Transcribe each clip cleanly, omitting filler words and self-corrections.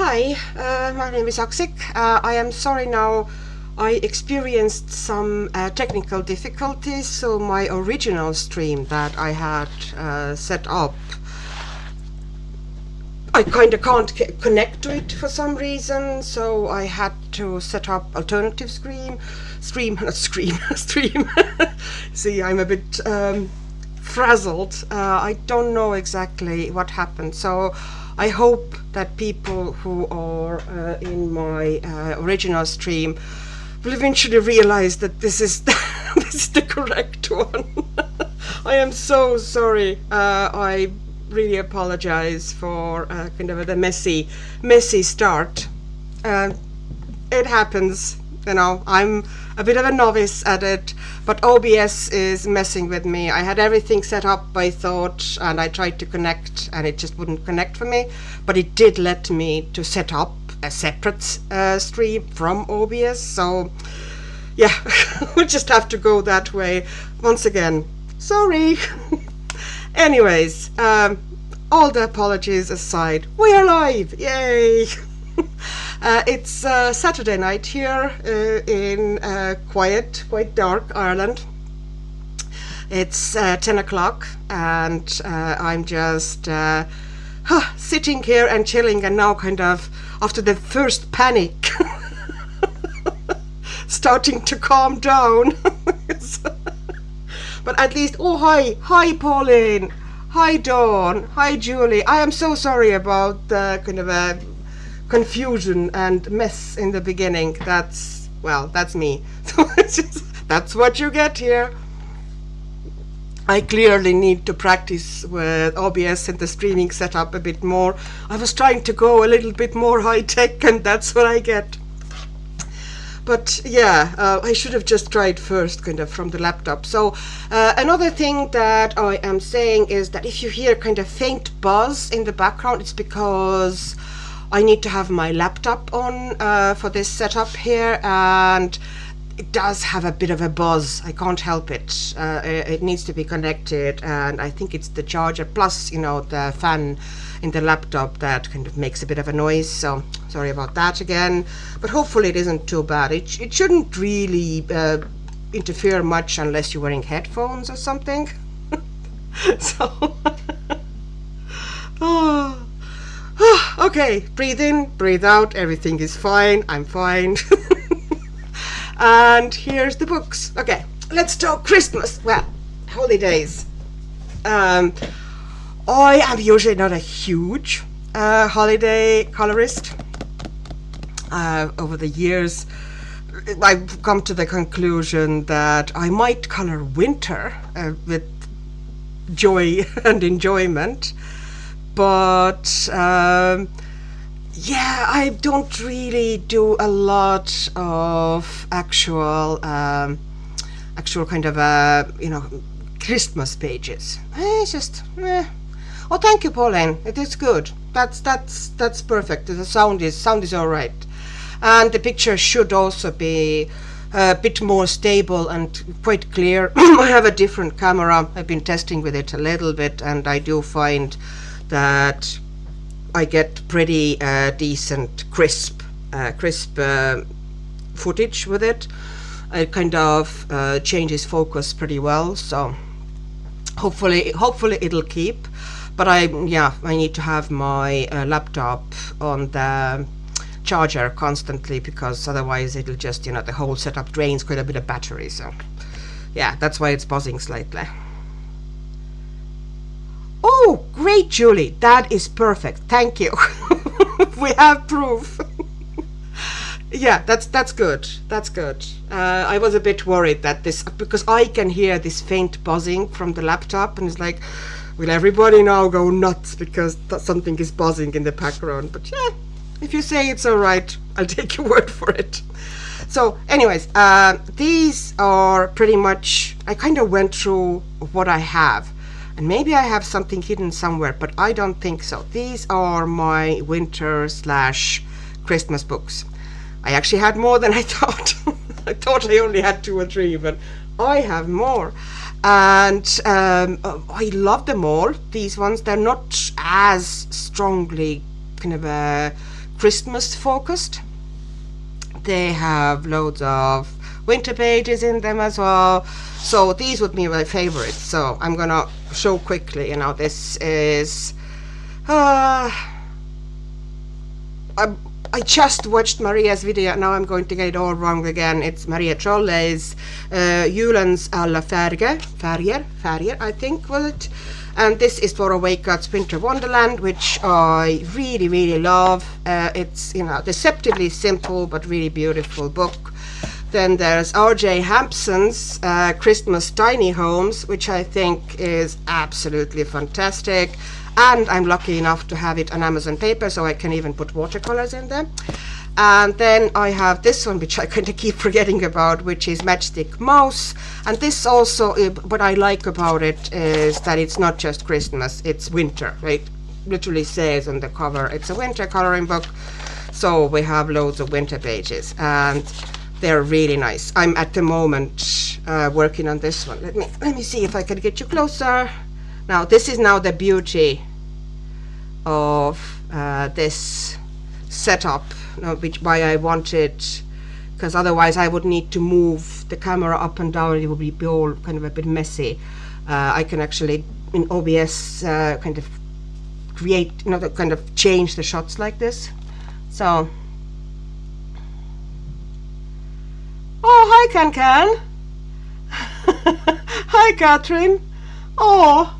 Hi, my name is Aksik. I am sorry now. I experienced some technical difficulties, so my original stream that I had set up, I kind of can't connect to it for some reason, so I had to set up alternative stream. See, I'm a bit frazzled. I don't know exactly what happened, so I hope that people who are in my original stream will eventually realize that this is this is the correct one. I am so sorry. I really apologize for kind of the messy start. It happens, you know. I'm a bit of a novice at it, but OBS is messing with me. I had everything set up, I thought, and I tried to connect and it just wouldn't connect for me, but it did let me to set up a separate stream from OBS, so yeah, we'll just have to go that way once again. Sorry. Anyways, all the apologies aside, we are live, yay! It's Saturday night here in quite dark Ireland. It's 10 o'clock and I'm just sitting here and chilling, and now kind of after the first panic starting to calm down. But at least, oh hi Pauline, hi Dawn, hi Julie. I am so sorry about the kind of a confusion and mess in the beginning. That's me. That's what you get here. I clearly need to practice with OBS and the streaming setup a bit more. I was trying to go a little bit more high tech, and that's what I get. But yeah, I should have just tried first kind of from the laptop. So another thing that I am saying is that if you hear kind of faint buzz in the background, it's because I need to have my laptop on for this setup here, and it does have a bit of a buzz. I can't help it. It needs to be connected, and I think it's the charger plus, you know, the fan in the laptop that kind of makes a bit of a noise. So sorry about that again, but hopefully it isn't too bad. It shouldn't really interfere much unless you're wearing headphones or something. So okay, breathe in, breathe out, everything is fine, I'm fine. And here's the books. Okay, let's talk Christmas. Well, holidays. I am usually not a huge holiday colorist. Over the years, I've come to the conclusion that I might color winter with joy and enjoyment, but yeah, I don't really do a lot of actual kind of you know, Christmas pages. It's just oh, thank you, Pauline. It is good. That's perfect. The sound is all right, and the picture should also be a bit more stable and quite clear. I have a different camera. I've been testing with it a little bit, and I do find that I get pretty decent crisp footage with it. It kind of changes focus pretty well, so hopefully it'll keep. But I need to have my laptop on the charger constantly, because otherwise it'll just, you know, the whole setup drains quite a bit of battery. So yeah, that's why it's buzzing slightly. Oh, great, Julie. That is perfect. Thank you. We have proof. Yeah, that's good. That's good. I was a bit worried that because I can hear this faint buzzing from the laptop, and it's like, will everybody now go nuts because something is buzzing in the background? But yeah, if you say it's all right, I'll take your word for it. So anyways, these are pretty much, I kind of went through what I have. And maybe I have something hidden somewhere, but I don't think so. These are my winter/Christmas books. I actually had more than I thought. I thought I only had 2 or 3, but I have more. And I love them all. These ones, they're not as strongly kind of Christmas focused. They have loads of winter pages in them as well. So these would be my favorites. So I'm gonna show quickly. You know, this is I just watched Maria's video. Now I'm going to get it all wrong again. It's Maria Trolle's Julens alla färger, I think was it. And this is for Awakeout's Winter Wonderland, which I really, really love. It's, you know, deceptively simple but really beautiful book. Then there's R.J. Hampson's Christmas Tiny Homes, which I think is absolutely fantastic. And I'm lucky enough to have it on Amazon paper, so I can even put watercolors in them. And then I have this one, which I kind of keep forgetting about, which is Matchstick Mouse. And this also, what I like about it is that it's not just Christmas, it's winter. It literally says on the cover, it's a winter coloring book. So we have loads of winter pages, and they're really nice. I'm at the moment working on this one. Let me see if I can get you closer. Now, this is now the beauty of this setup, which why I wanted, because otherwise I would need to move the camera up and down. It would be all kind of a bit messy. I can actually in OBS kind of create, you know, kind of change the shots like this. So, oh, hi Can. Hi Catherine. Oh,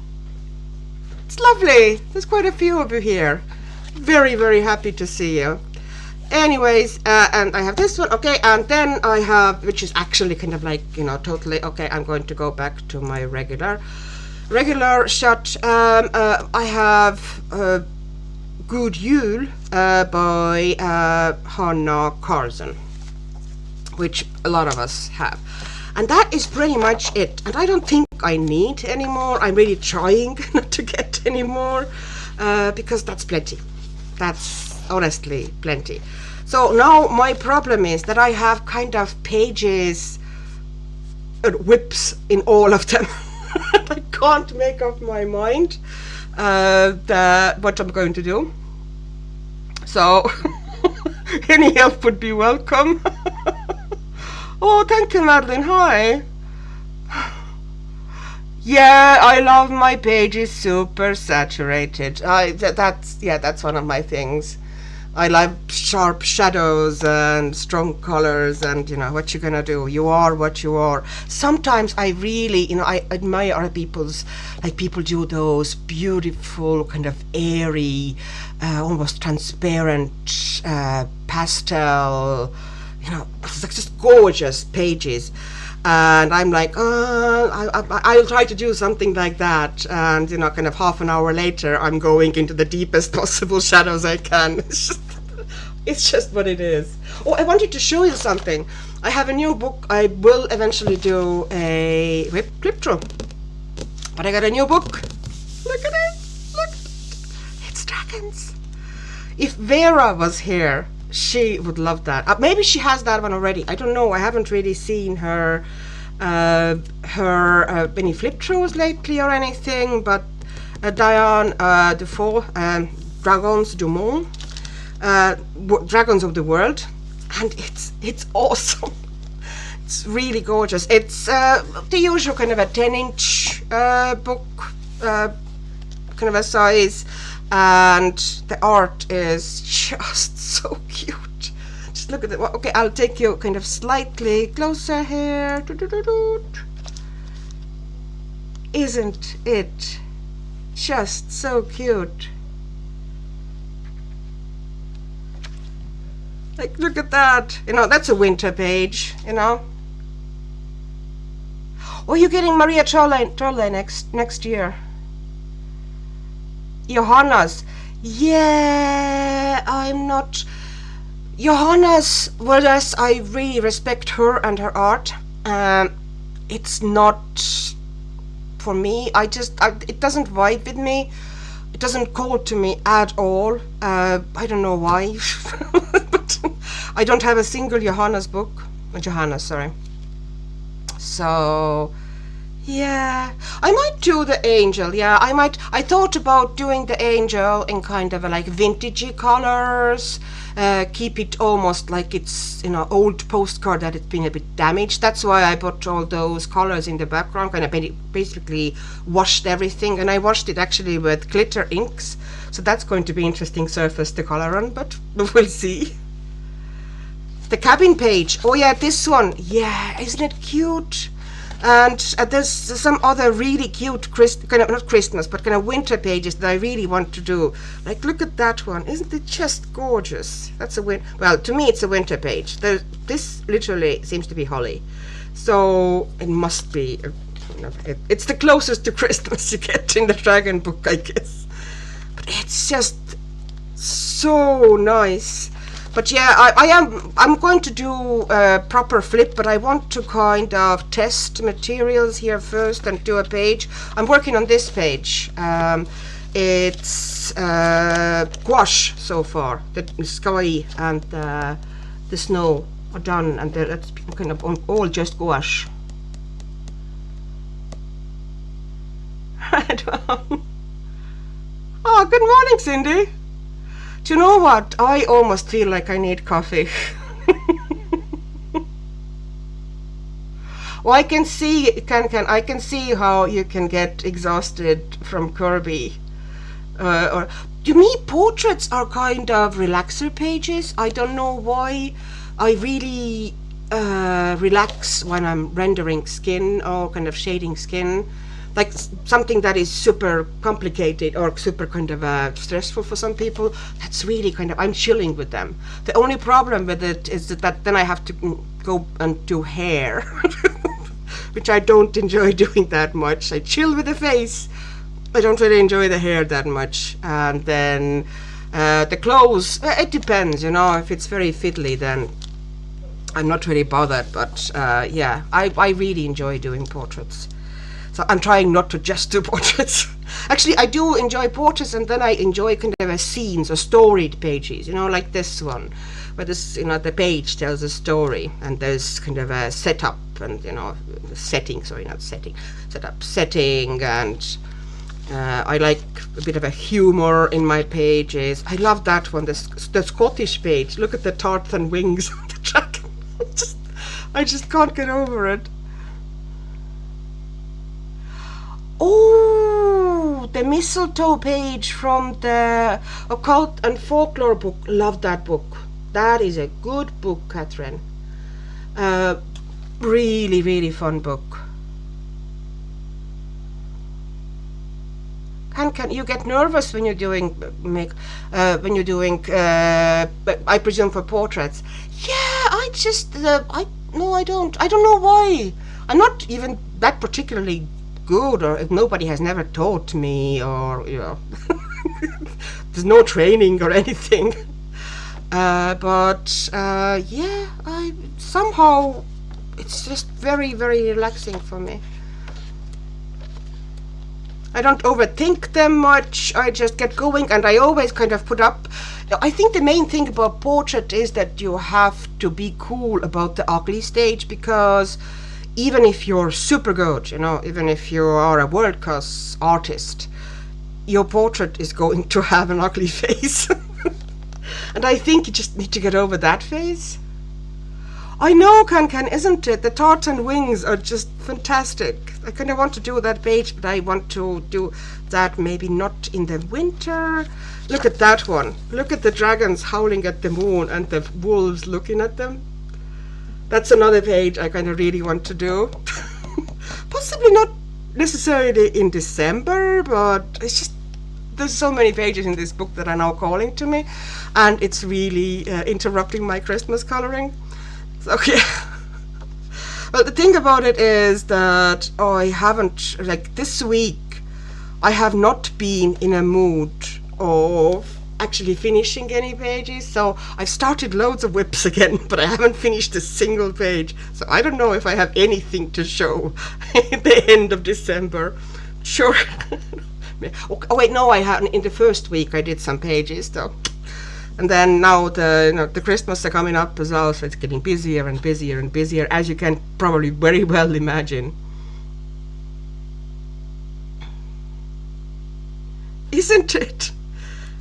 it's lovely. There's quite a few of you here. Very, very happy to see you. Anyways, and I have this one, okay, and then I have, which is actually kind of like, you know, totally, okay, I'm going to go back to my regular shot. I have Good Yule by Hanna Karlzon, which a lot of us have. And that is pretty much it. And I don't think I need any more. I'm really trying not to get any more because that's plenty. That's honestly plenty. So now my problem is that I have kind of pages whips in all of them. I can't make up my mind what I'm going to do. So any help would be welcome. Oh, thank you, Madeline. Hi. Yeah, I love my pages super saturated. That's one of my things. I love sharp shadows and strong colors, and you know what you're gonna do. You are what you are. Sometimes I really, you know, I admire other people's, like people do those beautiful kind of airy, almost transparent pastel, you know, it's like just gorgeous pages. And I'm like, I'll try to do something like that. And, you know, kind of half an hour later, I'm going into the deepest possible shadows I can. It's just what it is. Oh, I wanted to show you something. I have a new book. I will eventually do a clip through. But I got a new book. Look at it. Look. It's dragons. If Vera was here, she would love that. Maybe she has that one already. I don't know. I haven't really seen her any flip throughs lately or anything. But Diane Dufault, Dragons du Monde, Dragons of the World, and it's awesome. It's really gorgeous. It's the usual kind of a 10-inch book, kind of a size. And the art is just so cute. Just look at it. Okay, I'll take you kind of slightly closer here. Isn't it just so cute? Like, look at that. You know, that's a winter page, you know. Oh, you're getting Maria Trolle next year. Johanna's, yeah, I'm not. Johanna's, whereas I really respect her and her art, it's not for me. It doesn't vibe with me. It doesn't call to me at all. I don't know why, but I don't have a single Johanna's book. Johanna, sorry. So, Yeah, I might do the angel. Yeah, I might. I thought about doing the angel in kind of a, like, vintagey colors. Keep it almost like it's, you know, old postcard that it's been a bit damaged. That's why I put all those colors in the background. Kind of basically washed everything, and I washed it actually with glitter inks. So that's going to be interesting surface to color on, but we'll see. The cabin page. Oh yeah, this one. Yeah, isn't it cute? And there's some other really cute kind of, not Christmas, but kind of winter pages that I really want to do. Like, look at that one. Isn't it just gorgeous? That's a well, to me it's a winter page. This literally seems to be holly, so it must be. It's the closest to Christmas you get in the dragon book, I guess. But it's just so nice. But yeah, I'm going to do a proper flip, but I want to kind of test materials here first and do a page. I'm working on this page. It's gouache so far. The sky and the snow are done, and that's kind of all just gouache. Oh, good morning, Cindy. Do you know what? I almost feel like I need coffee. Well, I can see I can see how you can get exhausted from Kirby. Or to me, portraits are kind of relaxer pages. I don't know why. I really relax when I'm rendering skin or kind of shading skin. Like something that is super complicated or super kind of stressful for some people, that's really kind of, I'm chilling with them. The only problem with it is that then I have to go and do hair, which I don't enjoy doing that much. I chill with the face. I don't really enjoy the hair that much. And then the clothes, it depends, you know. If it's very fiddly, then I'm not really bothered. But yeah, I really enjoy doing portraits. So I'm trying not to just do portraits. Actually, I do enjoy portraits, and then I enjoy kind of scenes or storied pages, you know, like this one, where this, you know, the page tells a story, and there's kind of a setup and, you know, setting, sorry, not setting, setup, setting, and I like a bit of a humor in my pages. I love that one, the Scottish page. Look at the tarts and wings on the dragon. I just can't get over it. Oh, the mistletoe page from the occult and folklore book. Love that book. That is a good book, Catherine. Really, really fun book. Can you get nervous when you're doing I presume for portraits? Yeah, no, I don't. I don't know why. I'm not even that particularly good, or if nobody has never taught me, or, you know, there's no training or anything. But yeah, I somehow it's just very, very relaxing for me. I don't overthink them much. I just get going, and I always kind of put up. I think the main thing about portrait is that you have to be cool about the ugly stage, because even if you're super good, you know, even if you are a world-class artist, your portrait is going to have an ugly face. And I think you just need to get over that phase. I know, Can, isn't it? The tarts and wings are just fantastic. I kind of want to do that page, but I want to do that maybe not in the winter. Look at that one. Look at the dragons howling at the moon and the wolves looking at them. That's another page I kind of really want to do. Possibly not necessarily in December, but it's just, there's so many pages in this book that are now calling to me, and it's really interrupting my Christmas coloring. So yeah. Well, the thing about it is that I haven't, like this week, I have not been in a mood of actually finishing any pages. So I've started loads of whips again, but I haven't finished a single page. So I don't know if I have anything to show at the end of December. Sure. Oh wait, no, I haven't. In the first week I did some pages though. And then now the Christmas are coming up as well, so it's getting busier and busier and busier, as you can probably very well imagine. isn't it?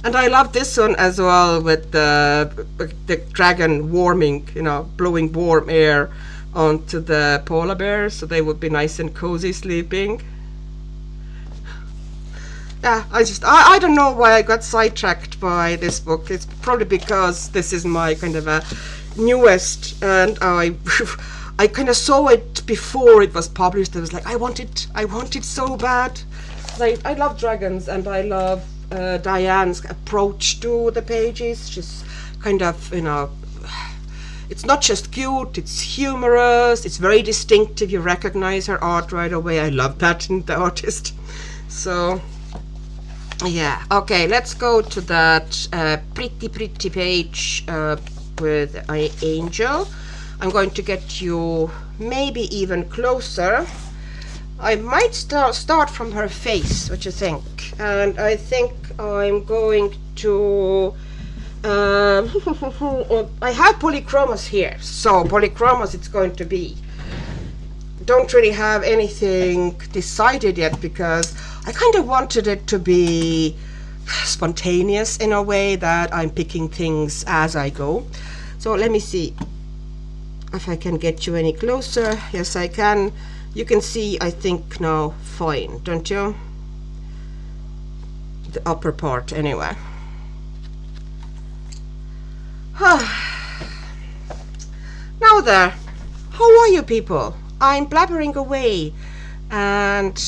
And I love this one as well, with the dragon warming, blowing warm air onto the polar bears, so they would be nice and cozy sleeping. Yeah, I don't know why I got sidetracked by this book. It's probably because this is my kind of a newest, and I I kind of saw it before it was published. I was like, I want it so bad. I love dragons, and I love Diane's approach to the pages. She's kind of, it's not just cute, it's humorous, it's very distinctive. You recognize her art right away. I love that in the artist. So yeah, okay, let's go to that pretty page with an angel. I'm going to get you maybe even closer. I might start from her face, what you think? And I think I'm going to I have polychromos here, so polychromos it's going to be. Don't really have anything decided yet, because I kind of wanted it to be spontaneous in a way that I'm picking things as I go. So let me see if I can get you any closer. Yes, I can. You can see, I think, now fine, don't you? The upper part, anyway. Now there, how are you people? I'm blabbering away, and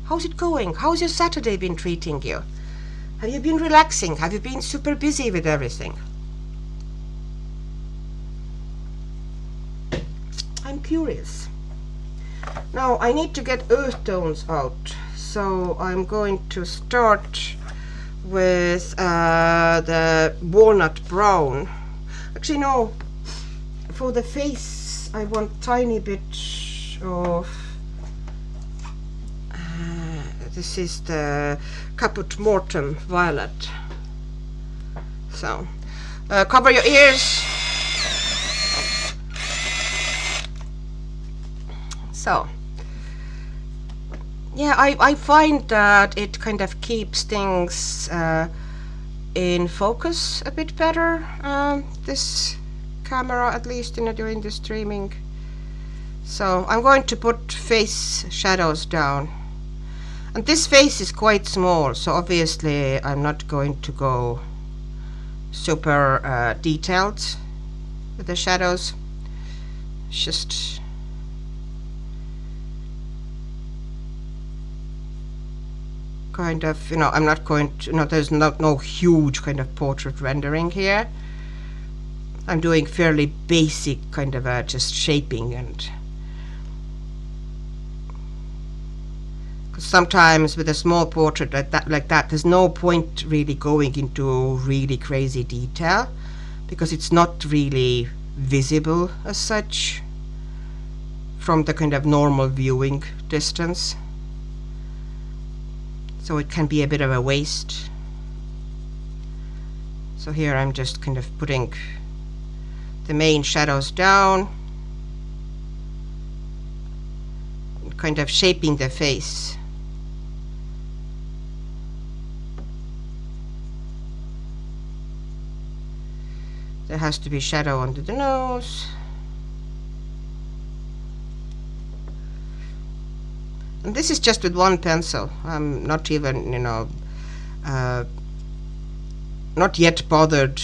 how's it going? How's your Saturday been treating you? Have you been relaxing? Have you been super busy with everything? I'm curious. Now I need to get earth tones out, so I'm going to start with the walnut brown. Actually no, for the face I want tiny bit of this is the Caput Mortem violet. So cover your ears. So yeah, I find that it kind of keeps things in focus a bit better, this camera, at least during the streaming. So I'm going to put face shadows down, and this face is quite small, so obviously I'm not going to go super detailed with the shadows. It's just kind of, I'm not going to, there's no huge kind of portrait rendering here. I'm doing fairly basic kind of just shaping, and because sometimes with a small portrait like that, there's no point really going into really crazy detail, because it's not really visible as such from the kind of normal viewing distance. So it can be a bit of a waste. So here I'm just kind of putting the main shadows down, and kind of shaping the face. There has to be shadow under the nose. And this is just with one pencil. I'm not even, not yet bothered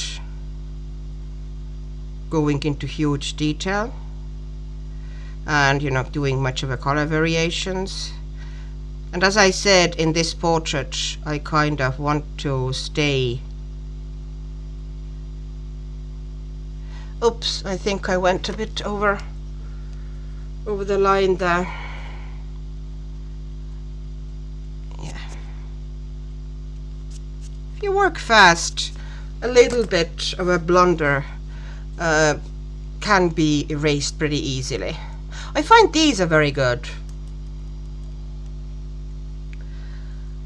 going into huge detail and, doing much of a color variations. And as I said, in this portrait, I kind of want to stay. Oops, I think I went a bit over the line there. You work fast, a little bit of a blunder can be erased pretty easily. I find these are very good.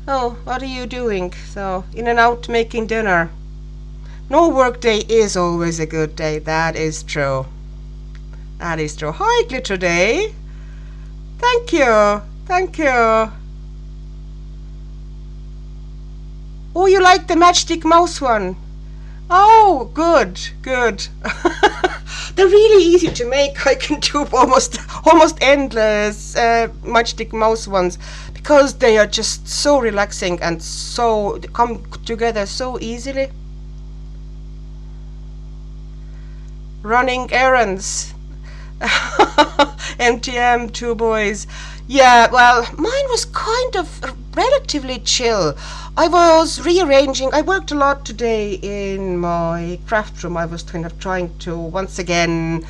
Oh, what are you doing? So, in and out making dinner. No work day is always a good day. That is true. That is true. Hi, Glitter Day. Thank you. Thank you. Oh, you like the Matchstick Mouse one? Oh, good, good. They're really easy to make. I can do almost endless Matchstick Mouse ones because they are just so relaxing and so come together so easily. Running errands. MTM, two boys. Yeah, well, mine was kind of relatively chill. I was rearranging. I worked a lot today in my craft room. I was kind of trying to once again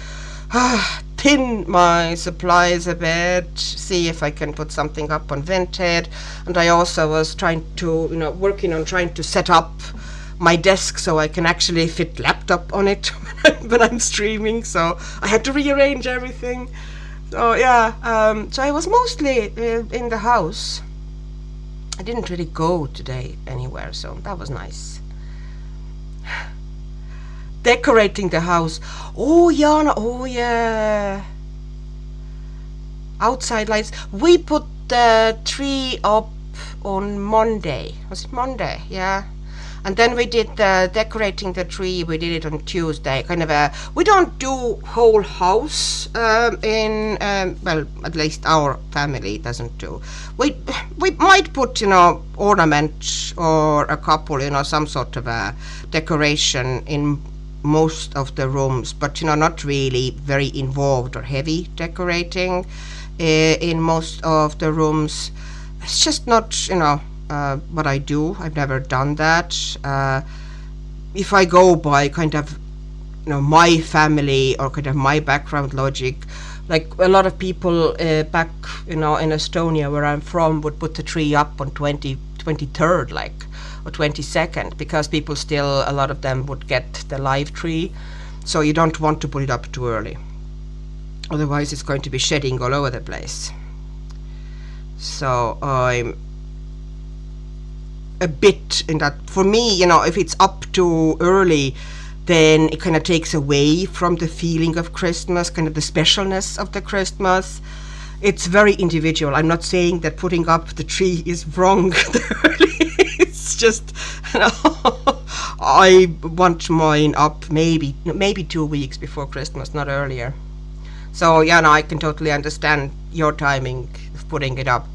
thin my supplies a bit, see if I can put something up on Vinted. And I also was trying to, working on trying to set up my desk so I can actually fit laptop on it when I'm streaming. So I had to rearrange everything. So yeah, so I was mostly in the house. I didn't really go today anywhere, so that was nice. Decorating the house. Oh, Jana, oh yeah. Outside lights. We put the tree up on Monday. Was it Monday? Yeah. And then we did decorating the tree. We did it on Tuesday. Kind of we don't do whole house well, at least our family doesn't do. We might put ornament or a couple, some sort of a decoration in most of the rooms, but not really very involved or heavy decorating in most of the rooms. It's just not what I do. I've never done that. If I go by kind of my family or kind of my background logic, like a lot of people back in Estonia where I'm from would put the tree up on 23rd like or 22nd, because people still, a lot of them would get the live tree, so you don't want to put it up too early, otherwise it's going to be shedding all over the place. So I'm a bit in that. For me, if it's up too early, then it kind of takes away from the feeling of Christmas, kind of the specialness of the Christmas. It's very individual. I'm not saying that putting up the tree is wrong early. It's just I want mine up maybe 2 weeks before Christmas, not earlier. So yeah, no, I can totally understand your timing of putting it up.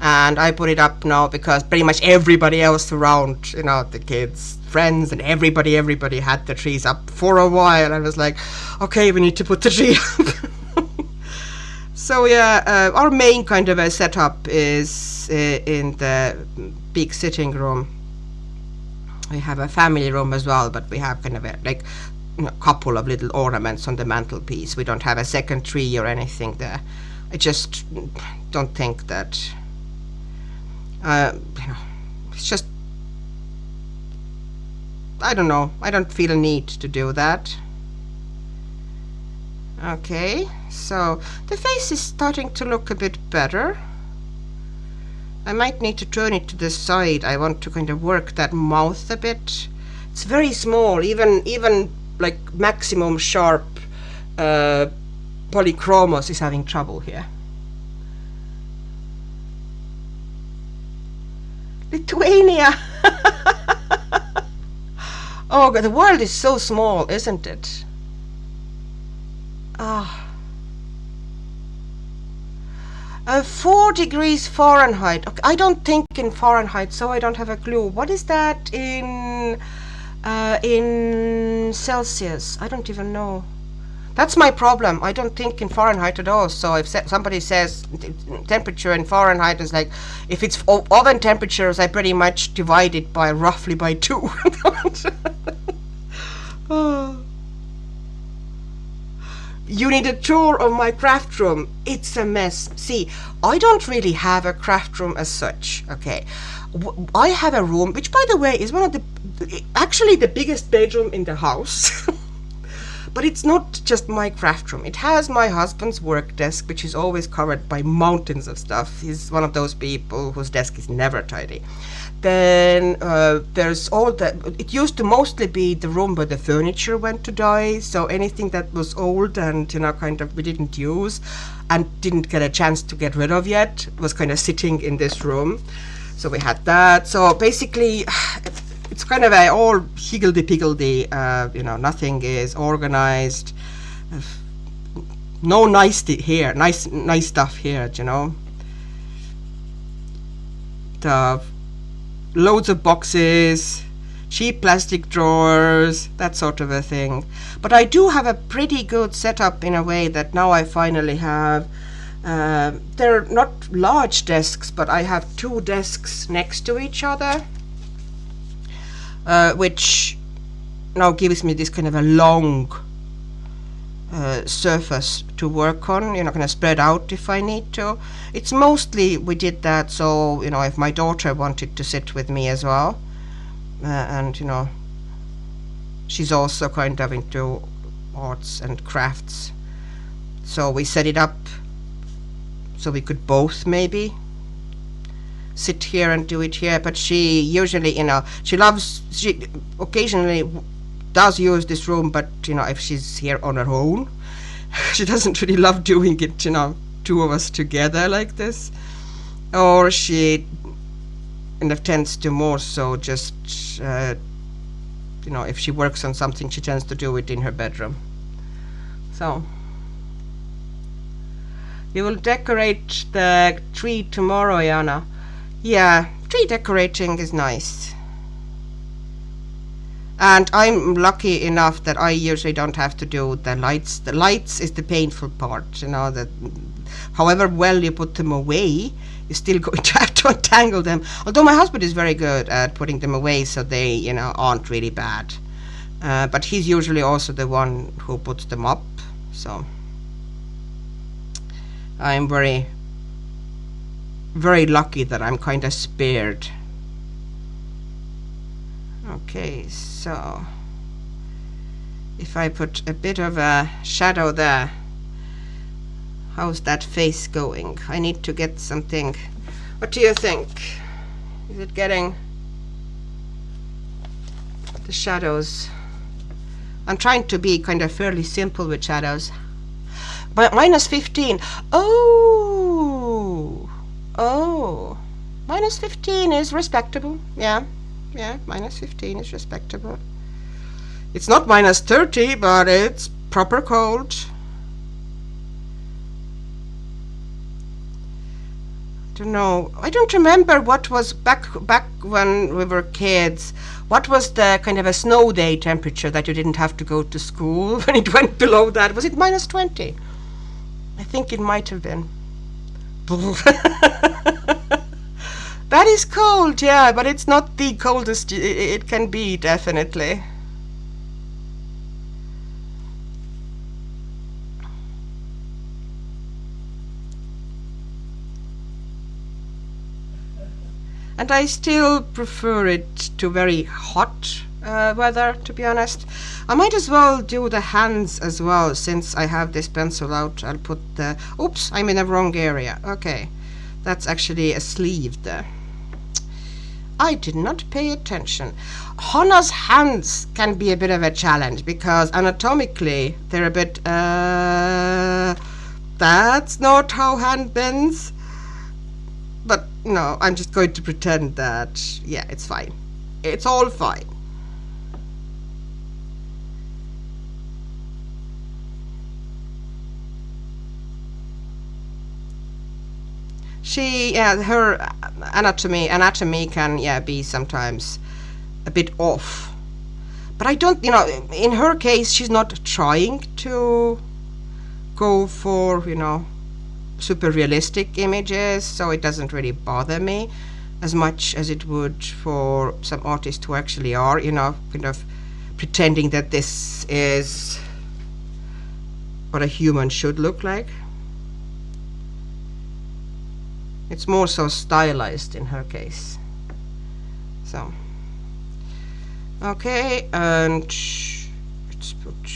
And I put it up now because pretty much everybody else around, the kids, friends, and everybody had the trees up for a while. I was like, okay, we need to put the tree up. So yeah, our main kind of a setup is in the big sitting room. We have a family room as well, but we have kind of a couple of little ornaments on the mantelpiece. We don't have a second tree or anything there. I just don't think that. It's just, I don't know, I don't feel a need to do that. Okay, so the face is starting to look a bit better. I might need to turn it to the side. I want to kind of work that mouth a bit. It's very small, even like maximum sharp polychromos is having trouble here. Lithuania! Oh God, the world is so small, isn't it? Ah. 4 degrees Fahrenheit. Okay, I don't think in Fahrenheit, so I don't have a clue. What is that in Celsius? I don't even know. That's my problem. I don't think in Fahrenheit at all. So if somebody says temperature in Fahrenheit is like, if it's oven temperatures, I pretty much divide it by roughly by 2. Oh. You need a tour of my craft room. It's a mess. See, I don't really have a craft room as such. Okay, I have a room, which by the way is one of actually the biggest bedroom in the house. But it's not just my craft room. It has my husband's work desk, which is always covered by mountains of stuff. He's one of those people whose desk is never tidy. Then there's all the, it used to mostly be the room where the furniture went to die. So anything that was old and, kind of we didn't use and didn't get a chance to get rid of yet was kind of sitting in this room. So we had that. So basically, it's kind of a all higgledy-piggledy, you know, nothing is organized. No nice here, nice stuff here, you know. The loads of boxes, cheap plastic drawers, that sort of a thing. But I do have a pretty good setup in a way that now I finally have. They're not large desks, but I have 2 desks next to each other, which now gives me this kind of a long surface to work on, you know, kind of spread out if I need to. It's mostly we did that so, you know, if my daughter wanted to sit with me as well, and you know, she's also kind of into arts and crafts, so we set it up so we could both maybe sit here and do it here. But she usually, you know, she occasionally does use this room, but you know, if she's here on her own, she doesn't really love doing it, you know, 2 of us together like this. Or she kind of tends to more so just you know, if she works on something, she tends to do it in her bedroom. So you will decorate the tree tomorrow, Jana? Yeah, tree decorating is nice. And I'm lucky enough that I usually don't have to do the lights. The lights is the painful part, you know, that however well you put them away, you're still going to have to untangle them. Although my husband is very good at putting them away so they, you know, aren't really bad. But he's usually also the one who puts them up, so I'm very, very lucky that I'm kind of spared. Okay, so if I put a bit of a shadow there, how's that face going? I need to get something. What do you think? Is it getting the shadows? I'm trying to be kind of fairly simple with shadows. But -15. Oh, -15 is respectable. Yeah, -15 is respectable. It's not -30, but it's proper cold. I don't know. I don't remember what was back when we were kids. What was the kind of a snow day temperature that you didn't have to go to school when it went below that? Was it -20? I think it might have been. That is cold, yeah, but it's not the coldest it can be, definitely. And I still prefer it to very hot weather, to be honest. I might as well do the hands as well, since I have this pencil out. I'll put the... Oops, I'm in the wrong area. Okay, that's actually a sleeve there. I did not pay attention. Hanna's hands can be a bit of a challenge, because anatomically they're a bit... that's not how hand bends. But no, I'm just going to pretend that, yeah, it's fine. It's all fine. Her anatomy can, be sometimes a bit off. But I don't, in her case, she's not trying to go for, super realistic images, so it doesn't really bother me as much as it would for some artists who actually are, kind of pretending that this is what a human should look like. It's more so stylized in her case. So, okay, and let's put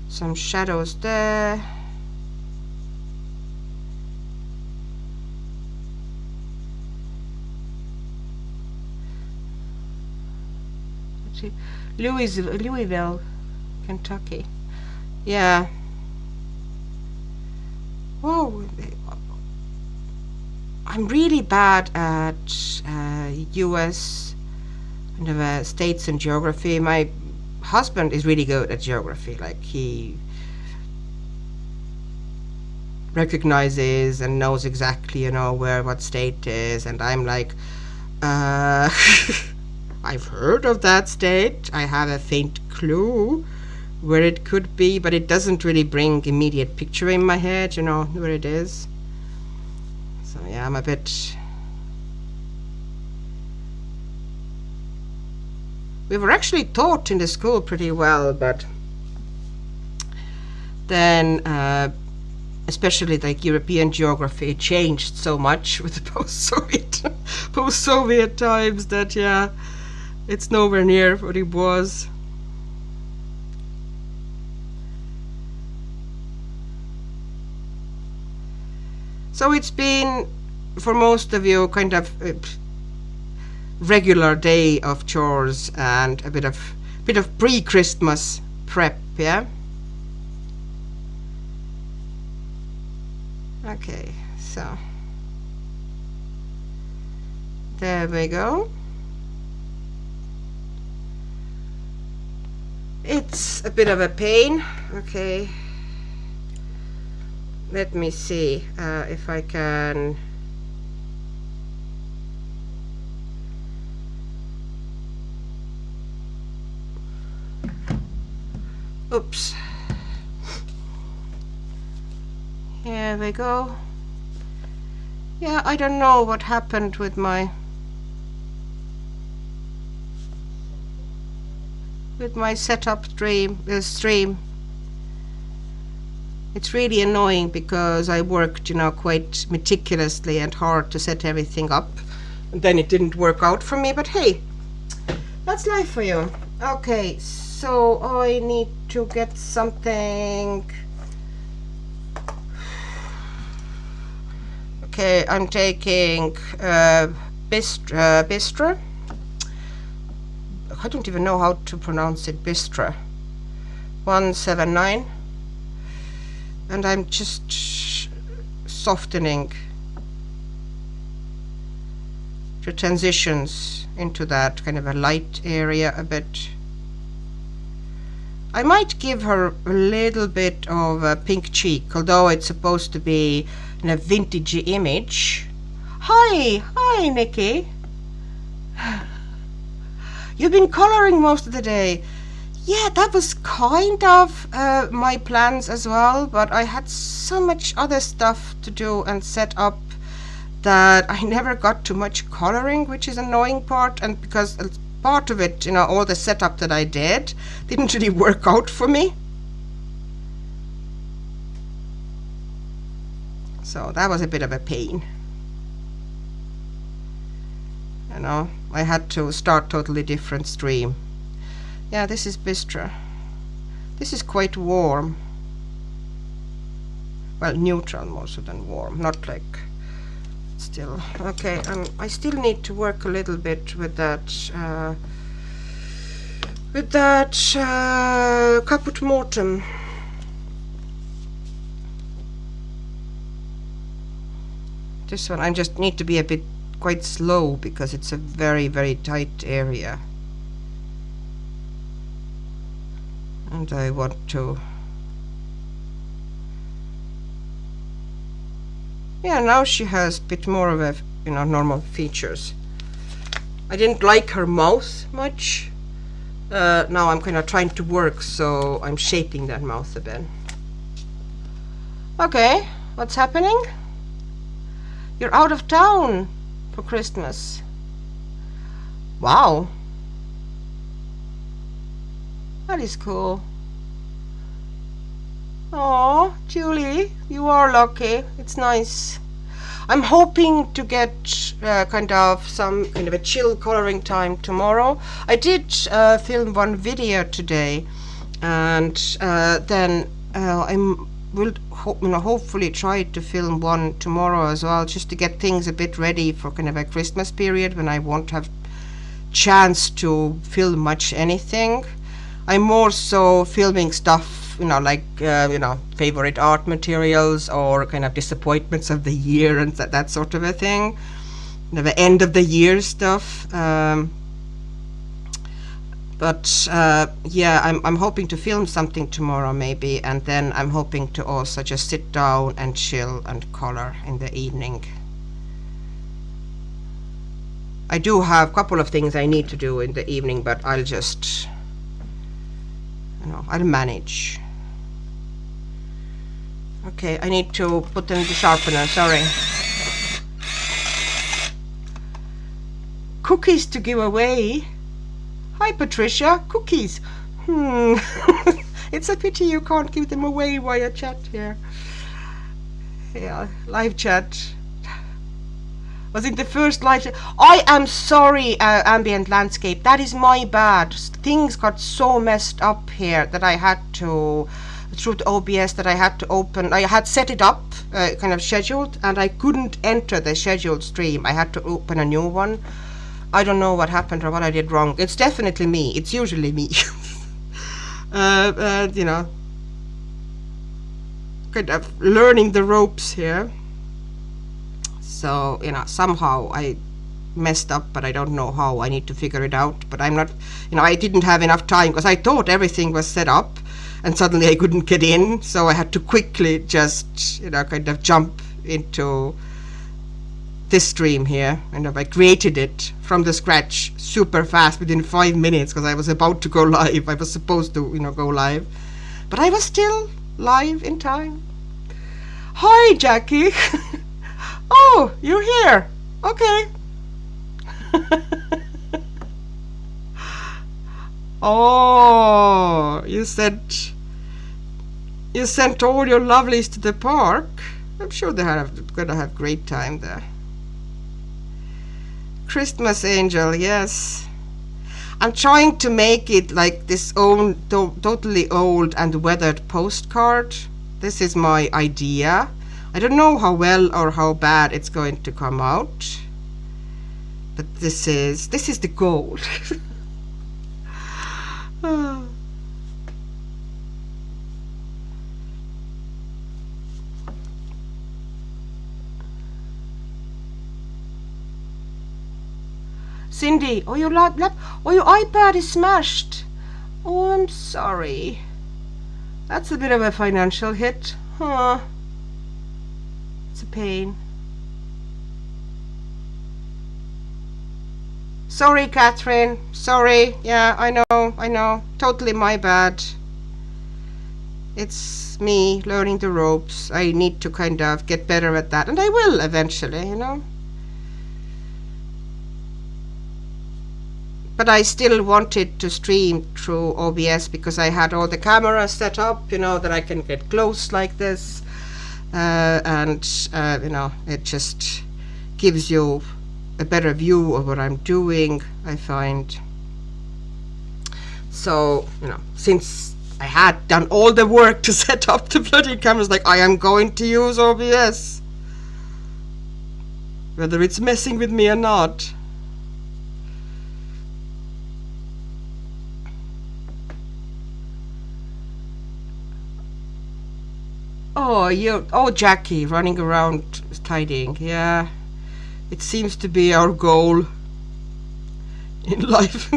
some shadows there. Louisville, Kentucky. Yeah. Whoa. I'm really bad at US kind of states and geography. My husband is really good at geography. Like, he recognizes and knows exactly, you know, where what state is, and I'm like, I've heard of that state. I have a faint clue where it could be, but it doesn't really bring immediate picture in my head, you know, where it is. So yeah, I'm a bit... We were actually taught in the school pretty well, but then especially like European geography changed so much with the post-Soviet times that, yeah, it's nowhere near what it was. So it's been, for most of you, kind of a regular day of chores and a bit of pre-Christmas prep, yeah? Okay, so there we go. It's a bit of a pain. Okay, let me see if I can oops. Here we go. Yeah, I don't know what happened with my setup stream. It's really annoying because I worked, you know, quite meticulously and hard to set everything up, and then it didn't work out for me. But hey, that's life for you. Okay, so I need to get something. Okay, I'm taking Bistra. I don't even know how to pronounce it. Bistra 179, and I'm just softening the transitions into that kind of a light area a bit. I might give her a little bit of a pink cheek, although it's supposed to be in a vintagey image. Hi, Nikki. You've been coloring most of the day. Yeah, that was kind of my plans as well, but I had so much other stuff to do and set up that I never got to much coloring, which is an annoying part, and because part of it, you know, all the setup that I did didn't really work out for me. So that was a bit of a pain. You know, I had to start totally different stream. Yeah, this is Bistra. This is quite warm. Well, neutral more so than warm, not like still. Okay, I still need to work a little bit with that caput mortem. This one I just need to be a bit quite slow because it's a very, very tight area, and I want to, yeah, now she has a bit more of a, you know, normal features. I didn't like her mouth much. Now I'm kind of trying to work, so I'm shaping that mouth a bit. Okay, what's happening? You're out of town for Christmas. Wow. That is cool. Oh, Julie, you are lucky. It's nice. I'm hoping to get kind of some kind of a chill coloring time tomorrow. I did film one video today, and then I will hopefully try to film one tomorrow as well, just to get things a bit ready for kind of a Christmas period when I won't have chance to film much anything. I'm more so filming stuff like favorite art materials or kind of disappointments of the year and that sort of a thing. The end of the year stuff. But yeah, I'm hoping to film something tomorrow maybe, and then I'm hoping to also just sit down and chill and color in the evening. I do have a couple of things I need to do in the evening, but I'll just, I'll manage. Okay, I need to put in the sharpener, sorry. Cookies to give away. Hi Patricia, cookies. It's a pity you can't give them away via chat here. Yeah, live chat. Was it the first live chat? I am sorry, ambient landscape. That is my bad. Things got so messed up here that I had to, through the OBS, that I had to open. I had set it up, kind of scheduled, and I couldn't enter the scheduled stream. I had to open a new one. I don't know what happened or what I did wrong. It's definitely me. It's usually me. Kind of learning the ropes here. So, somehow I messed up, but I don't know how. I need to figure it out. But I'm not, I didn't have enough time because I thought everything was set up and suddenly I couldn't get in. So I had to quickly just, kind of jump into this stream here, and I created it from the scratch super fast within 5 minutes because I was about to go live. I was supposed to go live, but I was still live in time. Hi Jackie. Oh, you're here. Okay. Oh, you sent all your lovelies to the park. I'm sure they're gonna have great time there. Christmas angel, yes. I'm trying to make it like this totally old and weathered postcard. This is my idea. I don't know how well or how bad it's going to come out, but this is the goal. Cindy, oh your iPad is smashed. Oh, I'm sorry. That's a bit of a financial hit, huh? It's a pain. Sorry, Catherine. Sorry. Yeah, I know. Totally my bad. It's me learning the ropes. I need to kind of get better at that, and I will eventually, But I still wanted to stream through OBS because I had all the cameras set up, that I can get close like this. And it just gives you a better view of what I'm doing, I find. So, since I had done all the work to set up the bloody cameras, like I am going to use OBS. Whether it's messing with me or not. Oh, Jackie running around tidying. Yeah, it seems to be our goal in life.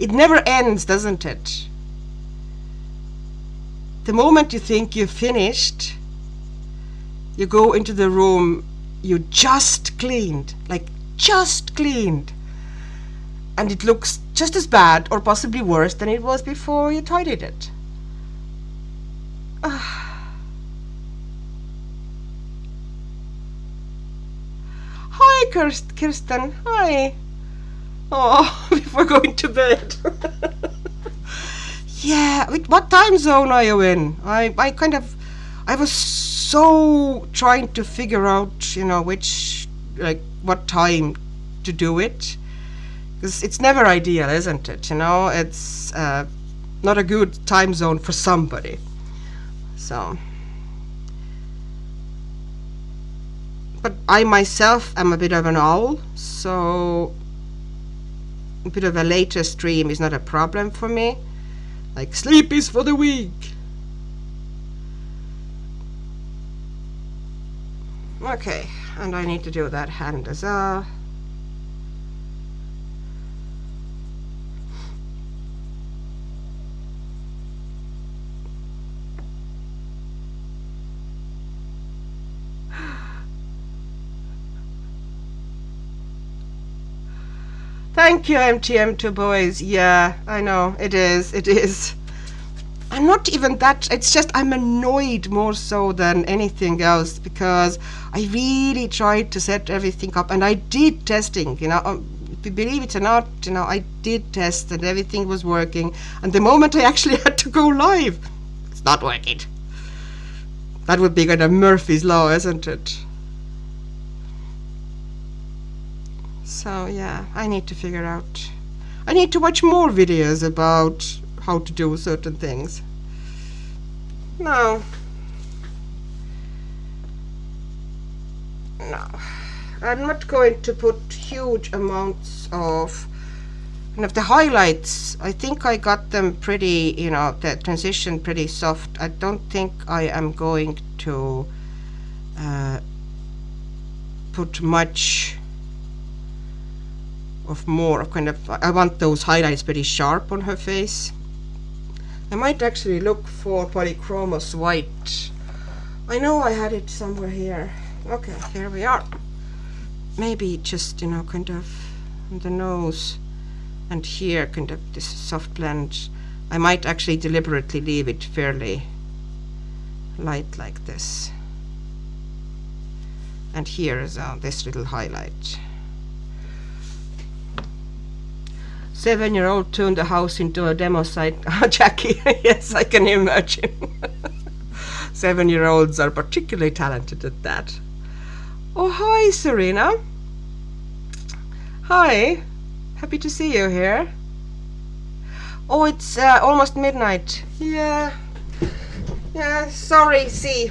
It never ends, doesn't it? The moment you think you've finished, you go into the room you just cleaned, and it looks just as bad or possibly worse than it was before you tidied it. Hi, Kirsten. Hi. Oh, before going to bed. Yeah, what time zone are you in? I was so trying to figure out, which, what time to do it. Because it's never ideal, isn't it? It's not a good time zone for somebody. So. But I myself am a bit of an owl, so a bit of a later stream is not a problem for me. Sleep is for the weak. Okay, and I need to do that hand as well. Thank you, MTM2 boys. Yeah, I know, it is, it is. I'm not even that, it's just I'm annoyed more so than anything else, because I really tried to set everything up, and I did testing, you know, if you believe it or not, you know, I did test and everything was working, and the moment I actually had to go live, it's not working. That would be kind of Murphy's Law, isn't it? So yeah, I need to figure out, I need to watch more videos about how to do certain things. No, I'm not going to put huge amounts of, and of the highlights. I think I got them pretty, you know, the transition pretty soft. I don't think I am going to put much of more of kind of, I want those highlights pretty sharp on her face. I might actually look for Polychromos white. I know I had it somewhere here. Okay, here we are. Maybe just, you know, kind of on the nose and here, kind of this soft blend. I might actually deliberately leave it fairly light like this. And here is this little highlight. 7-year-old turned the house into a demo site. Jackie, yes, I can imagine. 7-year-olds are particularly talented at that. Oh, hi, Serena. Hi, happy to see you here. Oh, it's almost midnight. Yeah, sorry, see.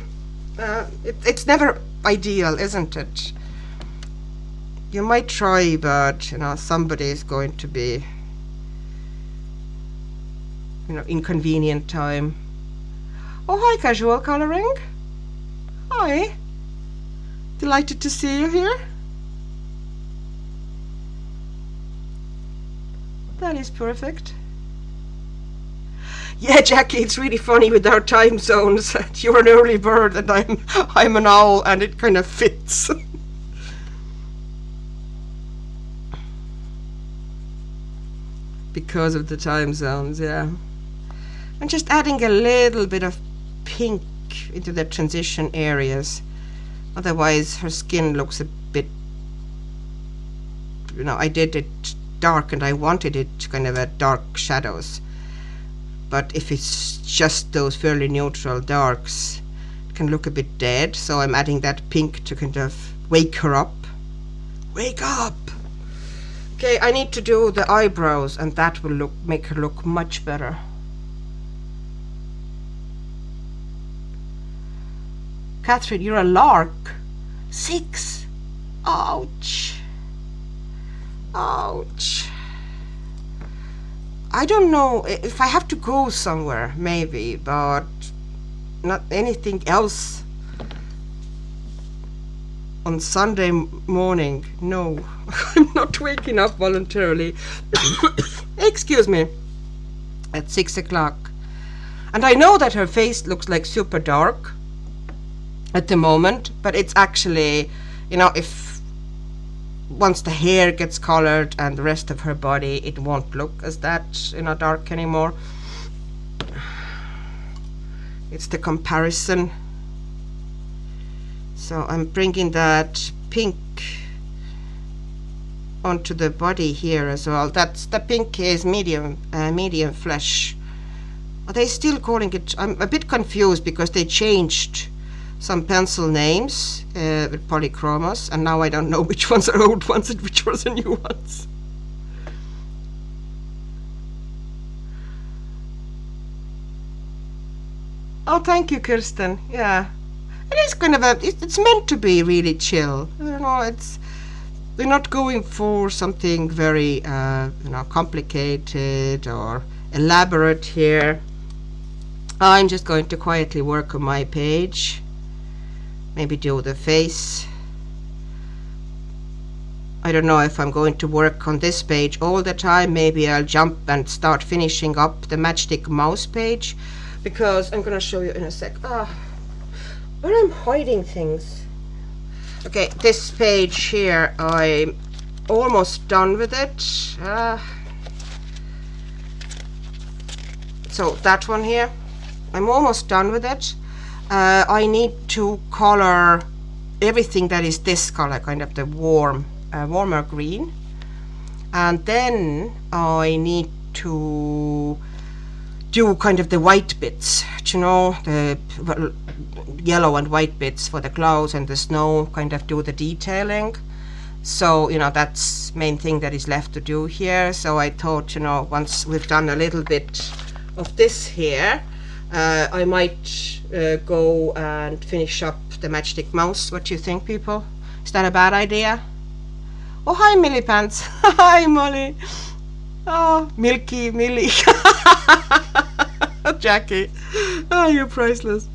It's never ideal, isn't it? You might try, but, you know, somebody is going to be, you know, inconvenient time. Oh, hi, casual coloring. Hi. Delighted to see you here. That is perfect. Yeah, Jackie, it's really funny with our time zones. You're an early bird and I'm an owl, and it kind of fits. Because of the time zones, yeah. I'm just adding a little bit of pink into the transition areas. Otherwise, her skin looks a bit, you know, I did it dark and I wanted it kind of a dark shadows. But if it's just those fairly neutral darks, it can look a bit dead. So I'm adding that pink to kind of wake her up. Wake up! Okay, I need to do the eyebrows, and that will make her look much better. Catherine, you're a lark. 6. Ouch. Ouch. I don't know if I have to go somewhere, maybe, but not anything else. On Sunday morning, no. I'm not waking up voluntarily. Excuse me. At 6 o'clock. And I know that her face looks like super dark at the moment, but it's actually, you know, if once the hair gets colored and the rest of her body, it won't look as that, you know, dark anymore. It's the comparison. So I'm bringing that pink onto the body here as well. That's the pink is medium flesh. Are they still calling it? I'm a bit confused because they changed some pencil names with Polychromos, and now I don't know which ones are old ones and which ones are new ones. Oh, thank you, Kirsten. Yeah. It is kind of it's meant to be really chill. You know, we're not going for something very, you know, complicated or elaborate here. I'm just going to quietly work on my page. Maybe do the face. I don't know if I'm going to work on this page all the time. Maybe I'll jump and start finishing up the Matchstick Mouse page, because I'm gonna show you in a sec. Where I'm hiding things. Okay, this page here, I'm almost done with it. So that one here, I'm almost done with it. I need to color everything that is this color, kind of the warmer green, and then I need to do kind of the white bits, you know, the yellow and white bits for the clouds and the snow, kind of do the detailing. So, you know, that's main thing that is left to do here. So I thought, you know, once we've done a little bit of this here, I might go and finish up the Matchstick Mouse. What do you think, people? Is that a bad idea? Oh, hi, Millie Pants. Hi, Molly. Oh, Millie. Jackie. Oh, you're priceless.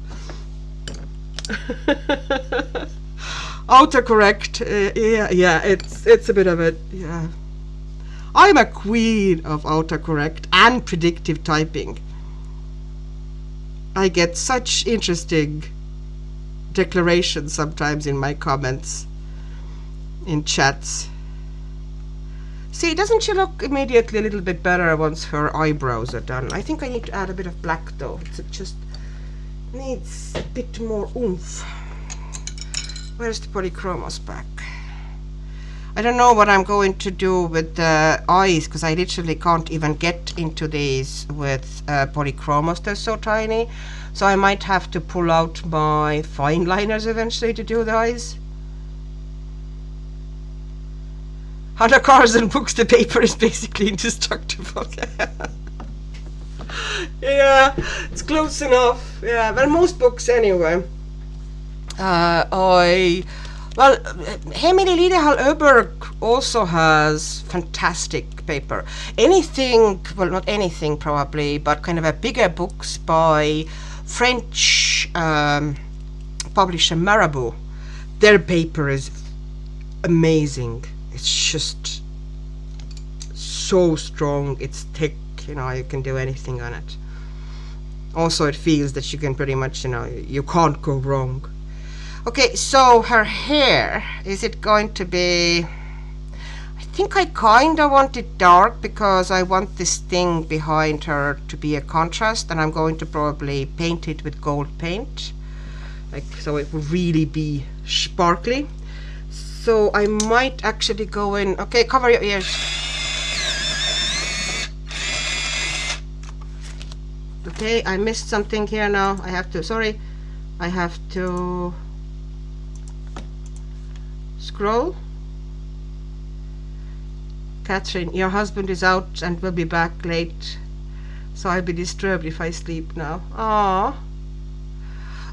Autocorrect. Yeah, it's a bit of it. Yeah. I'm a queen of autocorrect and predictive typing. I get such interesting declarations sometimes in my comments, in chats. See, doesn't she look immediately a little bit better once her eyebrows are done? I think I need to add a bit of black though. It just needs a bit more oomph. Where's the polychromos back? I don't know what I'm going to do with the eyes, because I literally can't even get into these with polychromos. They're so tiny. So I might have to pull out my fine liners eventually to do the eyes. Hanna Karlzon books, the paper is basically indestructible. Yeah, it's close enough. Yeah, but most books anyway. Well, Hemily Lidehall Öberg also has fantastic paper. Anything, well, not anything probably, but kind of a bigger books by French publisher Marabout. Their paper is amazing. It's just so strong. It's thick, you know, you can do anything on it. Also, it feels that you can pretty much, you know, you can't go wrong. Okay, so her hair, is it going to be... I think I kind of want it dark, because I want this thing behind her to be a contrast, and I'm going to probably paint it with gold paint, like, so it will really be sparkly. So I might actually go in... Okay, cover your ears. Okay, I missed something here now. I have to... Sorry. I have to... Scroll. Catherine, your husband is out and will be back late, so I'll be disturbed if I sleep now. Aww.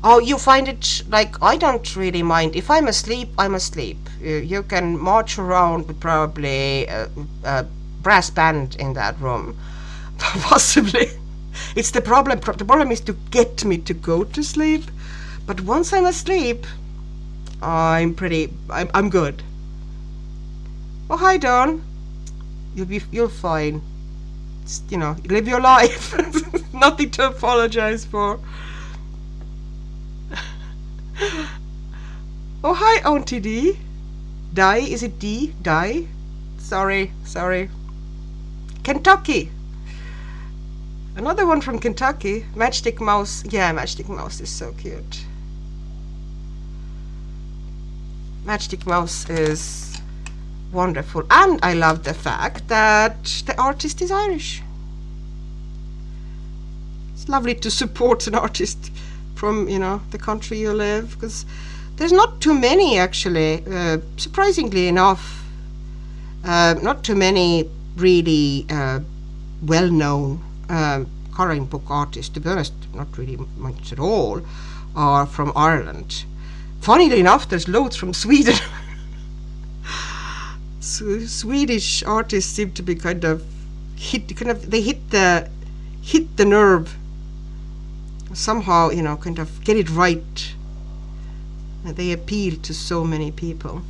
Oh, you find it like... I don't really mind. If I'm asleep, I'm asleep. You can march around with probably a brass band in that room. Possibly. It's the problem. The problem is to get me to go to sleep. But once I'm asleep, I'm good. Oh, hi, Dawn. You're fine. Just, you know, live your life. Nothing to apologize for. Oh, hi, Auntie D. Di, is it D? Di? Sorry. Kentucky. Another one from Kentucky. Matchstick Mouse. Yeah, Matchstick Mouse is so cute. Matchstick Mouse is wonderful. And I love the fact that the artist is Irish. It's lovely to support an artist from, you know, the country you live, because there's not too many actually, surprisingly enough, not too many really well-known coloring book artists, to be honest, not really much at all, are from Ireland. Funnily enough, there's loads from Sweden. Swedish artists seem to be kind of hit the nerve somehow, you know, kind of get it right. They appeal to so many people.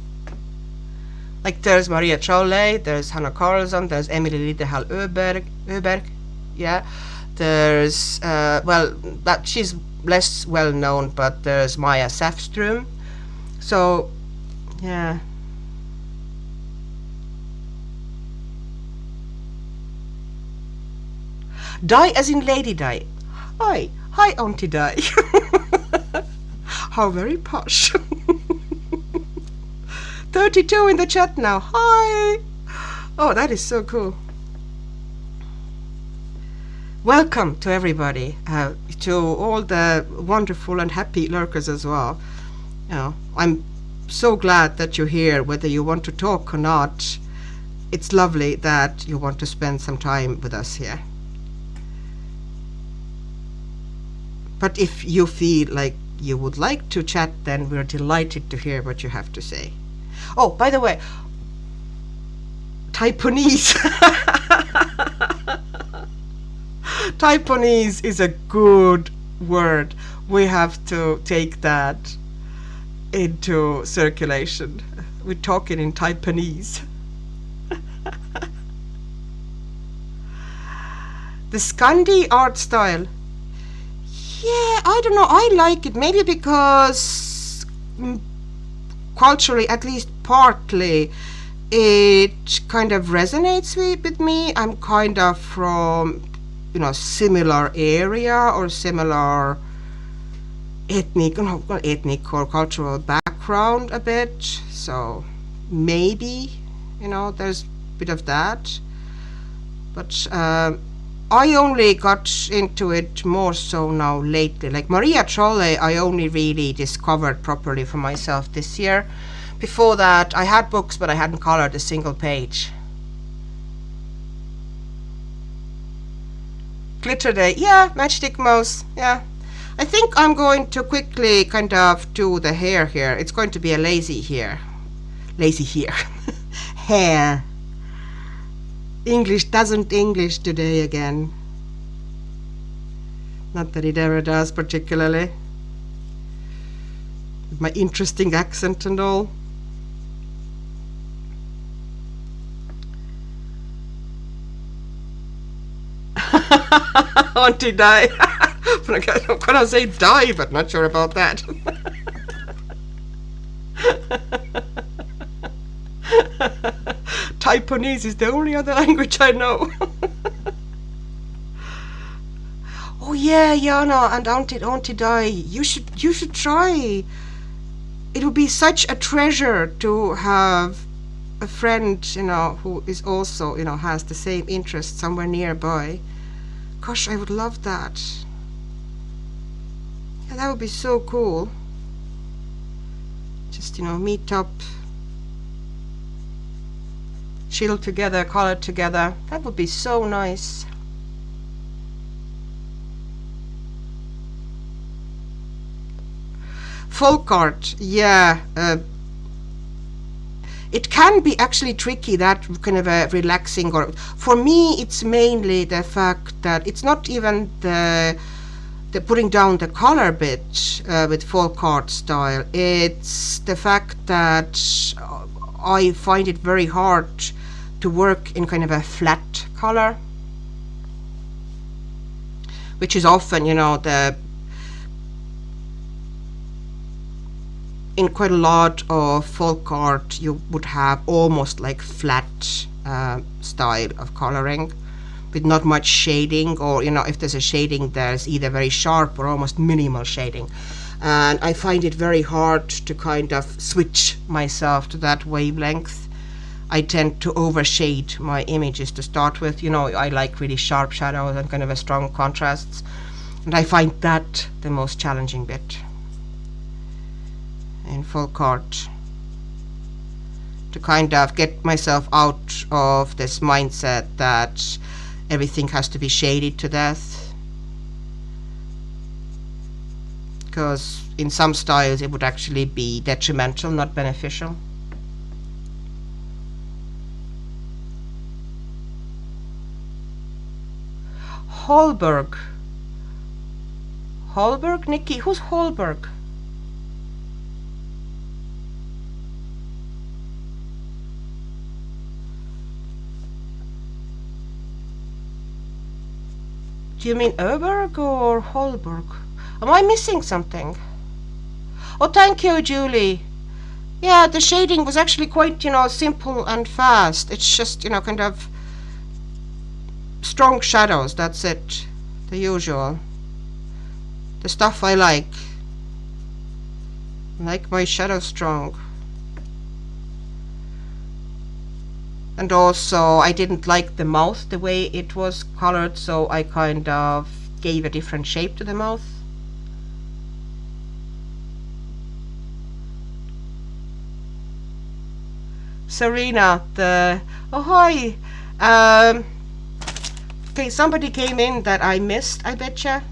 Like there's Maria Trolle, there's Hanna Karlzon, there's Emily Lidehall Öberg, yeah. There's well, that she's less well known, but there's Maya Säfström. So yeah. Di as in Lady Di. Hi, Auntie Di. How very posh. 32 in the chat now. Hi. Oh, that is so cool. Welcome to everybody, to all the wonderful and happy lurkers as well. You know, I'm so glad that you're here, whether you want to talk or not. It's lovely that you want to spend some time with us here. But if you feel like you would like to chat, then we're delighted to hear what you have to say. Oh, by the way, Taiwanese. Taiwanese is a good word. We have to take that into circulation. We're talking in Taiwanese. The Scandi art style. Yeah, I don't know. I like it. Maybe because culturally, at least partly, it kind of resonates with me. I'm kind of from, you know, similar area or similar ethnic or cultural background a bit. So maybe, you know, there's a bit of that. But I only got into it more so now lately. Like Maria Trolle, I only really discovered properly for myself this year. Before that, I had books, but I hadn't colored a single page. Glitter Day, yeah, Matchstick Mouse, yeah. I think I'm going to quickly kind of do the hair here. It's going to be a lazy hair. Hair. English doesn't English today again. Not that it ever does particularly. With my interesting accent and all. Auntie Di. I'm gonna say die, but not sure about that. Taiwanese is the only other language I know. Oh yeah, Jana and Auntie Di, you should try. It would be such a treasure to have a friend, you know, who is also, you know, has the same interest somewhere nearby. Gosh, I would love that. Yeah, that would be so cool. Just, you know, meet up, chill together, color together. That would be so nice. Folk art, yeah. It can be actually tricky, that kind of a relaxing, or for me it's mainly the fact that it's not even the putting down the color bit with folk art style. It's the fact that I find it very hard to work in kind of a flat color, which is often, you know, in quite a lot of folk art you would have almost like flat style of coloring with not much shading, or, you know, if there's a shading, there's either very sharp or almost minimal shading. And I find it very hard to kind of switch myself to that wavelength. I tend to overshade my images to start with. You know, I like really sharp shadows and kind of a strong contrasts, and I find that the most challenging bit in folk art, to kind of get myself out of this mindset that everything has to be shaded to death, because in some styles it would actually be detrimental, not beneficial. Holberg, Nikki, who's Holberg? Do you mean Öberg or Holberg? Am I missing something? Oh, thank you, Julie. Yeah, the shading was actually quite, simple and fast. It's just, kind of strong shadows, that's it. The usual. The stuff I like. I like my shadows strong. And also, I didn't like the mouth the way it was colored, so I kind of gave a different shape to the mouth. Serena, oh hi. Okay, somebody came in that I missed, I betcha.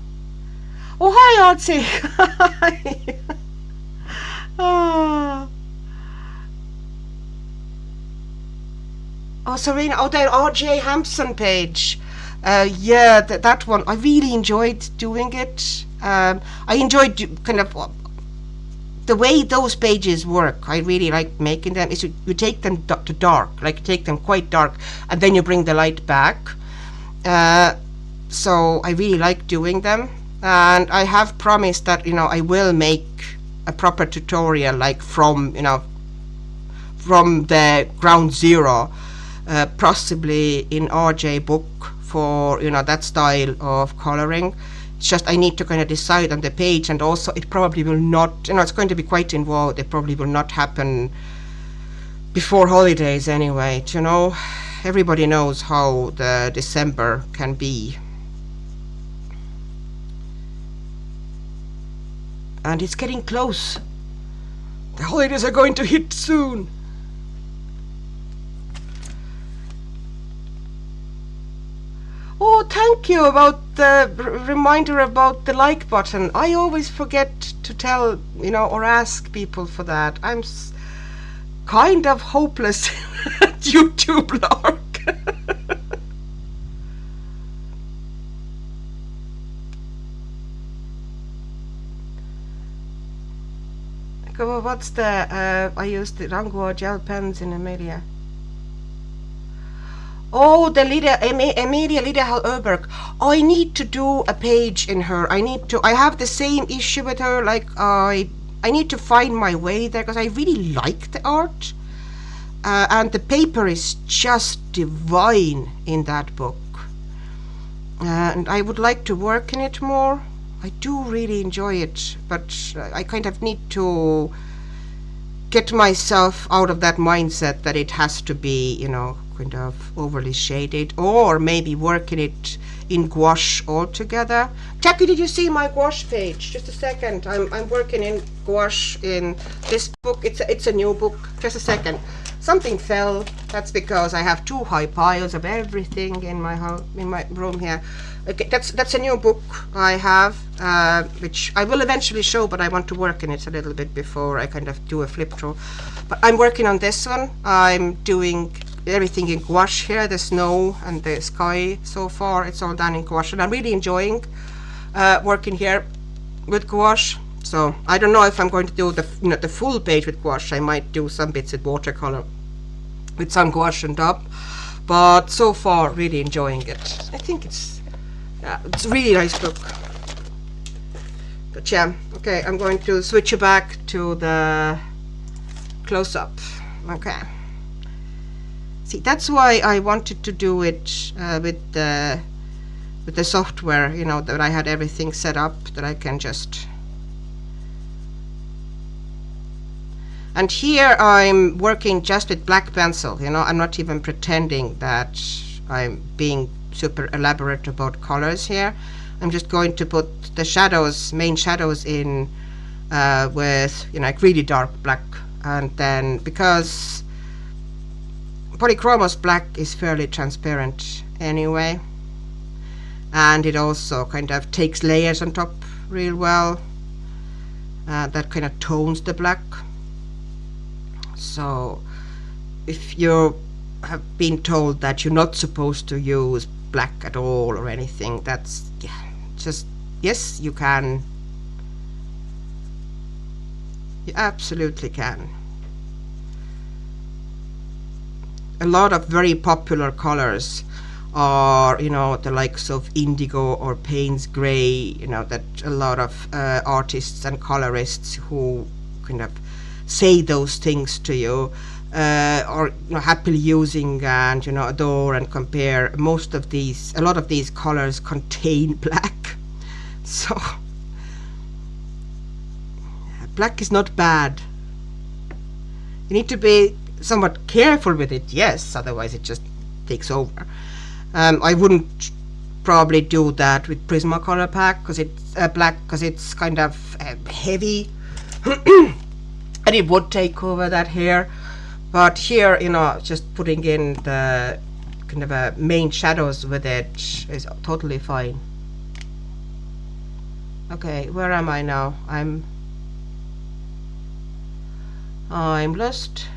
Oh hi, Artsy. Hi. Oh, Serena. Oh, the R.J. Hampson page. Yeah, that one. I really enjoyed doing it. I enjoyed kind of the way those pages work. I really like making them. Is you take them to dark, like take them quite dark, and then you bring the light back. So I really like doing them, and I have promised that I will make a proper tutorial, like from from the ground zero. Possibly in RJ book for that style of coloring. It's just I need to kind of decide on the page, and also it probably will not, it's going to be quite involved. It probably will not happen before holidays anyway. Everybody knows how the December can be, and it's getting close. The holidays are going to hit soon. Oh, thank you about the reminder about the like button. I always forget to tell, or ask people for that. I'm kind of hopeless at YouTube, Lark. What's the, I used the Rango gel pens in Amelia. Oh, the Emilia Liddell Öberg. I need to do a page in her. I have the same issue with her. Like, I need to find my way there because I really like the art. And the paper is just divine in that book. And I would like to work in it more. I do really enjoy it, but I kind of need to get myself out of that mindset that it has to be, kind of overly shaded, or maybe working it in gouache altogether. Jackie, did you see my gouache page? Just a second. I'm working in gouache in this book. It's a new book. Just a second. Something fell. That's because I have two high piles of everything in my house, in my room here. Okay, that's a new book I have, which I will eventually show, but I want to work in it a little bit before I kind of do a flip through. But I'm working on this one. I'm doing everything in gouache here, the snow and the sky. So far it's all done in gouache, and I'm really enjoying working here with gouache. So I don't know if I'm going to do the full page with gouache. I might do some bits with watercolor with some gouache on top, but so far really enjoying it. I think it's a really nice book. But yeah, okay, I'm going to switch you back to the close-up. Okay. See, that's why I wanted to do it with the software, that I had everything set up, that I can just... And here I'm working just with black pencil, I'm not even pretending that I'm being super elaborate about colors here. I'm just going to put the shadows, main shadows in with, like really dark black. And then, because polychromos black is fairly transparent anyway, and it also kind of takes layers on top real well, that kind of tones the black. So if you have been told that you're not supposed to use black at all or anything, that's just, yes, you can. You absolutely can. A lot of very popular colors or the likes of indigo or Payne's gray, that a lot of artists and colorists who kind of say those things to you, or happily using and adore and compare. A lot of these colors contain black, so black is not bad. You need to be somewhat careful with it, yes, otherwise it just takes over. I wouldn't probably do that with Prismacolor pack because it's black, because it's kind of heavy and it would take over that hair. But here, just putting in the kind of main shadows with it is totally fine. Okay, where am I now? I'm lost.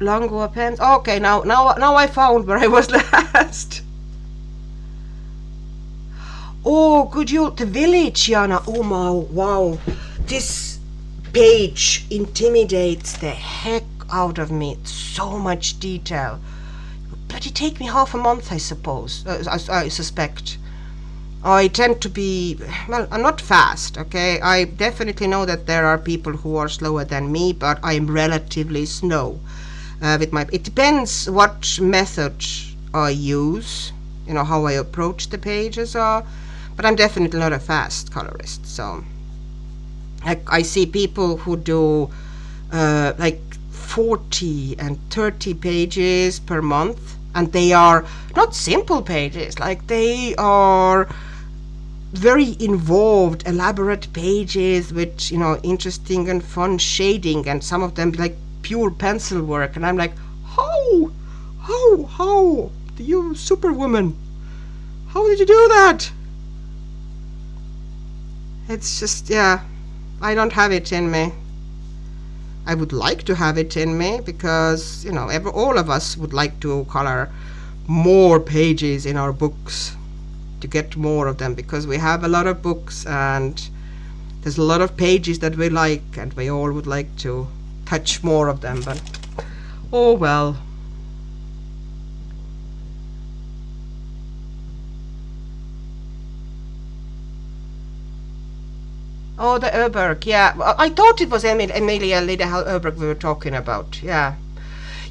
Longo pens. Okay, now I found where I was last. Oh, the village, Jana. Oh my, wow. This page intimidates the heck out of me. So much detail. But it take me half a month, I suppose. I suspect. I tend to be, well, I'm not fast, okay? I definitely know that there are people who are slower than me, but I'm relatively slow. It depends what method I use, how I approach the pages are, but I'm definitely not a fast colorist. So I see people who do like 40 and 30 pages per month, and they are not simple pages, like they are very involved, elaborate pages with interesting and fun shading, and some of them like pure pencil work, and I'm like, how you superwoman, how did you do that? It's just, yeah, I don't have it in me. I would like to have it in me, because all of us would like to color more pages in our books, to get more of them, because we have a lot of books and there's a lot of pages that we like, and we all would like to touch more of them, but oh well. Oh, the Öberg, yeah. I thought it was Emilia Lidehal Öberg we were talking about, yeah.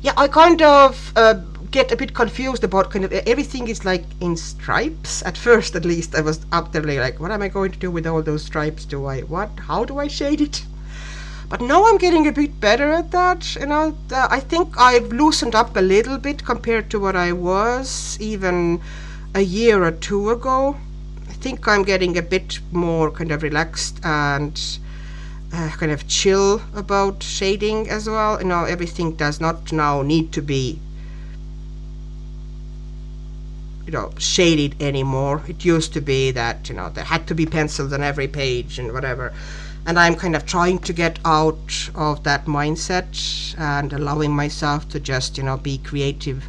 Yeah, I kind of get a bit confused about kind of everything is like in stripes. At first, at least, I was utterly like, what am I going to do with all those stripes? How do I shade it? But now I'm getting a bit better at that. I think I've loosened up a little bit compared to what I was even a year or two ago. I think I'm getting a bit more kind of relaxed and kind of chill about shading as well. Everything does not now need to be shaded anymore. It used to be that there had to be pencils on every page and whatever, and I'm kind of trying to get out of that mindset and allowing myself to just be creative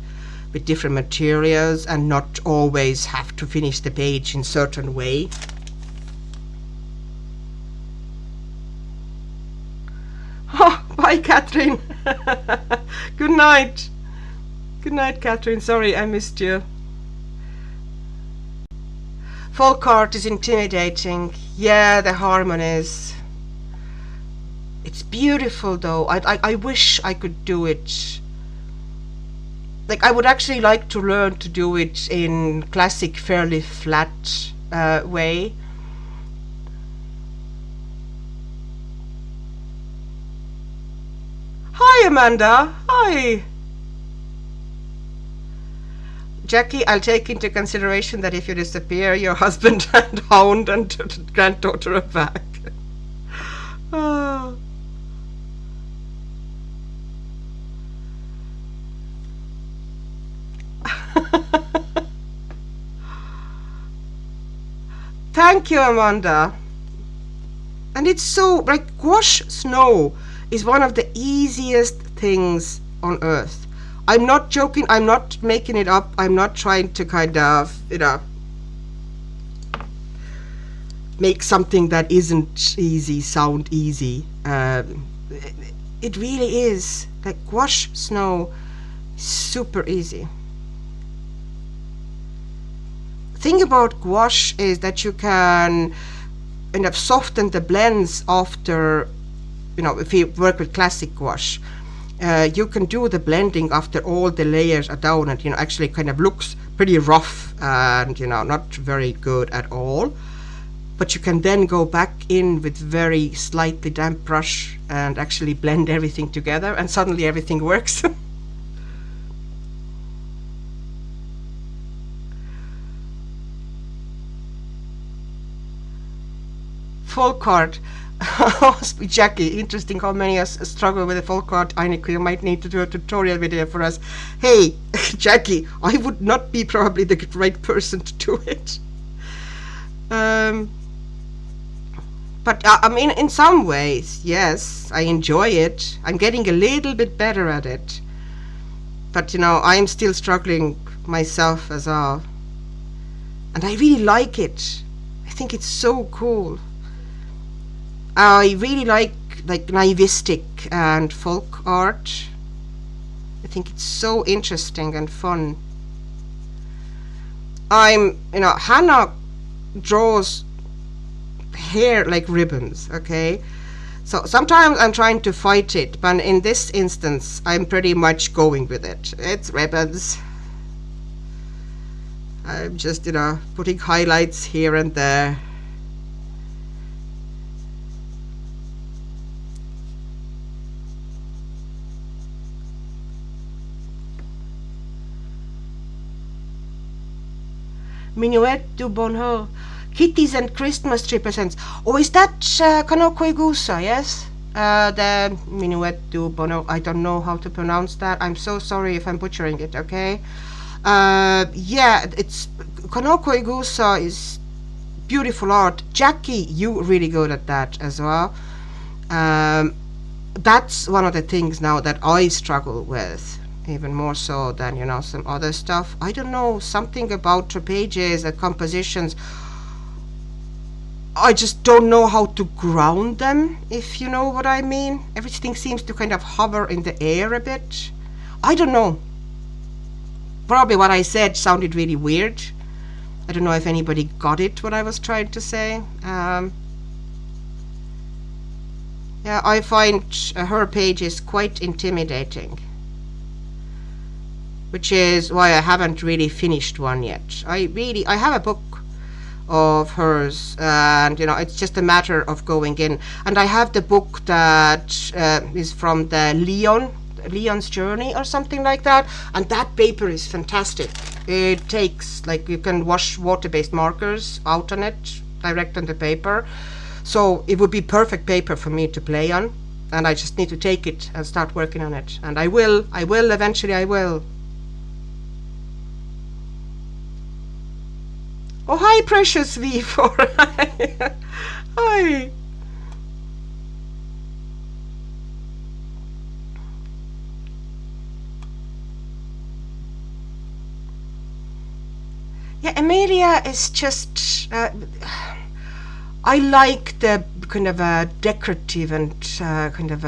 with different materials and not always have to finish the page in a certain way. Oh, bye, Catherine. Good night. Good night, Catherine. Sorry, I missed you. Folk art is intimidating. Yeah, the harmonies. It's beautiful, though. I wish I could do it. Like, I would actually like to learn to do it in classic, fairly flat way. Hi, Amanda. Hi. Jackie, I'll take into consideration that if you disappear, your husband and hound and granddaughter are back. Oh. Thank you, Amanda. And it's so, like, gouache snow is one of the easiest things on earth. I'm not joking, I'm not making it up, I'm not trying to kind of, make something that isn't easy sound easy. it really is. Like gouache snow, super easy. Thing about gouache is that you can kind of soften the blends after, if you work with classic gouache. You can do the blending after all the layers are down, and actually kind of looks pretty rough and not very good at all. But you can then go back in with very slightly damp brush and actually blend everything together, and suddenly everything works. Folk art. Jackie, interesting how many of us struggle with the folk art. Ainikko, you might need to do a tutorial video for us. Hey, Jackie, I would not be probably the right person to do it. But I mean, in some ways, yes, I enjoy it. I'm getting a little bit better at it. But I'm still struggling myself as well. And I really like it. I think it's so cool. I really like naivistic and folk art. I think it's so interesting and fun. Hanna draws hair like ribbons, okay? So sometimes I'm trying to fight it, but in this instance, I'm pretty much going with it. It's ribbons. I'm just, putting highlights here and there. Minuet du Bonheur. Kitties and Christmas tree presents. Oh, is that Kanokoi Gusa, yes? The Minuet du Bonheur. I don't know how to pronounce that. I'm so sorry if I'm butchering it, okay? Yeah, it's Kanokoi Gusa is beautiful art. Jackie, you really good at that as well. That's one of the things now that I struggle with, even more so than some other stuff. I don't know, something about her pages and compositions. I just don't know how to ground them, if you know what I mean. Everything seems to kind of hover in the air a bit. I don't know. Probably what I said sounded really weird. I don't know if anybody got it, what I was trying to say. Yeah, I find her pages quite intimidating, which is why I haven't really finished one yet. I have a book of hers, and it's just a matter of going in. And I have the book that is from the Leon's Journey or something like that, and that paper is fantastic. It takes, you can wash water-based markers out on it, direct on the paper, so it would be perfect paper for me to play on, and I just need to take it and start working on it. And I will eventually. I will. Oh, hi, Precious V4. Hi. Yeah, Amelia is just... I like the kind of decorative and kind of...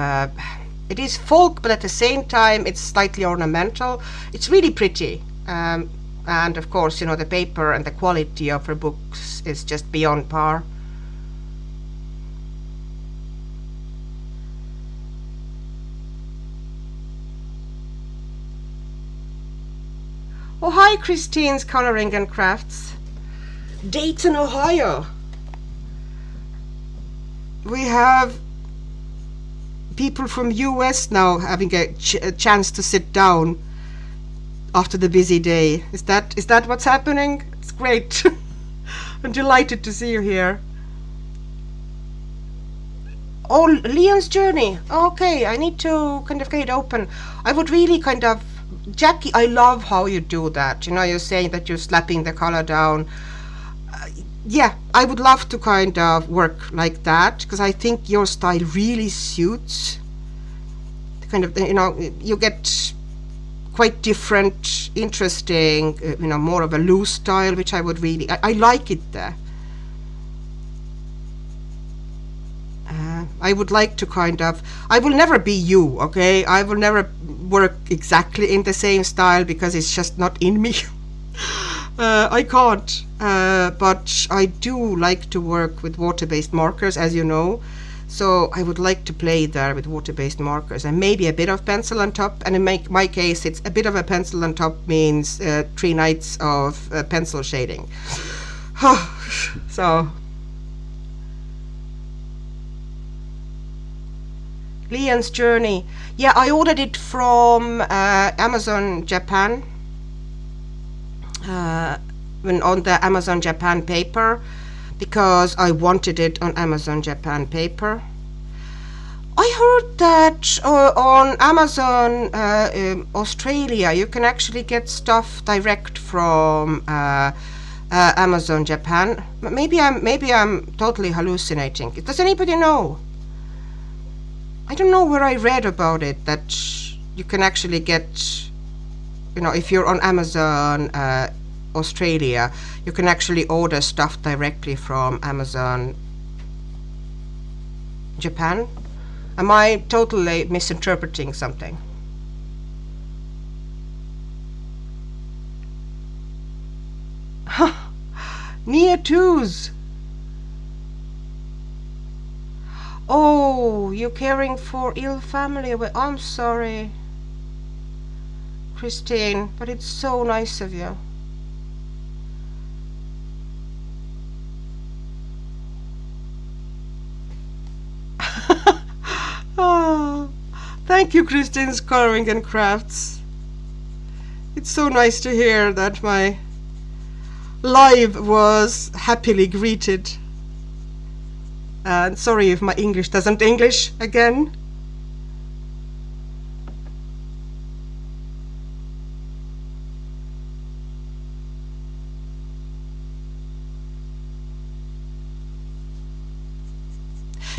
it is folk, but at the same time, it's slightly ornamental. It's really pretty. And of course, the paper and the quality of her books is just beyond par. Oh, hi, Christine's Coloring and Crafts. Dayton, Ohio. We have people from US now having a chance to sit down after the busy day. Is that what's happening? It's great. I'm delighted to see you here. Oh, Leon's Journey. Okay, I need to kind of get it open. I would really kind of... Jackie, I love how you do that. You're saying that you're slapping the color down. Yeah, I would love to kind of work like that, because I think your style really suits the kind of, you get quite different, interesting, more of a loose style, which I would really, I like it there. I would like to kind of, I will never be you, okay? I will never work exactly in the same style because it's just not in me. I can't, but I do like to work with water-based markers, as you know. So I would like to play there with water-based markers and maybe a bit of pencil on top. And in my case, it's a bit of a pencil on top means 3 nights of pencil shading. So, Leon's Journey. Yeah, I ordered it from Amazon Japan. When on the Amazon Japan paper, because I wanted it on Amazon Japan paper. I heard that on Amazon Australia you can actually get stuff direct from Amazon Japan. Maybe I'm totally hallucinating. Does anybody know? I don't know where I read about it, that you can actually get, you know, if you're on Amazon Australia, you can actually order stuff directly from Amazon Japan. Am I totally misinterpreting something? Near twos. Oh, you're caring for ill family. Well, I'm sorry, Christine, but it's so nice of you. Oh, thank you, Christine's Coloring and Crafts. It's so nice to hear that my live was happily greeted. And sorry if my English doesn't English again.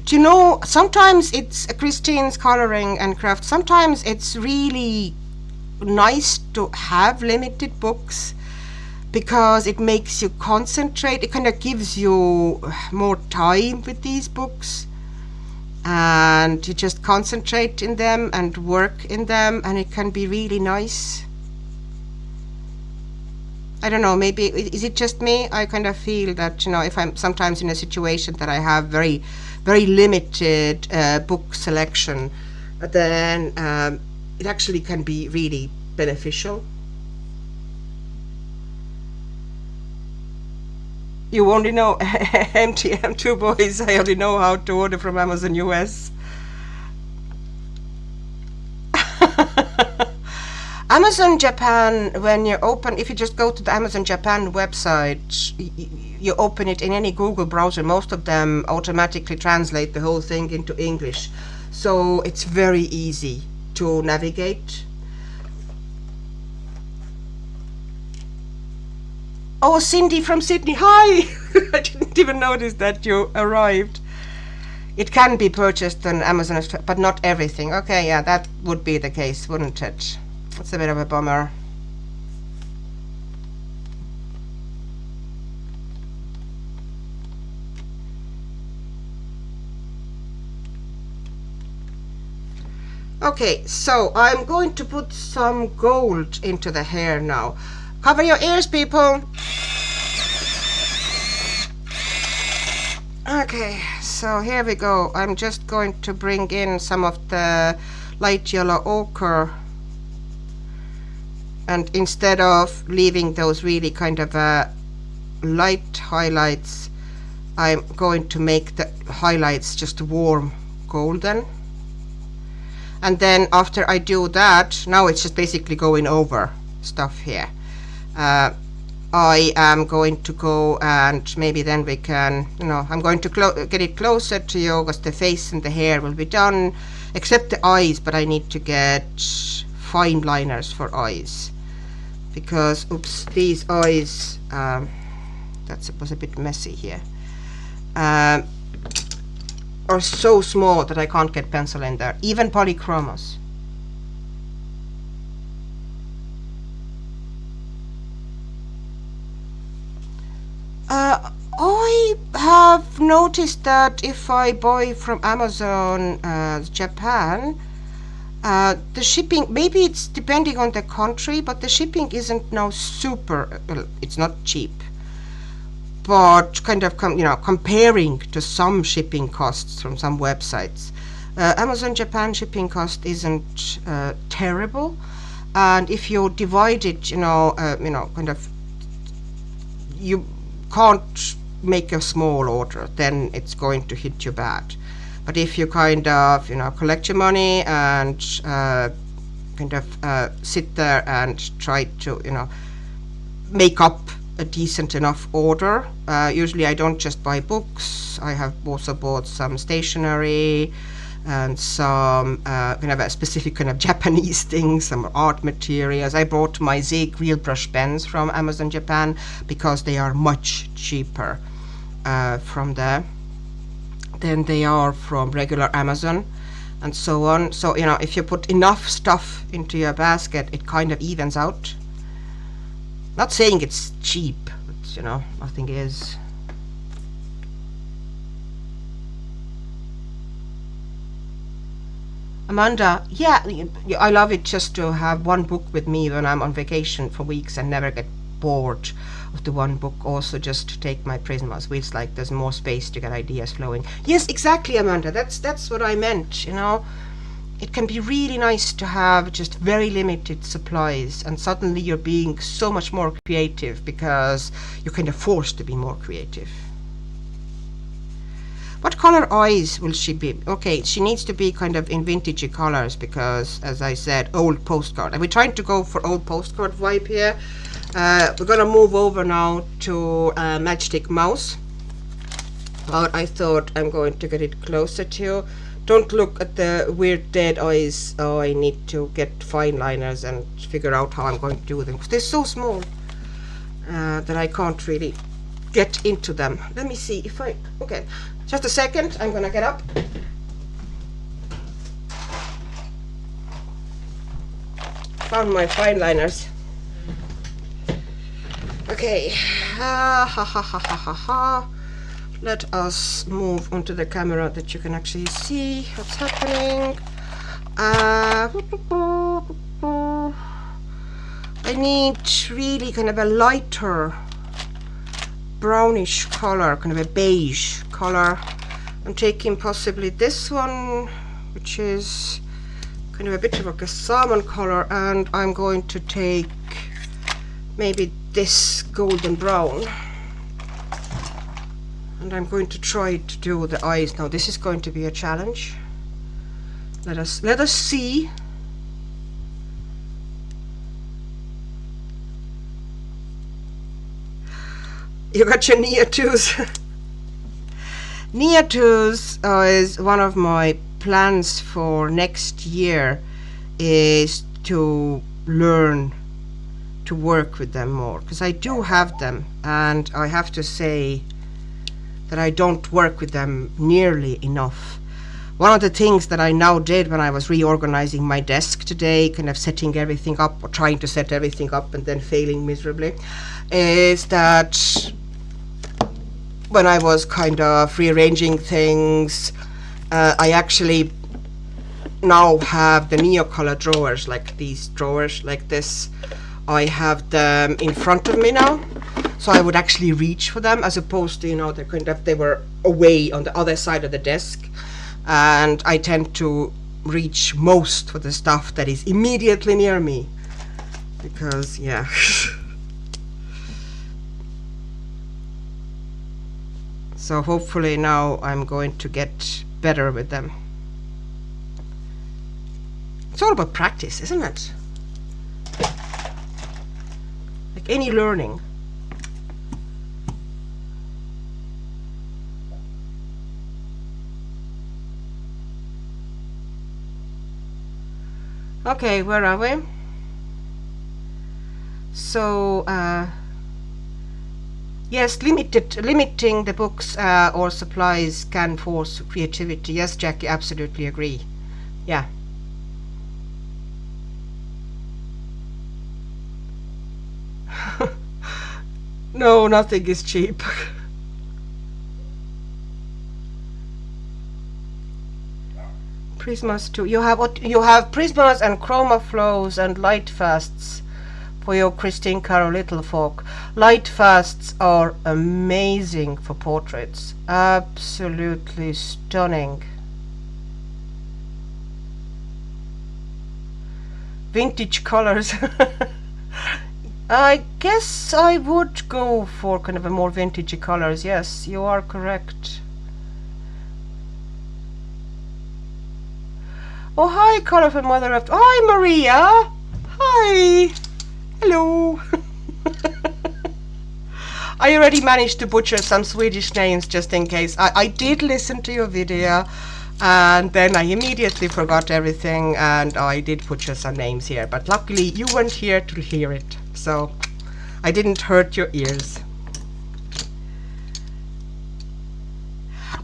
Do you know, sometimes it's Christine's Coloring and Craft, sometimes it's really nice to have limited books because it makes you concentrate. It kind of gives you more time with these books and you just concentrate in them and work in them, and it can be really nice. I don't know, maybe is it just me? I kind of feel that, you know, if I'm sometimes in a situation that I have very limited book selection, then it actually can be really beneficial. You only know MTM2 boys. I only know how to order from Amazon US. Amazon Japan, when you open, if you just go to the Amazon Japan website, you open it in any Google browser, most of them automatically translate the whole thing into English. So it's very easy to navigate. Oh, Cindy from Sydney, hi! I didn't even notice that you arrived. It can be purchased on Amazon, but not everything. Okay, yeah, that would be the case, wouldn't it? It's a bit of a bummer. Okay, so I'm going to put some gold into the hair now. Cover your ears, people. Okay, so here we go. I'm just going to bring in some of the light yellow ochre, and instead of leaving those really kind of light highlights, I'm going to make the highlights just warm golden. And then after I do that, now it's just basically going over stuff here. I am going to go, and maybe then we can, you know, I'm going to get it closer to you because the face and the hair will be done, except the eyes, but I need to get fine liners for eyes. Because, oops, these eyes, that was a bit messy here, are so small that I can't get pencil in there, even polychromos. I have noticed that if I buy from Amazon Japan, the shipping, maybe it's depending on the country, but the shipping isn't now super, well, it's not cheap. But kind of, comparing to some shipping costs from some websites, Amazon Japan shipping cost isn't terrible. And if you divide it, kind of, you can't make a small order, then it's going to hit you bad. But if you kind of, collect your money and kind of sit there and try to, make up a decent enough order. Usually I don't just buy books. I have also bought some stationery and some kind of a specific kind of Japanese things, some art materials. I bought my Zeg real brush pens from Amazon Japan because they are much cheaper from there than they are from regular Amazon and so on. So, if you put enough stuff into your basket, it kind of evens out. Not saying it's cheap, but nothing is. Amanda, yeah, I love it just to have one book with me when I'm on vacation for weeks and never get bored of the one book. Also, just to take my prismas, it's like there's more space to get ideas flowing. Yes, exactly, Amanda. That's what I meant. It can be really nice to have just very limited supplies, and suddenly you're being so much more creative because you're kind of forced to be more creative. What color eyes will she be? Okay, she needs to be kind of in vintagey colors because, as I said, old postcard. And we're trying to go for old postcard vibe here. We're gonna move over now to Matchstick Mouse. But I thought I'm going to get it closer to you. Don't look at the weird dead eyes. Oh, I need to get fine liners and figure out how I'm going to do them. They're so small that I can't really get into them. Let me see if I... Okay, just a second. I'm gonna get up. Found my fine liners. Okay. Ha ha ha ha ha ha. Let us move onto the camera that you can actually see what's happening. I need really kind of a lighter brownish color, kind of a beige color. I'm taking possibly this one, which is kind of a bit of like a salmon color, and I'm going to take maybe this golden brown. And I'm going to try to do the eyes. Now this is going to be a challenge. Let us see. You got your Neatus. Neatus is one of my plans for next year, is to learn to work with them more, because I do have them and I have to say that I don't work with them nearly enough. One of the things that I now did when I was reorganizing my desk today, kind of setting everything up or trying to set everything up and then failing miserably, is that when I was kind of rearranging things, I actually now have the Neocolor drawers, like these drawers like this. I have them in front of me now, so I would actually reach for them, as opposed to, they were away on the other side of the desk, and I tend to reach most for the stuff that is immediately near me, because yeah. So hopefully now I'm going to get better with them. It's all about practice, isn't it? Like any learning. Okay, where are we? So, yes, limiting the books or supplies can force creativity. Yes, Jackie, absolutely agree. Yeah. No, nothing is cheap. Prismas too. You have what? You have Prismas and Chroma Flows and Light Fasts for your Christine Caro Little Folk. Light Fasts are amazing for portraits. Absolutely stunning. Vintage colors. I guess I would go for kind of a more vintagey colors. Yes, you are correct. Oh, hi, Colorful Mother of... Hi, Maria. Hi. Hello. I already managed to butcher some Swedish names just in case. I did listen to your video, and then I immediately forgot everything, and I did butcher some names here. But luckily, you weren't here to hear it, so I didn't hurt your ears.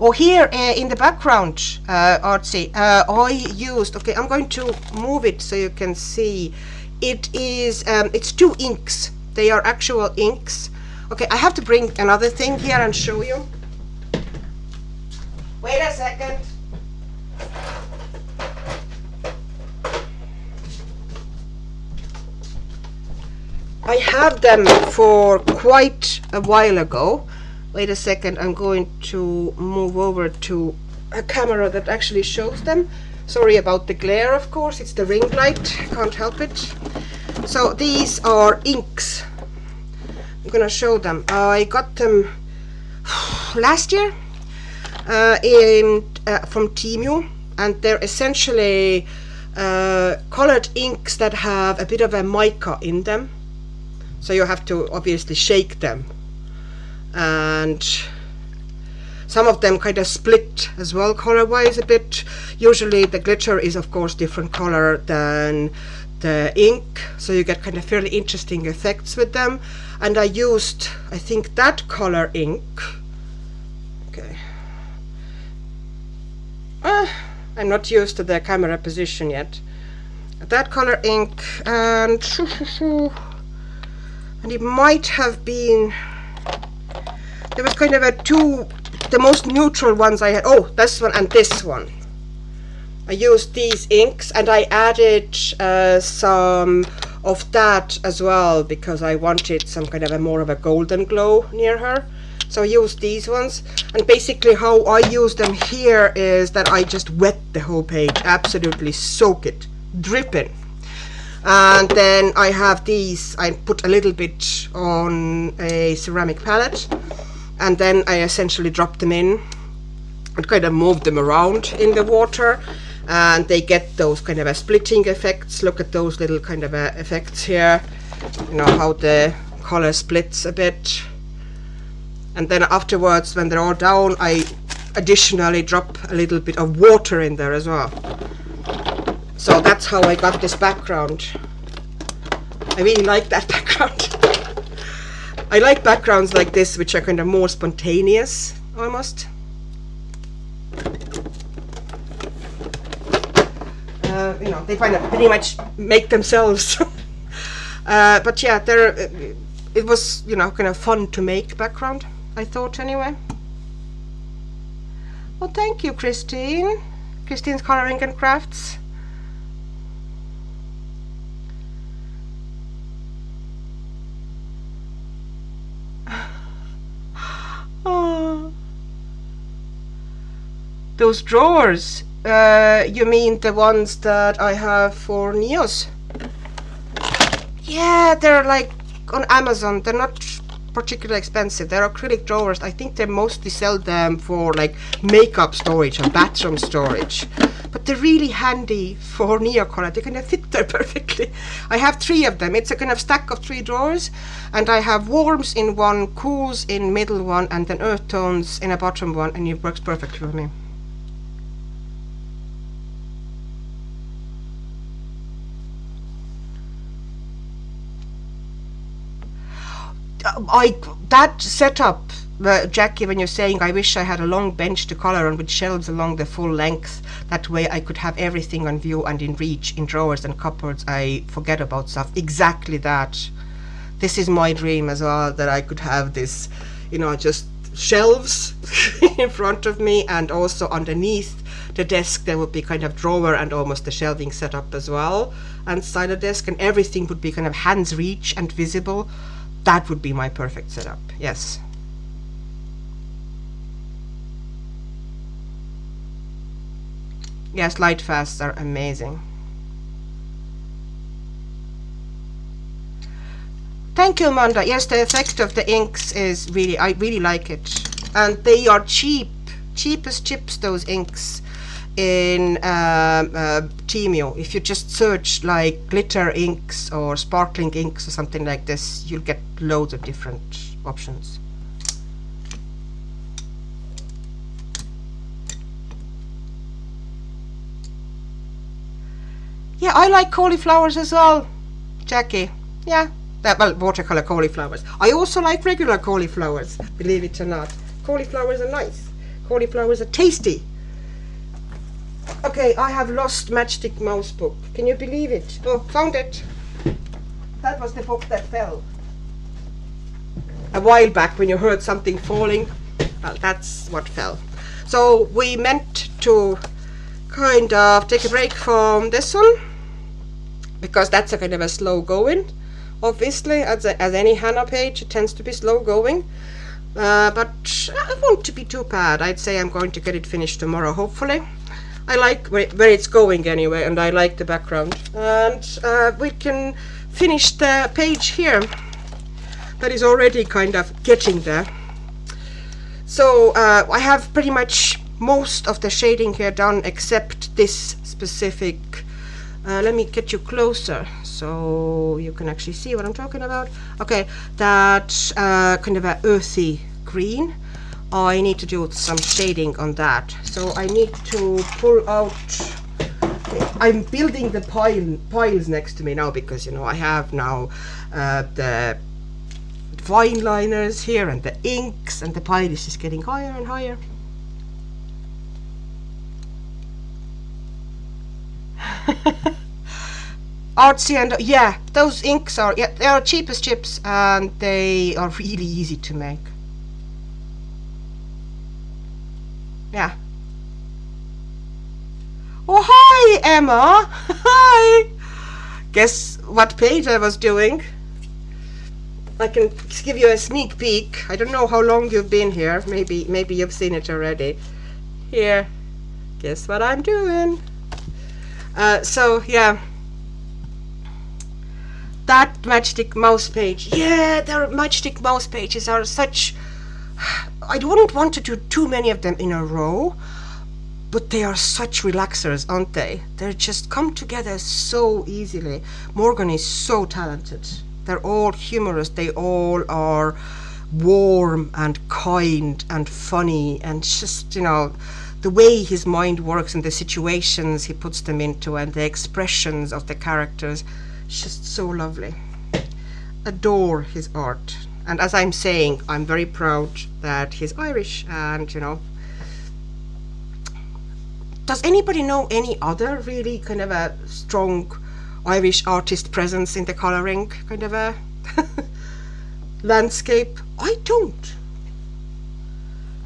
Oh, here in the background, Artsy, I used, okay, I'm going to move it so you can see. It is, it's two inks. They are actual inks. Okay, I have to bring another thing here and show you. Wait a second. I had them for quite a while ago. Wait a second, I'm going to move over to a camera that actually shows them. Sorry about the glare, of course, it's the ring light, can't help it. So these are inks. I'm gonna show them. I got them last year from Temu, and they're essentially colored inks that have a bit of a mica in them. So you have to obviously shake them. And some of them kind of split as well color wise a bit. Usually the glitter is of course different color than the ink, so you get kind of fairly interesting effects with them. And I used, I think, that color ink. Okay, I'm not used to the camera position yet. That color ink, and it might have been, there was kind of a two, the most neutral ones I had. Oh, this one and this one. I used these inks, and I added some of that as well because I wanted some kind of a more of a golden glow near her. So I used these ones, and basically how I use them here is that I just wet the whole page, absolutely soak it, dripping. And then I have these, I put a little bit on a ceramic palette, and then I essentially drop them in and kind of move them around in the water, and they get those kind of a splitting effects. Look at those little kind of effects here, you know how the color splits a bit. And then afterwards, when they're all down, I additionally drop a little bit of water in there as well. So that's how I got this background. I really like that background. I like backgrounds like this, which are kind of more spontaneous, almost. You know, they kind of pretty much make themselves. But yeah, it was, you know, kind of fun to make background, I thought anyway. Well, thank you, Christine. Christine's Coloring and Crafts. Oh. Those drawers, you mean the ones that I have for Neos? Yeah, they're like on Amazon. They're not particularly expensive. They're acrylic drawers. I think they mostly sell them for like makeup storage and bathroom storage, but they're really handy for Neocolor. They kind of fit there perfectly. I have 3 of them. It's a kind of stack of 3 drawers, and I have warms in one, cools in middle one, and then earth tones in a bottom one, and it works perfectly for me. That setup, Jackie, when you're saying I wish I had a long bench to color on with shelves along the full length, that way I could have everything on view and in reach in drawers and cupboards, I forget about stuff. Exactly that. This is my dream as well, that I could have this, you know, just shelves in front of me, and also underneath the desk there would be kind of drawer and almost the shelving set up as well inside the desk, and everything would be kind of hands reach and visible. That would be my perfect setup. Yes. Yes, light fasts are amazing. Thank you, Amanda. Yes, the effect of the inks is really, I really like it. And they are cheap as chips, those inks in Temu. If you just search like glitter inks or sparkling inks or something like this, you'll get loads of different options. Yeah, I like cauliflowers as well, Jackie. Yeah, well, watercolor cauliflowers. I also like regular cauliflowers, believe it or not. Cauliflowers are nice. Cauliflowers are tasty. Okay, I have lost Matchstick Mouse book. Can you believe it? Oh, found it. That was the book that fell a while back when you heard something falling. Well, that's what fell. So we meant to kind of take a break from this one, because that's a kind of a slow going. Obviously, as any Hanna page, it tends to be slow going. But I won't to be too bad. I'd say I'm going to get it finished tomorrow, hopefully. I like where it's going anyway, and I like the background. And we can finish the page here. That is already kind of getting there. So I have pretty much most of the shading here done, except this specific. Let me get you closer so you can actually see what I'm talking about. Okay, that kind of a earthy green. I need to do some shading on that. So I need to pull out. I'm building the piles next to me now, because you know I have now the fine liners here and the inks, and the pile is just getting higher and higher. Artsy, and yeah, those inks are, yeah, they are cheap as chips, and they are really easy to make. Yeah. Oh, hi, Emma. Hi. Guess what page I was doing? I can give you a sneak peek. I don't know how long you've been here. Maybe you've seen it already. Here. Guess what I'm doing? So yeah. That Matchstick Mouse page. Yeah, their Matchstick Mouse pages are such... I wouldn't want to do too many of them in a row, but they are such relaxers, aren't they? They just come together so easily. Morgan is so talented. They're all humorous. They all are warm and kind and funny, and just, you know, the way his mind works and the situations he puts them into and the expressions of the characters. It's just so lovely. Adore his art. And as I'm saying, I'm very proud that he's Irish, and you know. Does anybody know any other really kind of a strong Irish artist presence in the colouring kind of a landscape? I don't.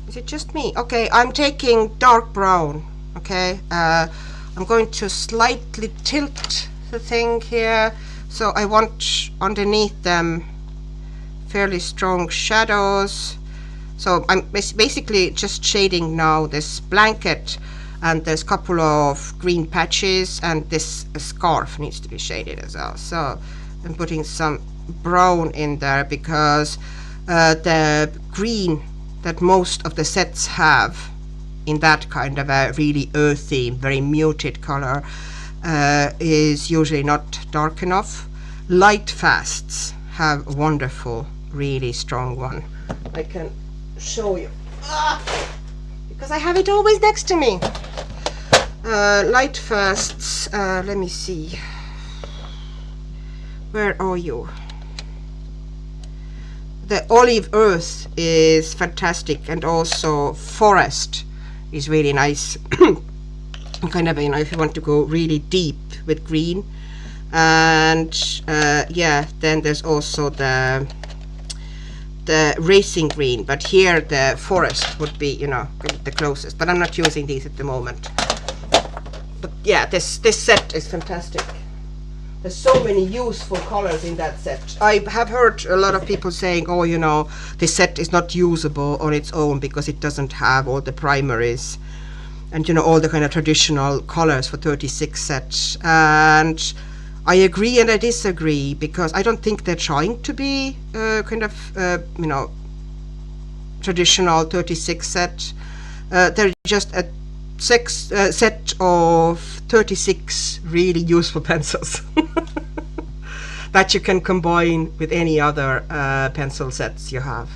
Is it just me? Okay, I'm taking dark brown. Okay, I'm going to slightly tilt the thing here, so I want underneath them fairly strong shadows. So I'm basically just shading now this blanket, and there's a couple of green patches, and this scarf needs to be shaded as well. So I'm putting some brown in there, because the green that most of the sets have in that kind of a really earthy, very muted color is usually not dark enough. Light fasts have a wonderful, really strong one. I can show you because I have it always next to me. Light fasts, let me see, where are you? The olive earth is fantastic, and also forest is really nice. Kind of, you know, if you want to go really deep with green. And yeah, then there's also the the racing green, but here the forest would be, you know, the closest. But I'm not using these at the moment. But yeah, this set is fantastic. There's so many useful colors in that set. I have heard a lot of people saying, oh, you know, this set is not usable on its own because it doesn't have all the primaries and, you know, all the kind of traditional colors for 36 sets. And I agree and I disagree, because I don't think they're trying to be kind of, you know, traditional 36 set. They're just a set of 36 really useful pencils that you can combine with any other pencil sets you have.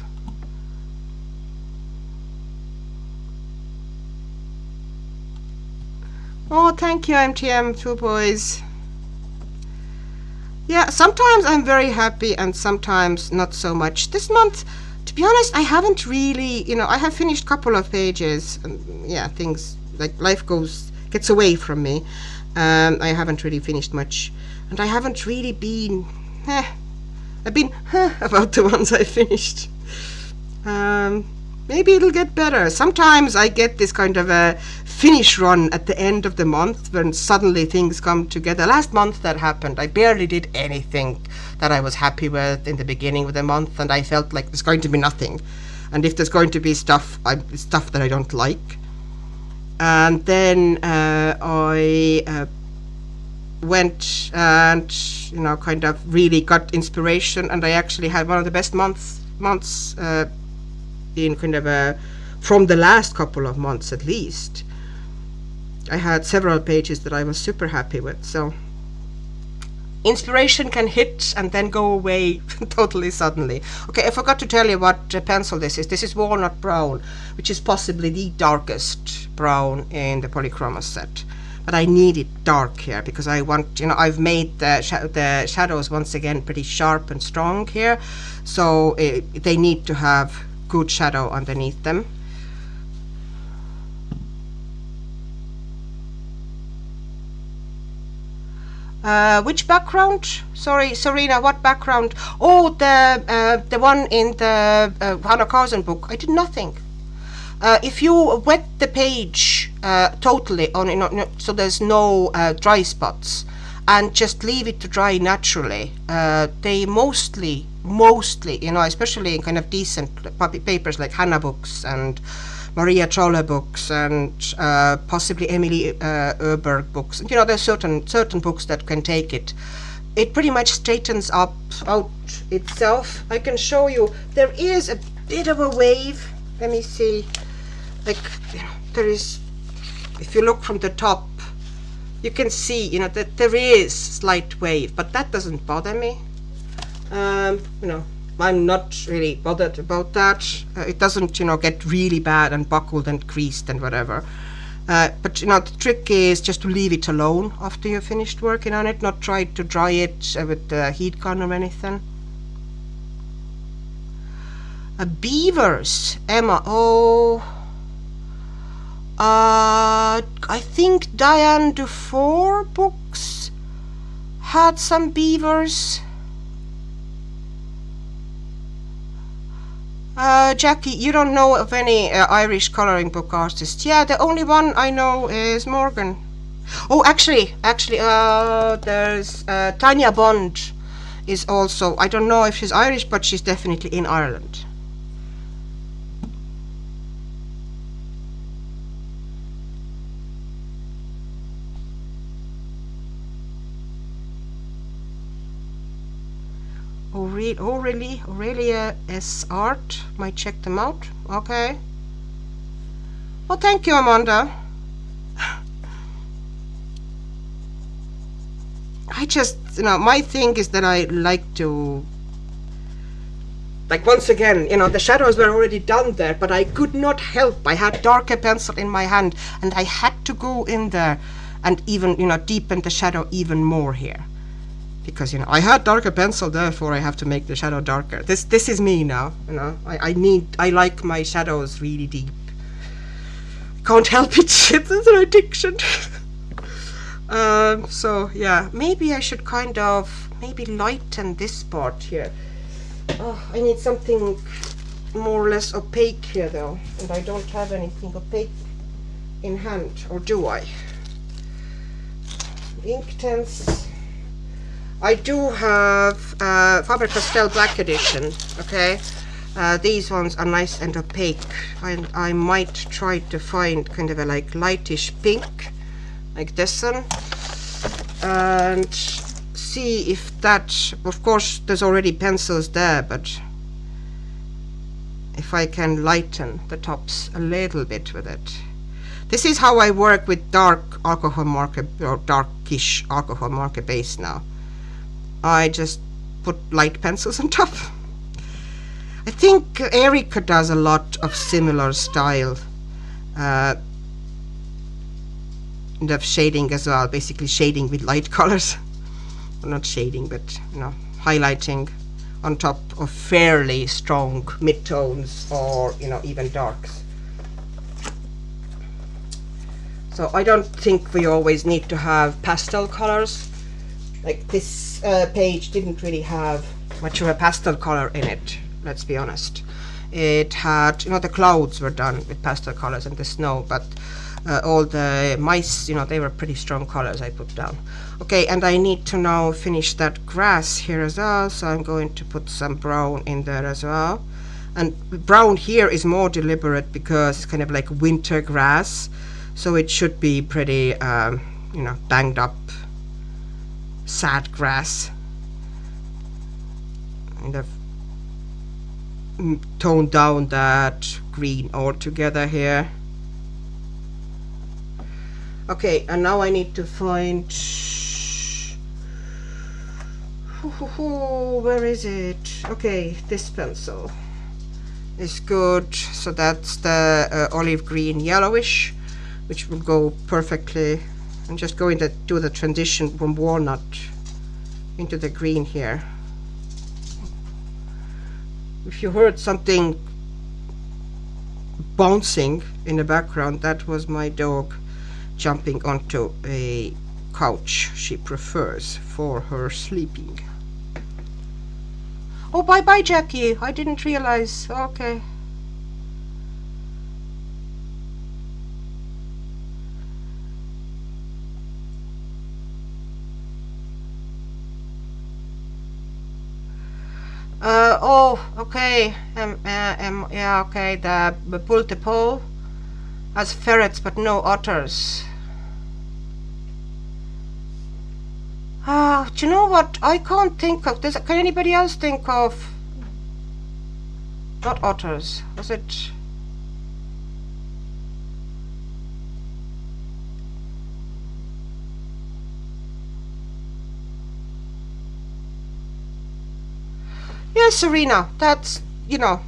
Oh, thank you, MTM, two boys. Yeah, sometimes I'm very happy and sometimes not so much. This month, to be honest, I haven't really, you know, I have finished a couple of pages, and yeah, things like life gets away from me. I haven't really finished much, and I haven't really been, I've been about the ones I finished. Maybe it'll get better. Sometimes I get this kind of a finish run at the end of the month when suddenly things come together. Last month that happened. I barely did anything that I was happy with in the beginning of the month, and I felt like there's going to be nothing. And if there's going to be stuff, it's stuff that I don't like. And then I went and, you know, kind of really got inspiration, and I actually had one of the best months in kind of from the last couple of months at least. I had several pages that I was super happy with. So inspiration can hit and then go away totally suddenly. Okay, I forgot to tell you what pencil this is. This is Walnut Brown, which is possibly the darkest brown in the Polychromos set. But I need it dark here because I want, you know, I've made the shadows once again pretty sharp and strong here. So they need to have good shadow underneath them. Which background? Sorry, Serena, what background? Oh, the one in the Hanna Karlzon book. I did nothing. If you wet the page totally on, you know, so there's no dry spots, and just leave it to dry naturally, they mostly, you know, especially in kind of decent papers like Hanna books and Maria Trolle books and possibly Emily Oberg books. You know, there's certain books that can take it. It pretty much straightens out itself. I can show you. There is a bit of a wave. Let me see. Like, you know, there is. If you look from the top, you can see, you know, that there is slight wave, but that doesn't bother me. You know, I'm not really bothered about that. It doesn't, you know, get really bad and buckled and creased and whatever. But, you know, the trick is just to leave it alone after you've finished working on it, not try to dry it with the heat gun or anything. Beavers, Emma. Oh, I think Diane Dufour books had some beavers. Jackie, you don't know of any Irish coloring book artists? Yeah, the only one I know is Morgan. Oh, actually, there's Tanya Bond is also, I don't know if she's Irish, but she's definitely in Ireland. Oh really? Aurelia S. Art. Might check them out. Okay. Well, thank you, Amanda. I just, you know, my thing is that I like to, like, once again, you know, the shadows were already done there, but I could not help. I had darker pencil in my hand, and I had to go in there and even, you know, deepen the shadow even more here. Because, you know, I had darker pencil, therefore I have to make the shadow darker. This is me now, you know. I like my shadows really deep. Can't help it. It's an addiction. So yeah, maybe I should kind of maybe lighten this part here. Oh, I need something more or less opaque here though, and I don't have anything opaque in hand, or do I? Inktense. I do have Faber-Castell Black Edition, okay? These ones are nice and opaque, and I might try to find kind of a like lightish pink, like this one, and see if that, of course there's already pencils there, but if I can lighten the tops a little bit with it. This is how I work with dark alcohol marker, or darkish alcohol marker base now. I just put light pencils on top. I think Erika does a lot of similar style of shading as well, basically shading with light colors. Well, not shading, but you know, highlighting on top of fairly strong midtones, or you know, even darks. So I don't think we always need to have pastel colors. Like this page didn't really have much of a pastel color in it, let's be honest. It had, you know, the clouds were done with pastel colors and the snow, but all the mice, you know, they were pretty strong colors I put down. Okay, and I need to now finish that grass here as well, so I'm going to put some brown in there as well. And brown here is more deliberate because it's kind of like winter grass, so it should be pretty, you know, banged up, sad grass. And I've toned down that green altogether here. Okay, and now I need to find, where is it? Okay, this pencil is good. So that's the olive green yellowish, which will go perfectly. I'm just going to do the transition from walnut into the green here. If you heard something bouncing in the background, that was my dog jumping onto a couch she prefers for her sleeping. Oh, bye bye, Jackie. I didn't realize. Okay. Oh, okay. Yeah, okay. The bull has ferrets, but no otters. Do you know what? I can't think of this. Can anybody else think of? Not otters. Was it? Yes, Serena. That's, you know,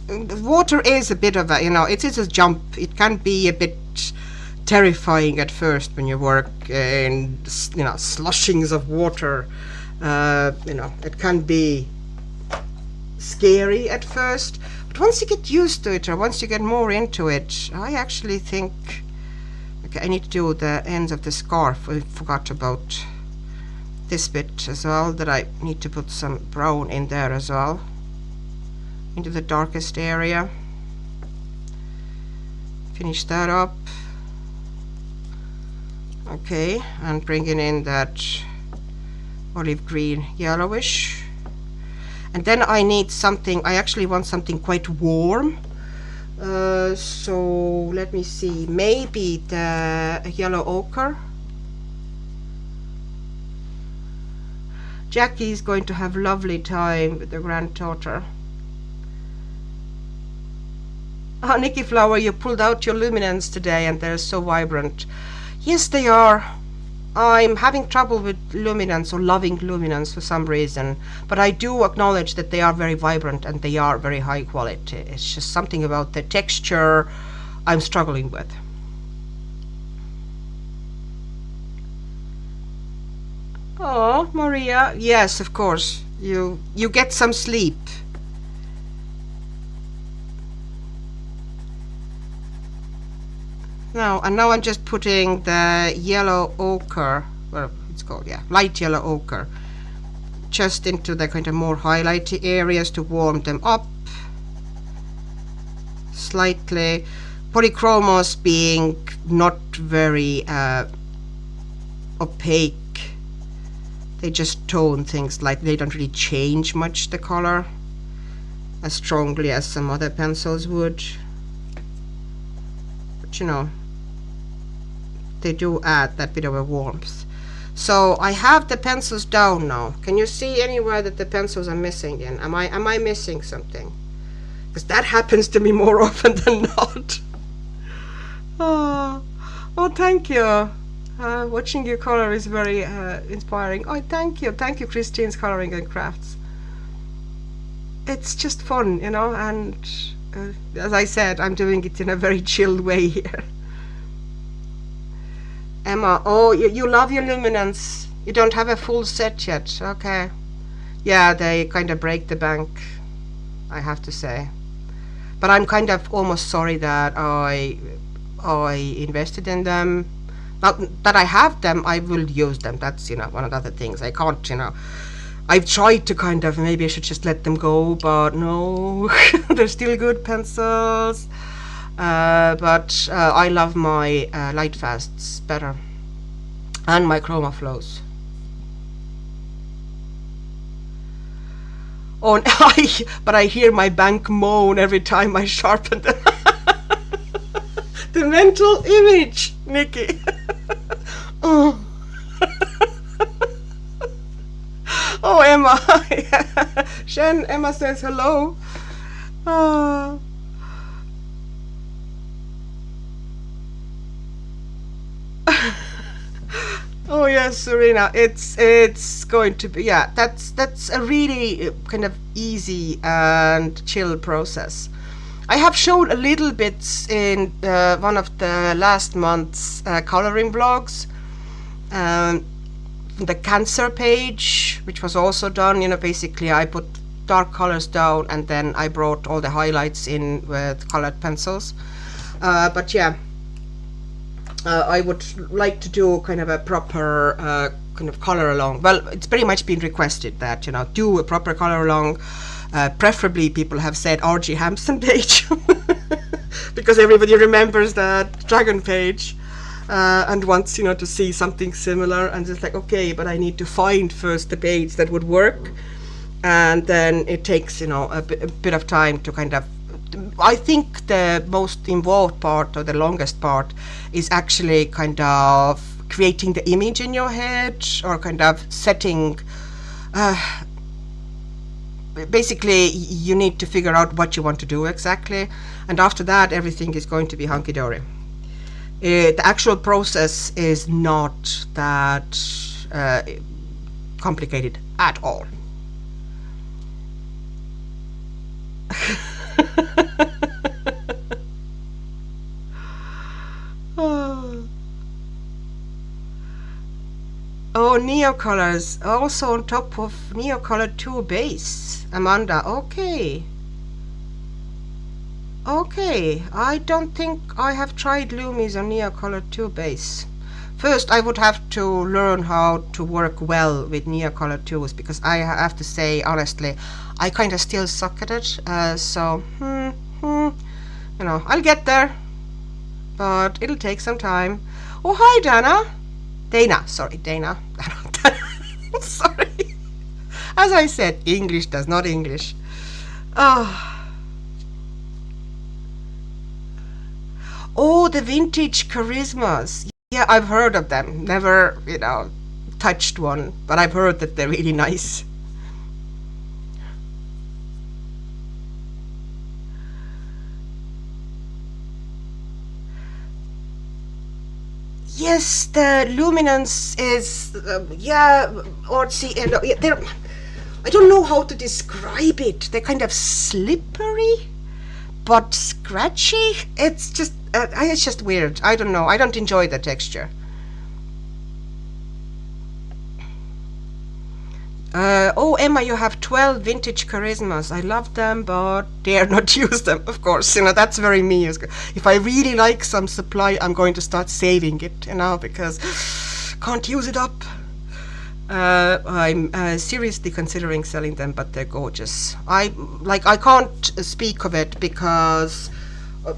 water is a bit of a, you know, it is a jump. It can be a bit terrifying at first when you work in, you know, slushings of water. You know, it can be scary at first, but once you get used to it, or once you get more into it, I actually think, okay, I need to do the ends of the scarf. I forgot about this bit as well, that I need to put some brown in there as well, into the darkest area. Finish that up. Okay, and bringing in that olive green yellowish. And then I need something, I actually want something quite warm. So let me see, maybe the yellow ochre. Jackie is going to have lovely time with the granddaughter. Oh, Nikki Flower, you pulled out your luminance today and they're so vibrant. Yes, they are. I'm having trouble with luminance, or loving luminance for some reason, but I do acknowledge that they are very vibrant and they are very high quality. It's just something about the texture I'm struggling with. Oh, Maria, yes, of course. You get some sleep. Now, and now I'm just putting the yellow ochre, well, it's called, yeah, light yellow ochre, just into the kind of more highlighty areas to warm them up slightly. Polychromos being not very opaque, they just tone things, like they don't really change much the color as strongly as some other pencils would, but you know, they do add that bit of a warmth. So I have the pencils down now. Can you see anywhere that the pencils are missing in? Am I missing something? Because that happens to me more often than not. Oh, thank you. Watching you color is very inspiring. Oh, thank you, Christine's Coloring and Crafts. It's just fun, you know, and as I said, I'm doing it in a very chilled way here. Emma, oh, you love your luminance. You don't have a full set yet. Okay. Yeah, they kind of break the bank, I have to say. But I'm kind of almost sorry that I invested in them. Not that I have them, I will use them. That's, you know, one of the other things. I can't, you know. I've tried to kind of, maybe I should just let them go, but no. They're still good pencils. But I love my Lightfasts better, and my Chroma Flows. Oh, but I hear my bank moan every time I sharpen them. The mental image, Nikki. Oh. Oh, Emma. Shen, Emma says hello. Oh. Oh yes, Serena, it's going to be, yeah, that's a really kind of easy and chill process. I have showed a little bit in one of the last month's coloring vlogs, the Cancer page, which was also done, you know, basically I put dark colors down and then I brought all the highlights in with colored pencils. But yeah, I would like to do kind of a proper kind of color along. Well, it's pretty much been requested that, you know, do a proper color along. Preferably, people have said R.G. Hampson page because everybody remembers that dragon page and wants, you know, to see something similar. And it's like, okay, but I need to find first the page that would work, and then it takes, you know, a bit of time to kind of. I think the most involved part, or the longest part, is actually kind of creating the image in your head, or kind of setting. Basically, you need to figure out what you want to do exactly, and after that, everything is going to be hunky-dory. The actual process is not that complicated at all. Oh, Neocolors, also on top of Neocolor 2 base. Amanda, okay. Okay, I don't think I have tried Lumis on Neocolor 2 base. First, I would have to learn how to work well with Neocolor 2s, because I have to say, honestly, I kind of still suck at it. So, you know, I'll get there, but it'll take some time. Oh, hi, Dana. Dana, sorry, Dana. Sorry. As I said, English does not English. Oh, the vintage charismas. Yeah, I've heard of them. Never, you know, touched one, but I've heard that they're really nice. Yes, the luminance is, yeah, or see, they're, I don't know how to describe it. They're kind of slippery, but scratchy. It's just weird. I don't know. I don't enjoy the texture. Oh, Emma, you have 12 vintage charismas. I love them, but dare not use them, of course. You know, that's very me. If I really like some supply, I'm going to start saving it, you know, because can't use it up. I'm seriously considering selling them, but they're gorgeous. I can't speak of it because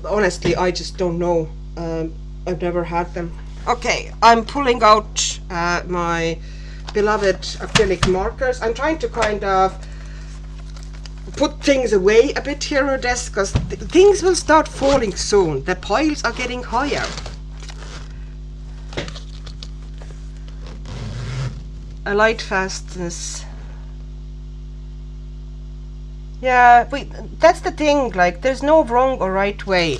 honestly I just don't know. I've never had them. Okay, I'm pulling out my beloved acrylic markers. I'm trying to kind of put things away a bit here on the desk because things will start falling soon. The piles are getting higher. A light fastness. Yeah, that's the thing, like there's no wrong or right way.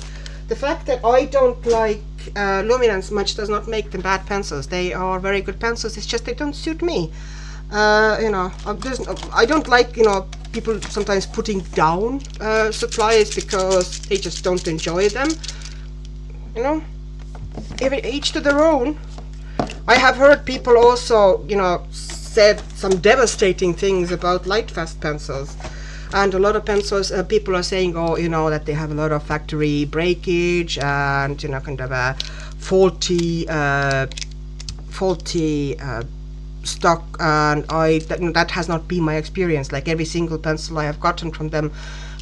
The fact that I don't like luminance much does not make them bad pencils. They are very good pencils, it's just they don't suit me. You know, I don't like, you know, people sometimes putting down supplies because they just don't enjoy them. You know, each to their own. I have heard people also, you know, said some devastating things about light fast pencils, and a lot of pencils people are saying, oh, you know, that they have a lot of factory breakage and, you know, kind of a faulty stock, and that has not been my experience. Like every single pencil I have gotten from them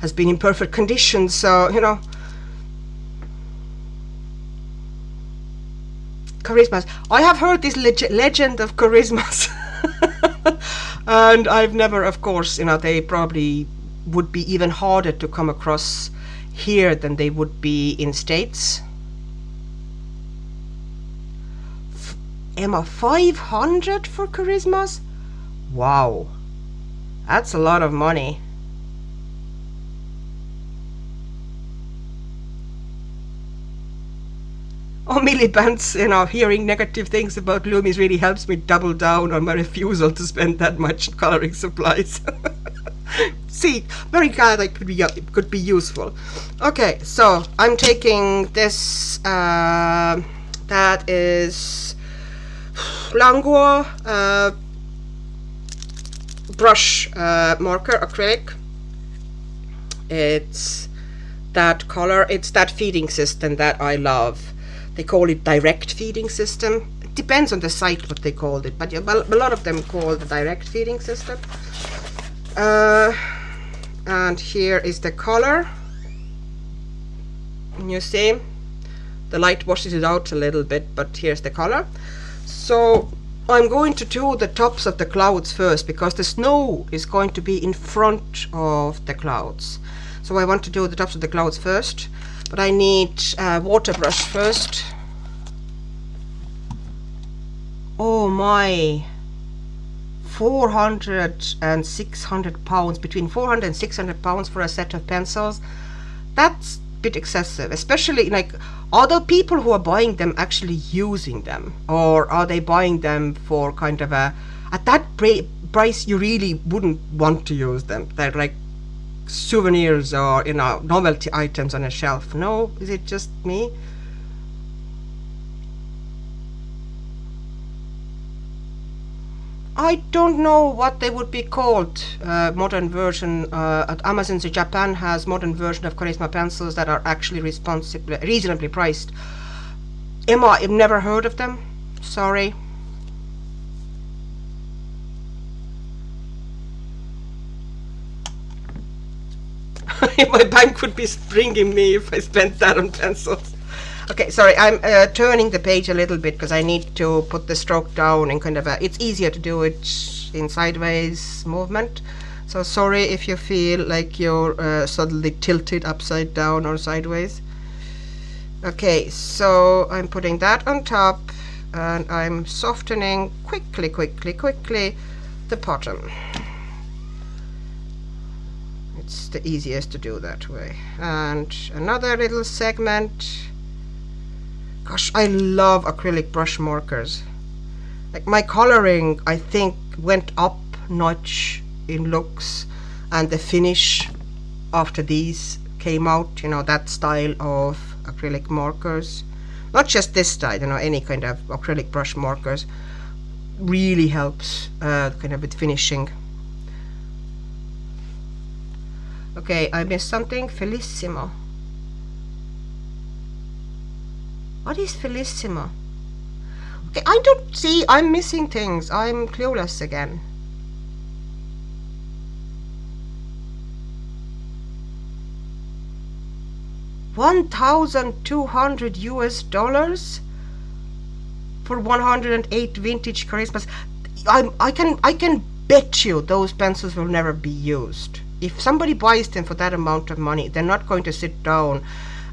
has been in perfect condition, so, you know. Charismas. I have heard this legend of charismas and I've never, of course, you know, they probably would be even harder to come across here than they would be in States. Emma, 500 for charismas? Wow, that's a lot of money. Oh, Miliband's, you know, hearing negative things about Loomies really helps me double down on my refusal to spend that much coloring supplies. See, very glad I could be useful. Okay, so I'm taking this. That is Langua brush marker acrylic. It's that color. It's that feeding system that I love. They call it direct feeding system. It depends on the site what they called it, but a lot of them call the direct feeding system. And here is the color. You see, the light washes it out a little bit, but here's the color. So I'm going to do the tops of the clouds first because the snow is going to be in front of the clouds. So I want to do the tops of the clouds first. But I need a water brush first. Oh my, 400 and 600 pounds, between 400 and 600 pounds for a set of pencils. That's a bit excessive, especially like, are the people who are buying them actually using them, or are they buying them for kind of a, at that price you really wouldn't want to use them. They're like souvenirs or, you know, novelty items on a shelf. No, is it just me? I don't know what they would be called. Modern version at Amazon Japan has modern version of Charisma pencils that are actually reasonably priced. Emma, I've never heard of them. Sorry. My bank would be springing me if I spent that on pencils. Okay, sorry, I'm turning the page a little bit because I need to put the stroke down and kind of it's easier to do it in sideways movement. So sorry if you feel like you're suddenly tilted upside down or sideways. Okay, so I'm putting that on top and I'm softening quickly the bottom. It's the easiest to do that way. And another little segment. Gosh, I love acrylic brush markers. Like my coloring, I think, went up notch in looks, and the finish after these came out, you know, that style of acrylic markers. Not just this style, you know, any kind of acrylic brush markers really helps kind of with finishing. Okay, I missed something. Felissimo. What is Felissimo? Okay, I don't see. I'm missing things. I'm clueless again. $1,200 for 108 vintage charismas. I can bet you those pencils will never be used. If somebody buys them for that amount of money, they're not going to sit down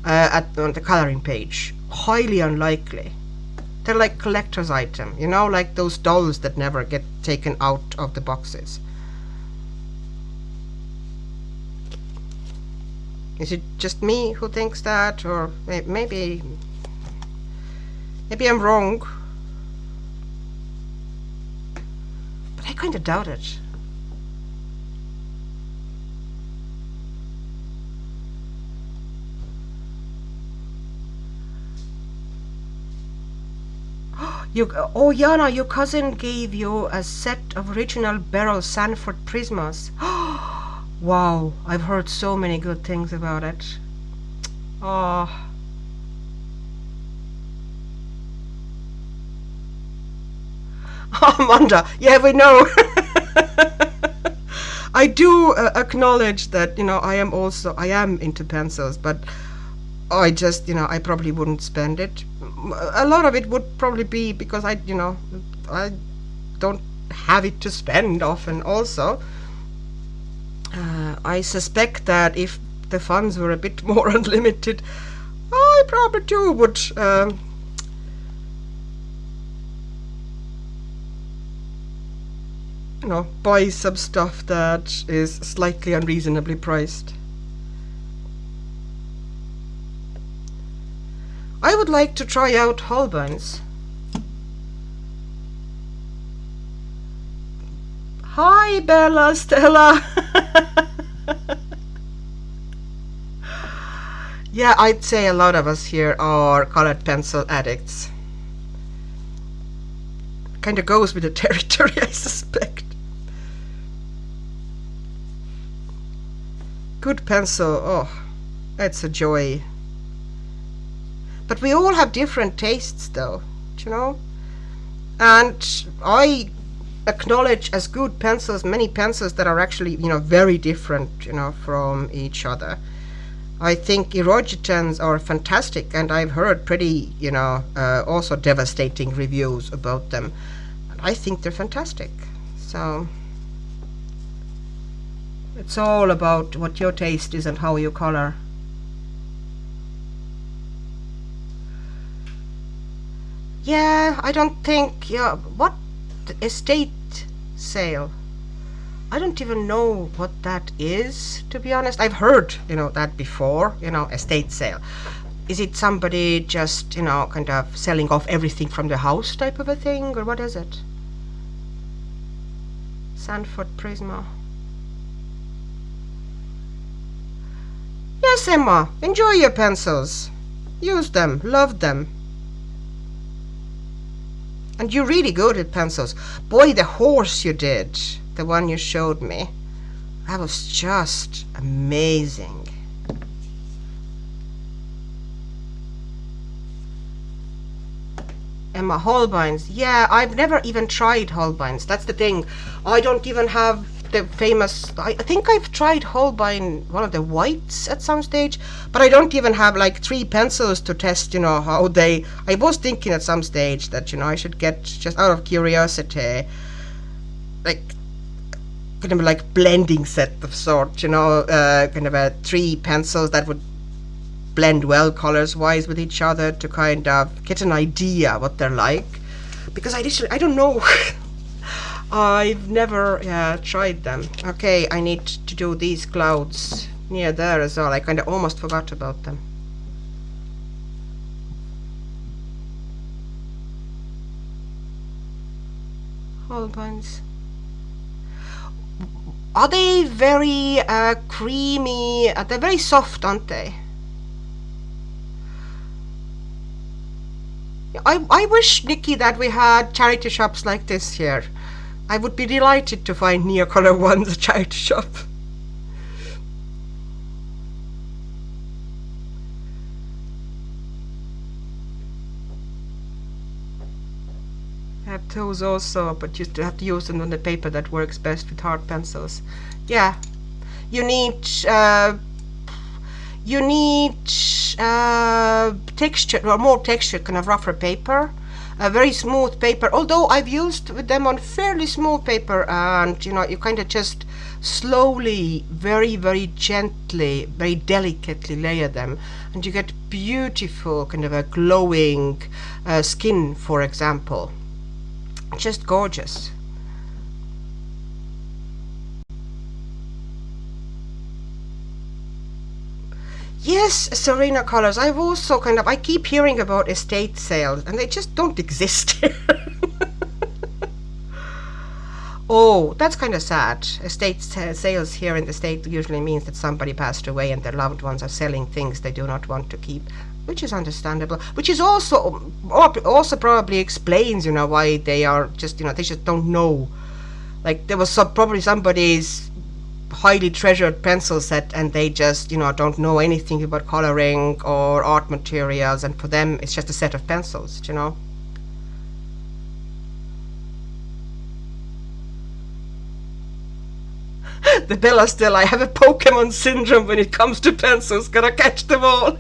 on the coloring page. Highly unlikely. They're like collector's item, you know, like those dolls that never get taken out of the boxes. Is it just me who thinks that, or maybe I'm wrong? But I kind of doubt it. Oh, Jana, your cousin gave you a set of original Beryl Sanford Prismas. Wow, I've heard so many good things about it. Oh. Amanda, yeah, we know. I do acknowledge that, I am into pencils, but I just, I probably wouldn't spend it. A lot of it would probably be because I don't have it to spend often also. I suspect that if the funds were a bit more unlimited, I probably too would buy some stuff that is slightly unreasonably priced. I would like to try out Holbein's. Hi, Bella Stella. Yeah, I'd say a lot of us here are colored pencil addicts. Kind of goes with the territory, I suspect. Good pencil, oh, it's a joy. But we all have different tastes, though, and I acknowledge as good pencils many pencils that are actually very different from each other. I think Erogitans are fantastic, and I've heard pretty also devastating reviews about them, and I think they're fantastic. So it's all about what your taste is and how you color. Yeah, I don't think, what estate sale? I don't even know what that is, to be honest. I've heard, that before, estate sale. Is it somebody just, kind of selling off everything from the house type of a thing, or what is it? Sanford Prisma. Yes, Emma, enjoy your pencils. Use them, love them. And you're really good at pencils. Boy, the horse you did, the one you showed me, that was just amazing. Emma, Holbein's. Yeah, I've never even tried Holbein's. That's the thing. I don't even have the famous... I think I've tried Holbein, one of the whites at some stage, but I don't even have like 3 pencils to test, how they... I was thinking at some stage that, I should get, just out of curiosity, like, kind of like blending set of sort, kind of a 3 pencils that would blend well colors-wise with each other to kind of get an idea what they're like. Because I don't know. I've never tried them. Okay, I need to do these clouds near there as well. I kind of almost forgot about them. Holbeins. Are they very creamy? They're very soft, aren't they? I wish, Nikki, that we had charity shops like this here. I would be delighted to find Neocolor One's a charity shop. those also, but you still have to use them on the paper that works best with hard pencils. Yeah, you need texture, or more texture, kind of rougher paper, a very smooth paper. Although I've used them on fairly smooth paper, and you know, you kind of just slowly, very, very gently, very delicately layer them, and you get beautiful kind of a glowing skin, for example. Just gorgeous. Yes, Serena colors. I've also I keep hearing about estate sales, and they just don't exist here. Oh, that's kind of sad. Estate sales here in the state usually means that somebody passed away and their loved ones are selling things they do not want to keep, which is understandable. Which is also probably explains, you know, why they are just, you know, they just don't know. Like there was probably somebody's highly treasured pencil set, and they just, you know, don't know anything about coloring or art materials, and for them it's just a set of pencils, you know. The Bella still, I have a Pokemon syndrome when it comes to pencils, gotta catch them all.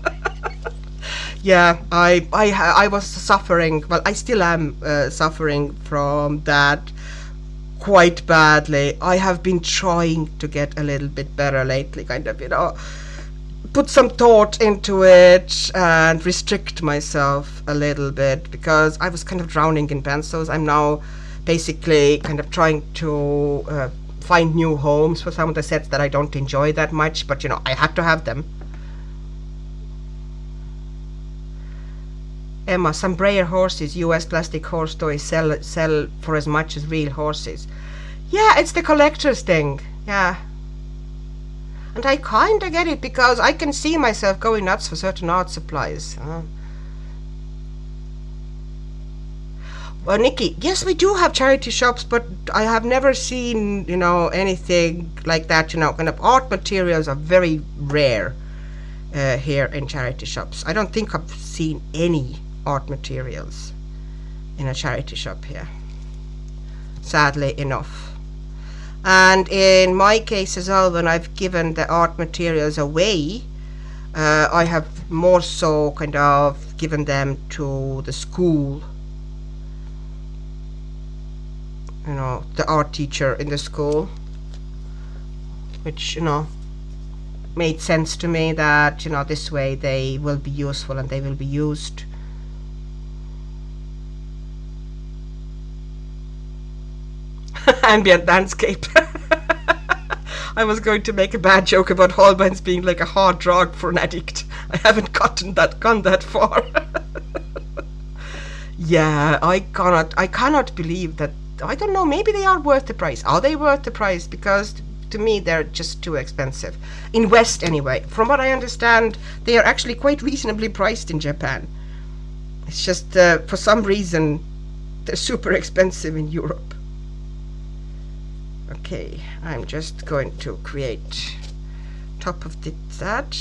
Yeah, I was suffering, well, I still am suffering from that quite badly. I have been trying to get a little bit better lately, kind of, you know, put some thought into it and restrict myself a little bit, because I was kind of drowning in pencils. I'm now basically kind of trying to find new homes for some of the sets that I don't enjoy that much, but you know, I had to have them. Emma, some Breyer horses, US plastic horse toys sell for as much as real horses. Yeah, it's the collector's thing. Yeah. And I kind of get it, because I can see myself going nuts for certain art supplies. Well, Nikki, yes, we do have charity shops, but I have never seen, you know, anything like that. You know, kind of art materials are very rare here in charity shops. I don't think I've seen any art materials in a charity shop here, sadly enough. And in my case as well, when I've given the art materials away, I have more so kind of given them to the school. You know, the art teacher in the school, which, you know, made sense to me that, you know, this way they will be useful and they will be used. Ambient landscape. I was going to make a bad joke about Holbein's being like a hard drug for an addict. I haven't gone that far. Yeah, I cannot believe that. I don't know, maybe they are worth the price. Are they worth the price? Because to me they're just too expensive. In West anyway. From what I understand, they are actually quite reasonably priced in Japan. It's just for some reason they're super expensive in Europe. Okay, I'm just going to create top of that.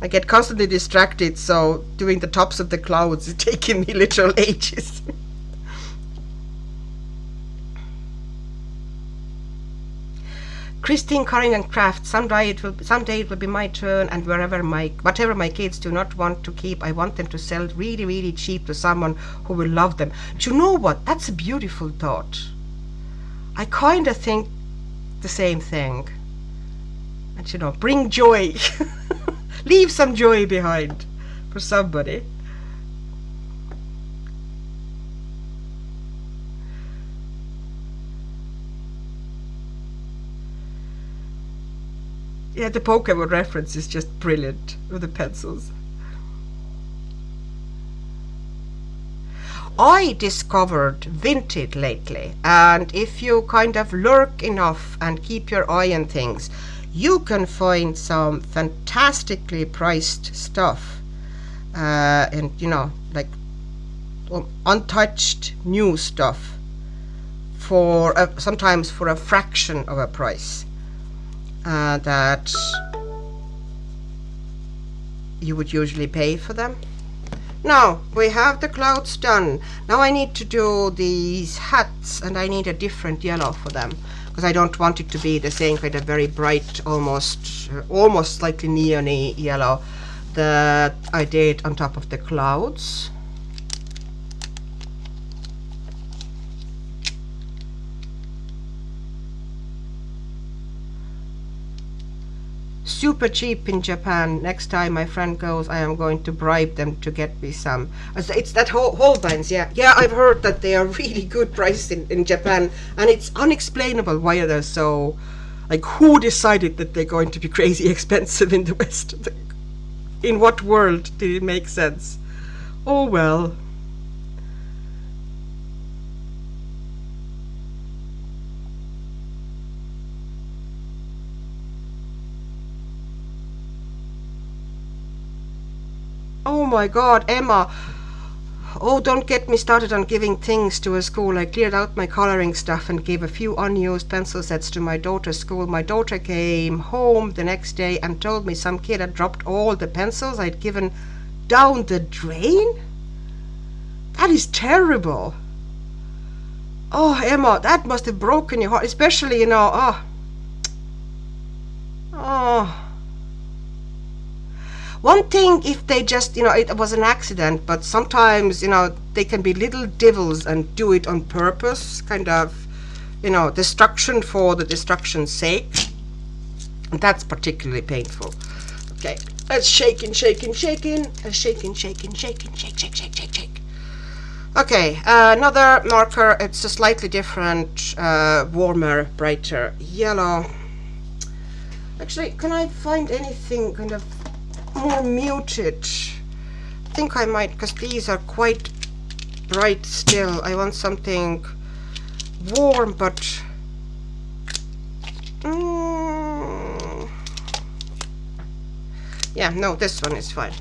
I get constantly distracted, so doing the tops of the clouds is taking me literal ages. Christine Karin and Craft, someday it will be my turn, and whatever my kids do not want to keep, I want them to sell really, really cheap to someone who will love them. Do you know what? That's a beautiful thought. I kind of think the same thing. And you know, bring joy. Leave some joy behind for somebody. Yeah, the Pokemon reference is just brilliant with the pencils. I discovered Vinted lately, and if you kind of lurk enough and keep your eye on things, you can find some fantastically priced stuff, and you know, like untouched new stuff for sometimes for a fraction of a price that you would usually pay for them. Now we have the clouds done. Now I need to do these hats, and I need a different yellow for them because I don't want it to be the same kind of very bright, almost slightly neon-y yellow that I did on top of the clouds. Super cheap in Japan. Next time my friend goes, I am going to bribe them to get me some. It's that Holbeins, yeah. Yeah, I've heard that they are really good priced in Japan, and it's unexplainable why they're so, like, who decided that they're going to be crazy expensive in the West? In what world did it make sense? Oh well. Oh my god, Emma. Oh, don't get me started on giving things to a school. I cleared out my coloring stuff and gave a few unused pencil sets to my daughter's school. My daughter came home the next day and told me some kid had dropped all the pencils I'd given down the drain. That is terrible. Oh, Emma, that must have broken your heart, especially, you know, oh. One thing if they just, you know, it was an accident, but sometimes, you know, they can be little devils and do it on purpose, kind of, you know, destruction for the destruction's sake. And that's particularly painful. Okay, let's shake. Okay, another marker. It's a slightly different, warmer, brighter yellow. Actually, can I find anything kind of more muted? I think I might, because these are quite bright still. I want something warm, but yeah, no, this one is fine.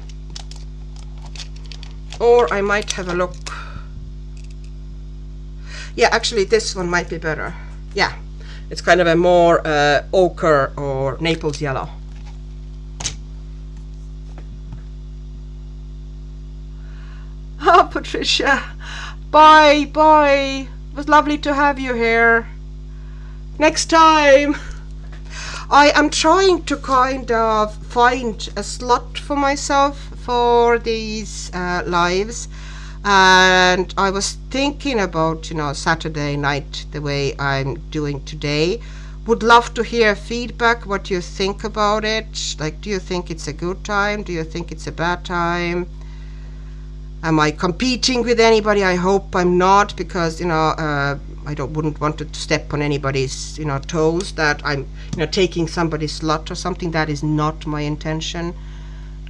Or I might have a look. Yeah, actually this one might be better. Yeah, it's kind of a more ochre or Naples yellow. Oh, Patricia, bye. It was lovely to have you here. Next time. I am trying to kind of find a slot for myself for these lives, and I was thinking about, you know, Saturday night the way I'm doing today. Would love to hear feedback, what you think about it. Like, do you think it's a good time? Do you think it's a bad time? Am I competing with anybody? I hope I'm not, because, you know, I wouldn't want to step on anybody's, you know, toes, that I'm, you know, taking somebody's slot or something. That is not my intention.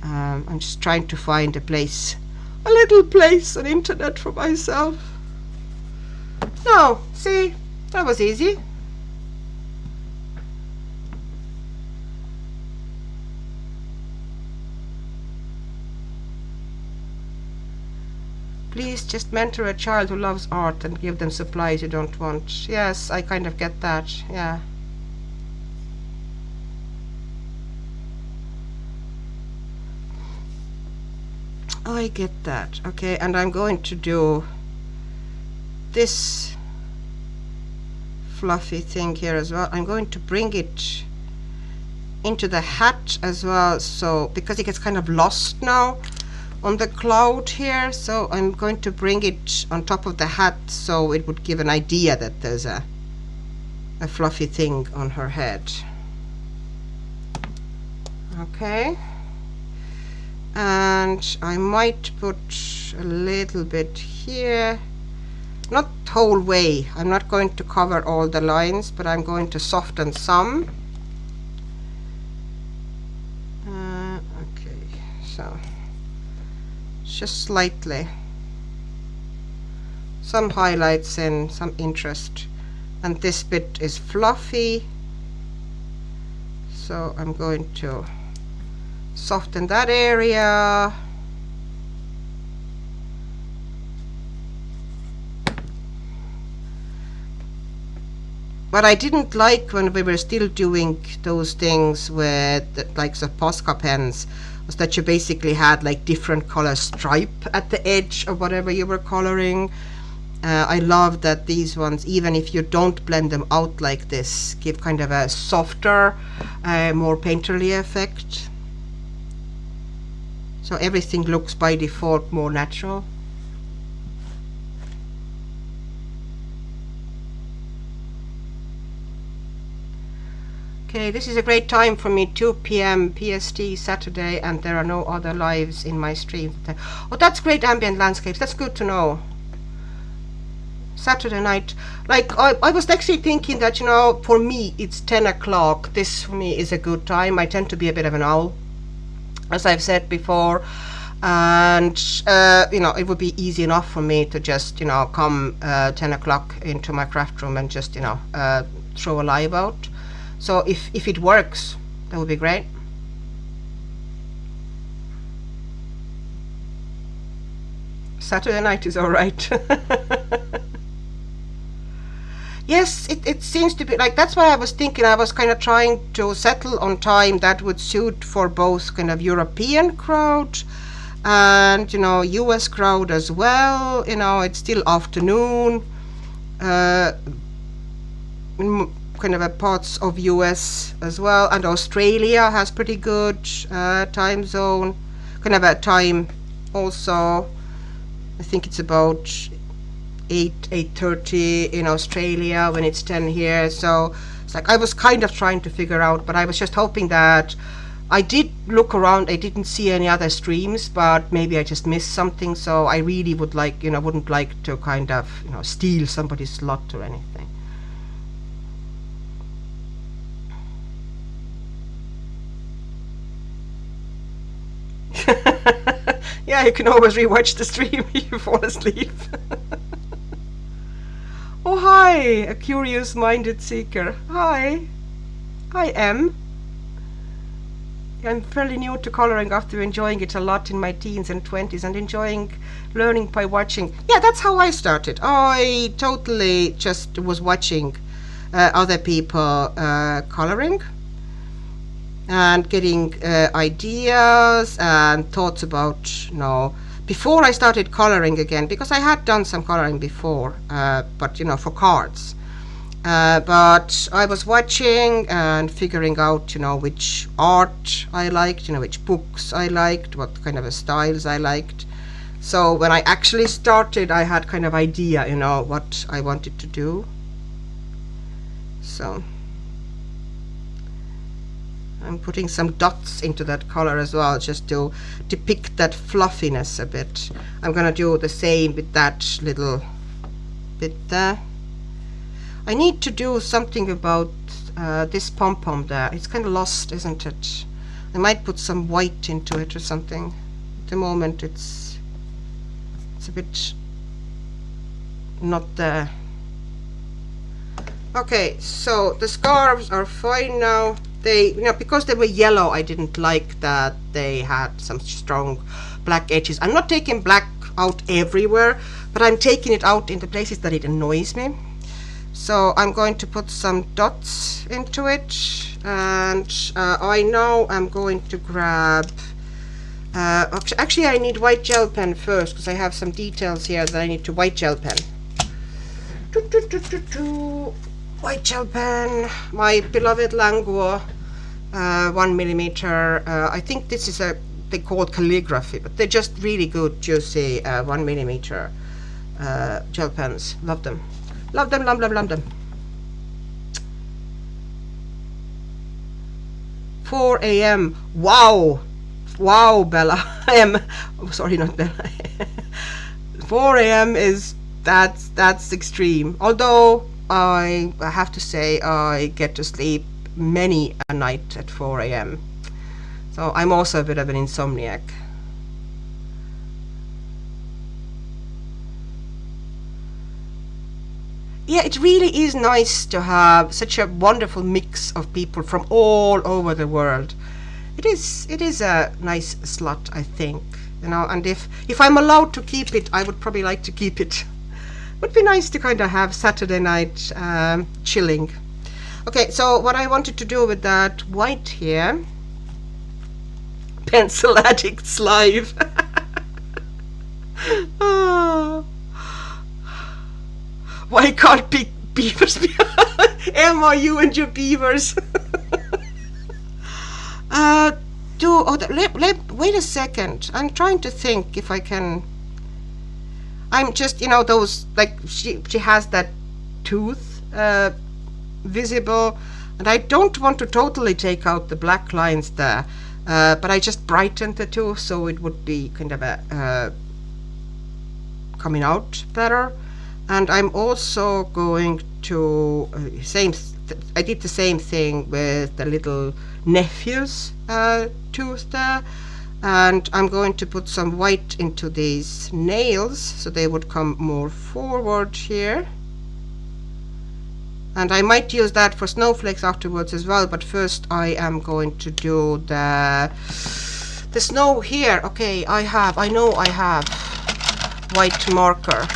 I'm just trying to find a place, a little place on internet for myself. No, see, that was easy. Please just mentor a child who loves art and give them supplies you don't want. Yes, I kind of get that, yeah. I get that. Okay, and I'm going to do this fluffy thing here as well. I'm going to bring it into the hat as well, so because it gets kind of lost now on the cloud here, so I'm going to bring it on top of the hat so it would give an idea that there's a fluffy thing on her head. Okay, and I might put a little bit here, not whole way. I'm not going to cover all the lines, but I'm going to soften some. Okay, so just slightly, some highlights in, some interest, and this bit is fluffy, so I'm going to soften that area. What I didn't like when we were still doing those things with the likes of Posca pens was that you basically had like different color stripe at the edge of whatever you were coloring. I love that these ones, even if you don't blend them out like this, give kind of a softer, more painterly effect. So everything looks by default more natural. Okay, this is a great time for me, 2 p.m. PST Saturday, and there are no other lives in my stream. Oh, that's great, ambient landscapes. That's good to know. Saturday night, like I was actually thinking that, you know, for me it's 10 o'clock. This for me is a good time. I tend to be a bit of an owl, as I've said before, and you know, it would be easy enough for me to just, you know, come 10 o'clock into my craft room and just, you know, throw a live out. So if it works, that would be great. Saturday night is all right. Yes, it seems to be like, that's what I was thinking. I was kind of trying to settle on time that would suit for both kind of European crowd and, you know, US crowd as well. You know, it's still afternoon, kind of a parts of US as well, and Australia has pretty good time zone, kind of a time also. I think it's about 8:30 in Australia when it's 10 here. So it's like I was kind of trying to figure out, but I was just hoping that I did look around. I didn't see any other streams, but maybe I just missed something. So I really would like, you know, wouldn't like to kind of, you know, steal somebody's slot or anything. Yeah, you can always rewatch the stream if you fall asleep. Oh, hi, a curious-minded seeker. Hi. I am. I'm fairly new to coloring after enjoying it a lot in my teens and 20s and enjoying learning by watching. Yeah, that's how I started. I totally just was watching other people coloring and getting ideas and thoughts about, you know, before I started coloring again, because I had done some coloring before, but, you know, for cards. But I was watching and figuring out, you know, which art I liked, you know, which books I liked, what kind of styles I liked. So when I actually started, I had kind of idea, you know, what I wanted to do. So I'm putting some dots into that color as well, just to depict that fluffiness a bit. I'm gonna do the same with that little bit there. I need to do something about this pom-pom there. It's kind of lost, isn't it? I might put some white into it or something. At the moment it's a bit not there. Okay, so the scarves are fine now. They, you know, because they were yellow, I didn't like that they had some strong black edges. I'm not taking black out everywhere, but I'm taking it out in the places that it annoys me. So I'm going to put some dots into it, and I know I'm going to grab actually I need white gel pen first, because I have some details here that I need to white gel pen. White gel pen, my beloved Langor 1mm. I think this is they call it calligraphy, but they're just really good, juicy 1mm gel pens. Love them. Love them, love them, love them. 4 a.m. Wow! Wow, Bella. I am, oh, sorry, not Bella. 4 a.m. is, that's extreme. Although I have to say I get to sleep many a night at 4 a.m. So I'm also a bit of an insomniac. Yeah, it really is nice to have such a wonderful mix of people from all over the world. It is a nice slot, I think, you know, and if I'm allowed to keep it, I would probably like to keep it. Would be nice to kind of have Saturday night chilling. Okay, so what I wanted to do with that white here, pencil addict's life. Oh. Why can't beavers be Emma, you and your beavers. Wait a second. I'm trying to think if I can. I'm just, those, like, she has that tooth visible, and I don't want to totally take out the black lines there, but I just brightened the tooth so it would be kind of coming out better. And I'm also going to I did the same thing with the little nephew's tooth there, and I'm going to put some white into these nails so they would come more forward here. And I might use that for snowflakes afterwards as well, but first I am going to do the snow here. Okay, I know I have white marker.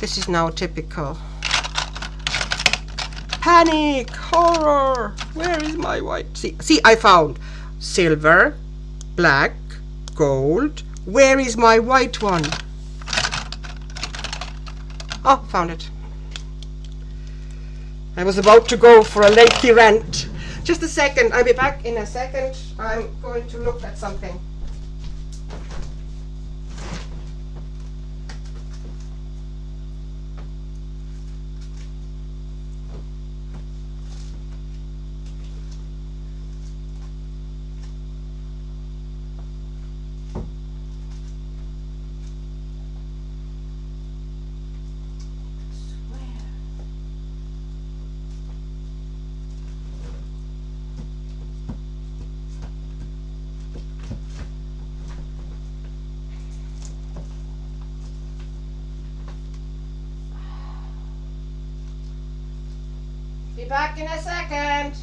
This is now typical. Panic! Horror! Where is my white? See, I found silver, black, gold. Where is my white one? Oh, found it. I was about to go for a lengthy rant. Just a second, I'll be back in a second. I'm going to look at something. Be back in a second.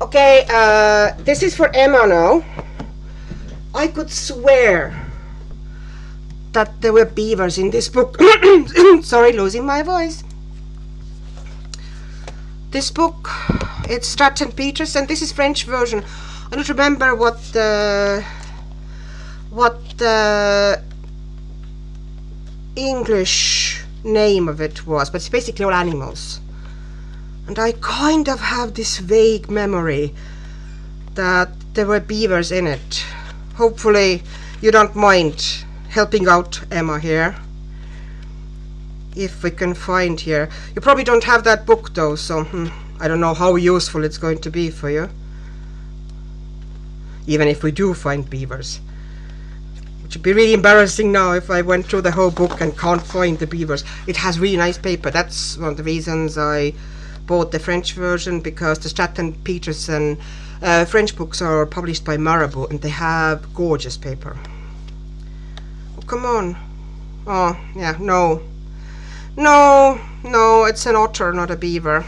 Okay, this is for Emma now. I could swear that there were beavers in this book. Sorry, losing my voice. This book, it's Stratton Peterson. This is French version. I don't remember what the English name of it was, but it's basically all animals. And I kind of have this vague memory that there were beavers in it. Hopefully you don't mind helping out Emma here, if we can find here. You probably don't have that book though, so I don't know how useful it's going to be for you. Even if we do find beavers. It would be really embarrassing now if I went through the whole book and can't find the beavers. It has really nice paper. That's one of the reasons I bought the French version, because the Stratton Peterson French books are published by Marabou and they have gorgeous paper. Oh, come on. Oh, yeah, no. No, it's an otter, not a beaver.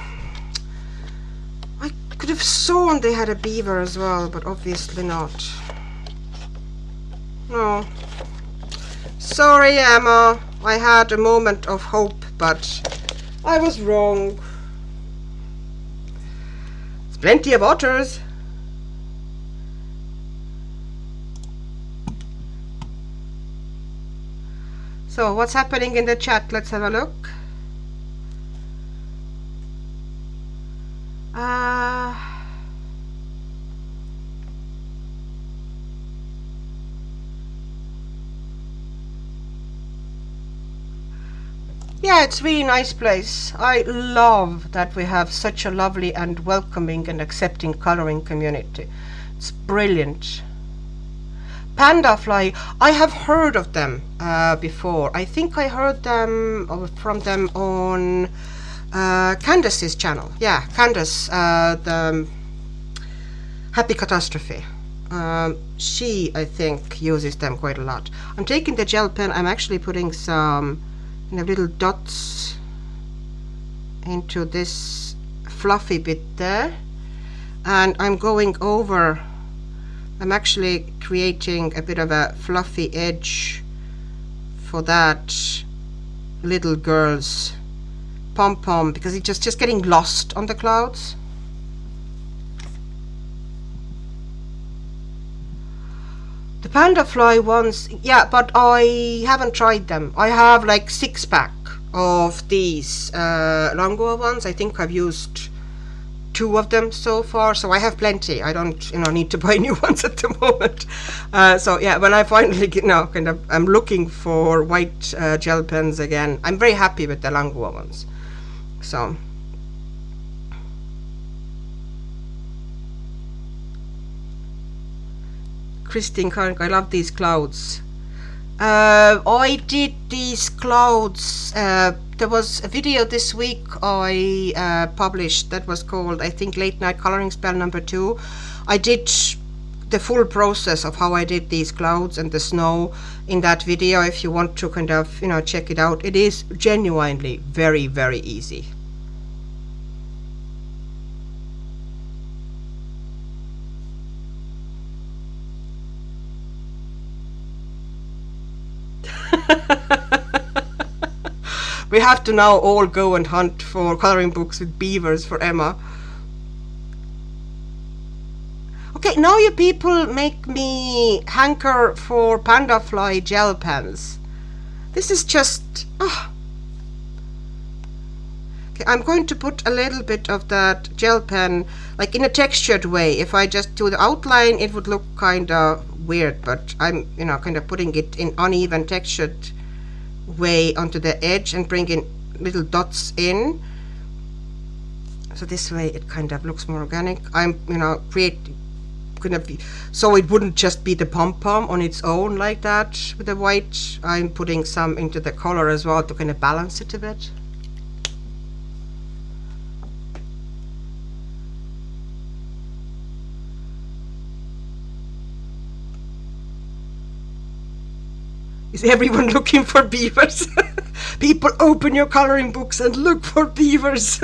I could have sworn they had a beaver as well, but obviously not. No. Sorry, Emma. I had a moment of hope, but I was wrong. There's plenty of otters. So, what's happening in the chat? Let's have a look. Yeah, it's a really nice place. I love that we have such a lovely and welcoming and accepting coloring community. It's brilliant. Panda fly, I have heard of them before. I think I heard from them on Candace's channel. Yeah, Candace, the Happy Catastrophe. She, I think, uses them quite a lot. I'm taking the gel pen. I'm actually putting some little dots into this fluffy bit there, and I'm going over. I'm actually creating a bit of a fluffy edge for that little girl's pom-pom because it's just getting lost on the clouds. The panda fly ones, yeah, but I haven't tried them. I have like 6-pack of these Langua ones. I think I've used 2 of them so far, so I have plenty. I don't, need to buy new ones at the moment. So yeah, when I finally get I'm looking for white gel pens again. I'm very happy with the Langua ones. So Christine Kark, I love these clouds. I did these clouds. There was a video this week I published that was called, I think, Late Night Coloring Spell number 2. I did the full process of how I did these clouds and the snow in that video. If you want to kind of, check it out, it is genuinely very, very easy. We have to now all go and hunt for coloring books with beavers for Emma. Okay, now you people make me hanker for panda fly gel pens. This is just... Oh. Okay, I'm going to put a little bit of that gel pen like in a textured way. If I just do the outline, it would look kind of weird, but I'm kind of putting it in uneven textured way onto the edge and bringing little dots in, so this way it kind of looks more organic. I'm creating so it wouldn't just be the pom-pom on its own like that with the white. I'm putting some into the color as well to kind of balance it a bit. Is everyone looking for beavers? People, open your coloring books and look for beavers.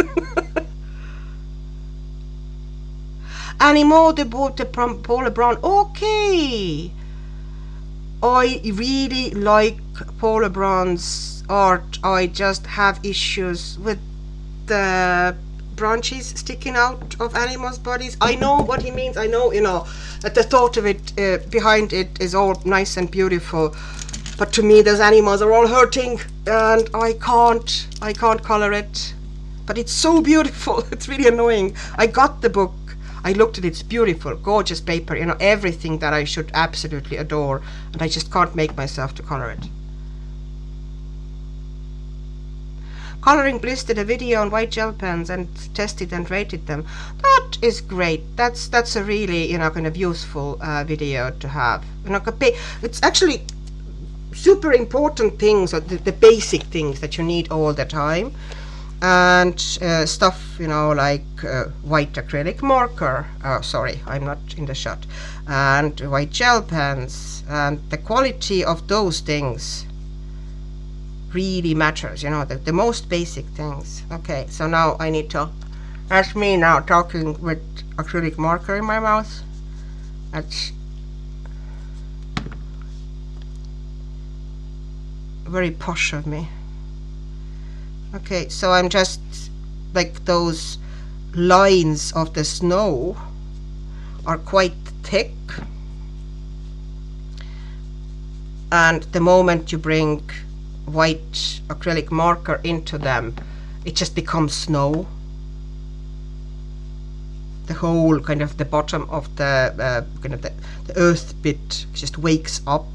Animo de Paula Brown. Okay. I really like Paula Brown's art. I just have issues with the branches sticking out of animals' bodies. I know what he means. I know, that the thought of it behind it is all nice and beautiful. But to me, those animals are all hurting, and I can't color it. But it's so beautiful. It's really annoying. I got the book. I looked at it. It's beautiful, gorgeous paper. Everything that I should absolutely adore, and I just can't make myself to color it. Coloring Bliss did a video on white gel pens and tested and rated them. That is great. That's a really kind of useful video to have. It's actually super important things, or the basic things that you need all the time, and stuff like white acrylic marker. Oh, sorry, I'm not in the shot. And white gel pens, and the quality of those things really matters. The most basic things. Okay, so now I need to. That's me now talking with acrylic marker in my mouth. That's very posh of me. Okay, so I'm just like, those lines of the snow are quite thick, and the moment you bring white acrylic marker into them, it just becomes snow. The whole kind of the bottom of the the earth bit just wakes up.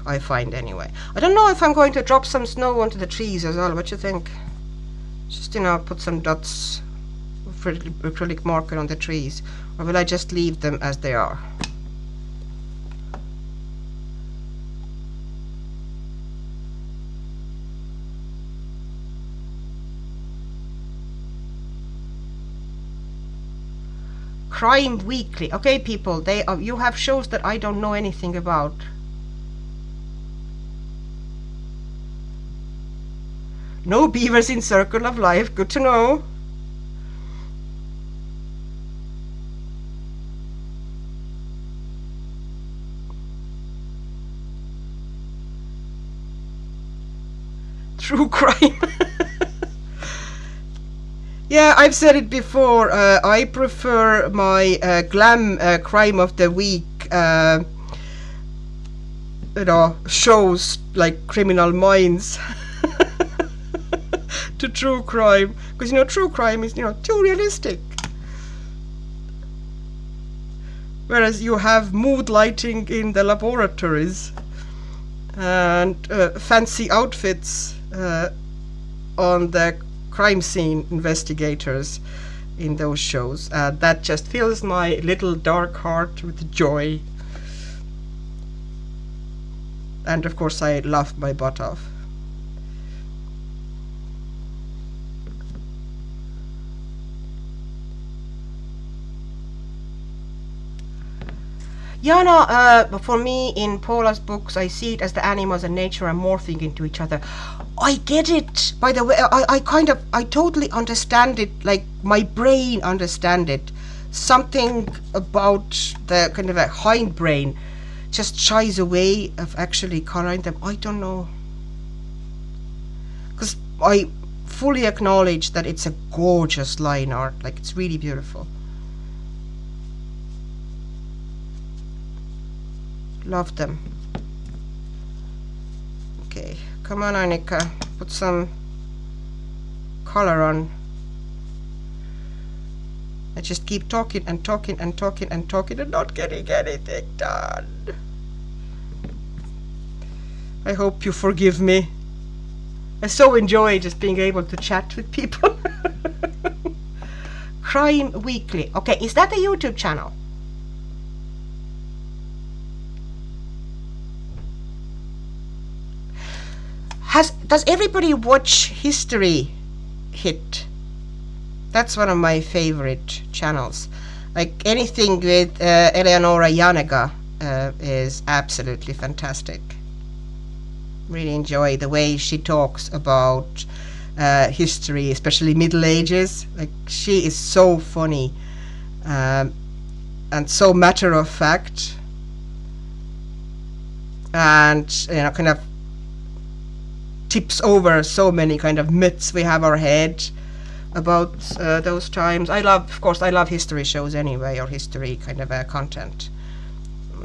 I find anyway. I don't know if I'm going to drop some snow onto the trees as well. What you think? Just put some dots of acrylic marker on the trees, or will I just leave them as they are? Crime Weekly. Okay, people, you have shows that I don't know anything about. No beavers in Circle of Life. Good to know. true crime. Yeah, I've said it before. I prefer my glam crime of the week, shows like Criminal Minds to true crime, because true crime is too realistic. Whereas you have mood lighting in the laboratories and fancy outfits on the crime scene investigators in those shows. That just fills my little dark heart with joy. And of course I laughed my butt off. For me, in Paula's books, I see it as the animals and nature are morphing into each other. I get it. By the way, I totally understand it. Like my brain understand it. Something about the kind of a hindbrain just shies away of actually coloring them. I don't know. Because I fully acknowledge that it's a gorgeous line art. Like it's really beautiful. Love them. Okay, come on, Annika, put some color on. I just keep talking and talking and talking and talking and not getting anything done. I hope you forgive me. I so enjoy just being able to chat with people. Crime Weekly. Okay, is that a YouTube channel? Does everybody watch History Hit? That's one of my favorite channels. Like anything with Eleonora Janega is absolutely fantastic. Really enjoy the way she talks about history, especially Middle Ages. Like she is so funny and so matter of fact, and kind of tips over so many kind of myths we have our head about those times. Of course I love history shows anyway, or history kind of content.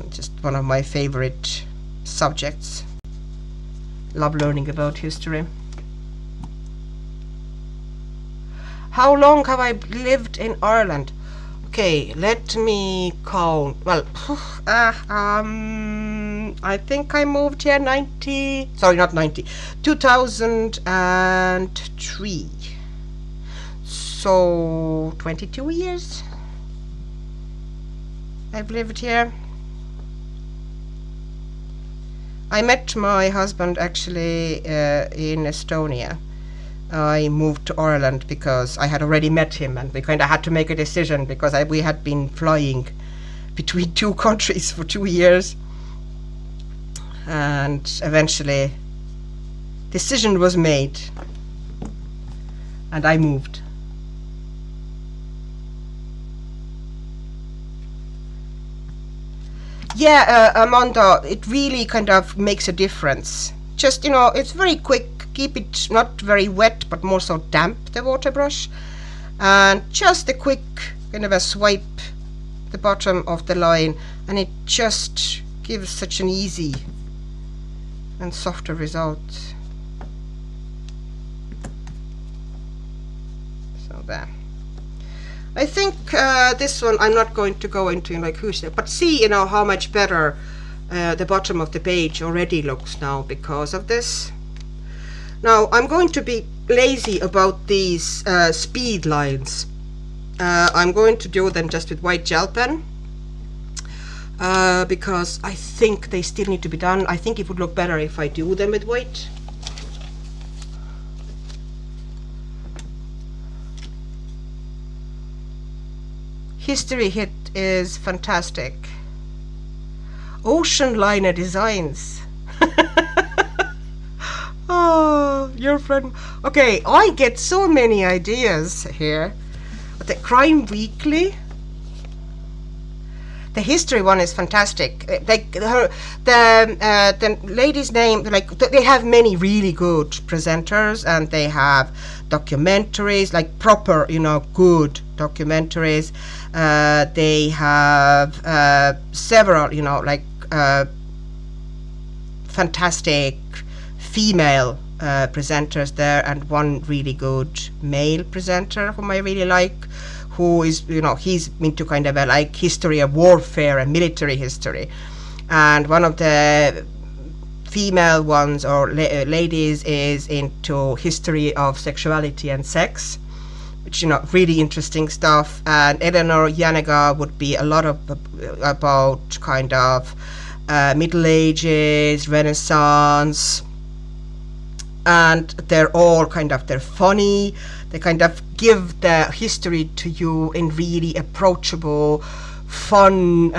Just one of my favorite subjects. Love learning about history. How long have I lived in Ireland? Okay, let me count. Well, I think I moved here 2003. So 22 years I've lived here. I met my husband actually in Estonia. I moved to Ireland because I had already met him, and we kind of had to make a decision because we had been flying between two countries for 2 years, and eventually decision was made and I moved. Yeah, Amanda, it really kind of makes a difference. Just, it's very quick. Keep it not very wet, but more so damp, the water brush. And just a quick kind of a swipe the bottom of the line, and it just gives such an easy and softer result. So there. I think this one I'm not going to go into like who's there, but see how much better the bottom of the page already looks now because of this. Now I'm going to be lazy about these speed lines. I'm going to do them just with white gel pen because I think they still need to be done. I think it would look better if I do them with white. History Hit is fantastic. Ocean Liner Designs. Oh, your friend. Okay, I get so many ideas here. The Crime Weekly. the history one is fantastic. Like the lady's name, like they have many really good presenters, and they have documentaries, like proper, good documentaries. They have several, like fantastic female presenters there, and one really good male presenter whom I really like, who is, he's into kind of a like history of warfare and military history. And one of the female ones or ladies is into history of sexuality and sex, which, really interesting stuff. And Eleanor Janega would be a lot of about kind of Middle Ages, Renaissance, and they're funny. They kind of give the history to you in really approachable, fun,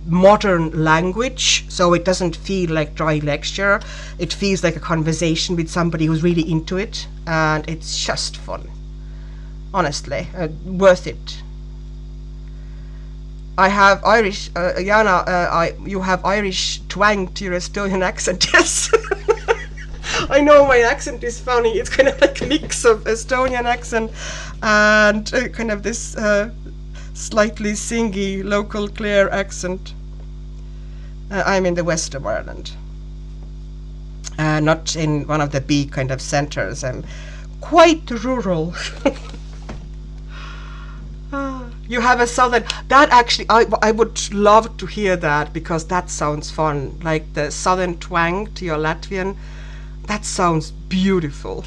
modern language, so it doesn't feel like dry lecture. It feels like a conversation with somebody who's really into it, and it's just fun. Honestly, worth it. I have Irish, Jana, you have Irish twang to your Estonian accent, yes. I know my accent is funny. It's kind of like a mix of Estonian accent and kind of this slightly singy local Clare accent. I'm in the west of Ireland, not in one of the big kind of centres. I'm quite rural. You have a southern, that actually, I would love to hear that, because that sounds fun, like the southern twang to your Latvian. That sounds beautiful.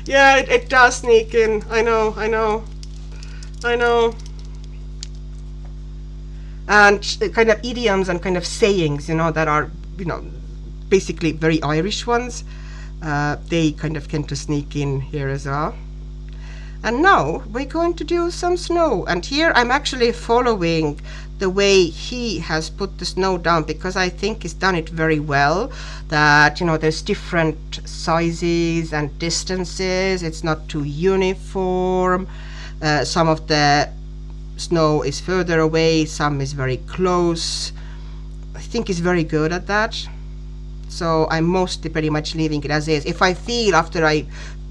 Yeah, it does sneak in. I know. And kind of idioms and kind of sayings, that are, basically very Irish ones. They kind of tend to sneak in here as well. And now we're going to do some snow. And here I'm actually following the way he has put the snow down, because I think he's done it very well. That, there's different sizes and distances. It's not too uniform. Some of the snow is further away, some is very close. I think he's very good at that. So I'm mostly pretty much leaving it as is. If I feel after I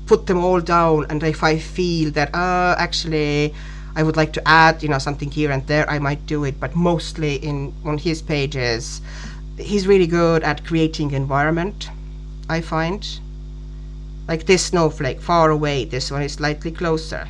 put them all down, and if I feel that actually I would like to add something here and there, I might do it. But mostly on his pages, he's really good at creating environment, I find. Like this snowflake far away, this one is slightly closer,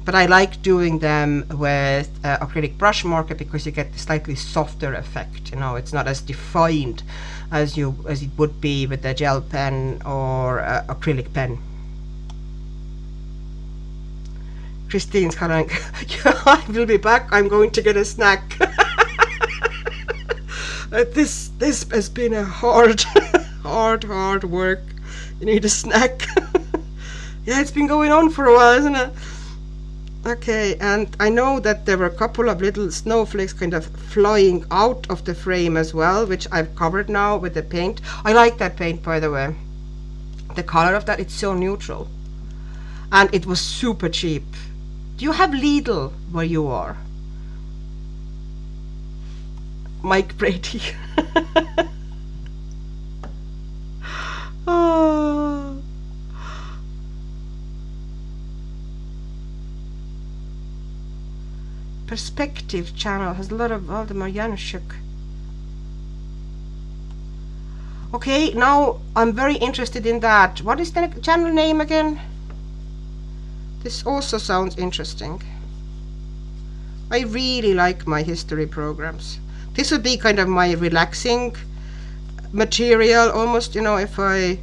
But I like doing them with acrylic brush marker, because you get the slightly softer effect. It's not as defined as it would be with a gel pen or acrylic pen. Christine's kind of yeah, I will be back. I'm going to get a snack. This has been a hard work. You need a snack. Yeah, it's been going on for a while, isn't it? Okay, and I know that there were a couple of little snowflakes kind of flying out of the frame as well, which I've covered now with the paint. I like that paint, by the way. The color of that, it's so neutral. And it was super cheap. Do you have Lidl where you are? Mike Brady. Oh. Perspective channel has a lot of Valdemar Januszek. Okay, now I'm very interested in that. What is the channel name again? This also sounds interesting. I really like my history programs. This would be kind of my relaxing material almost, if I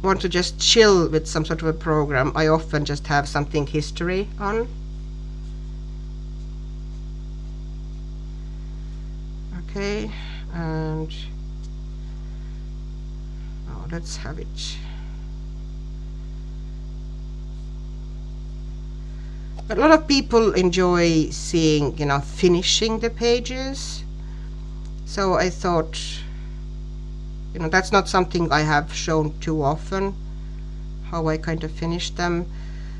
want to just chill with some sort of a program. I often just have something history on. Okay, and let's have it. A lot of people enjoy seeing, finishing the pages. So I thought You know, that's not something I have shown too often, how I kind of finish them.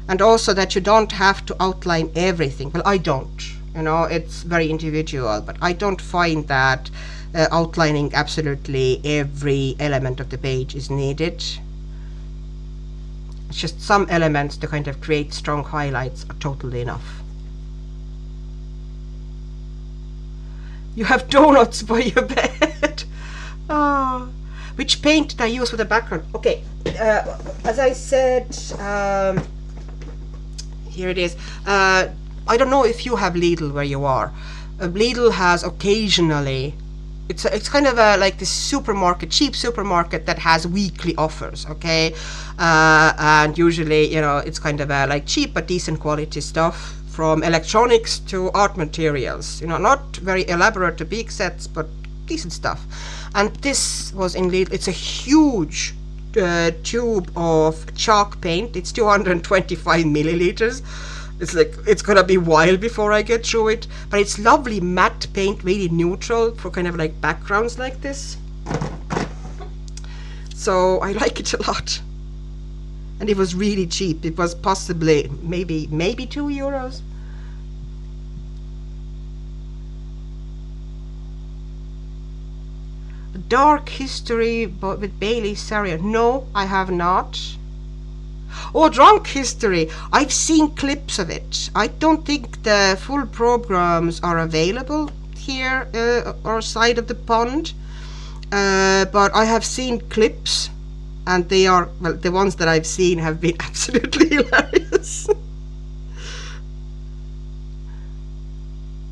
And also that you don't have to outline everything. Well, I don't. You know, it's very individual, but I don't find that outlining absolutely every element of the page is needed. It's just some elements to kind of create strong highlights are totally enough. You have donuts by your bed. Oh. Which paint did I use for the background? Okay, as I said, here it is. I don't know if you have Lidl where you are. Lidl has occasionally, it's kind of like this supermarket, cheap supermarket that has weekly offers, okay? And usually, you know, it's kind of like cheap but decent quality stuff, from electronics to art materials. You know, not very elaborate or big sets, but decent stuff. And this was in Lidl. It's a huge tube of chalk paint. It's 225 milliliters. It's like, it's gonna be a while before I get through it, but it's lovely matte paint, really neutral for kind of like backgrounds like this. So I like it a lot. And it was really cheap. It was possibly maybe €2. Dark History but with Bailey Sarian. No, I have not. Oh, Drunk History. I've seen clips of it. I don't think the full programs are available here our side of the pond. But I have seen clips, and they are, well, the ones that I've seen have been absolutely hilarious.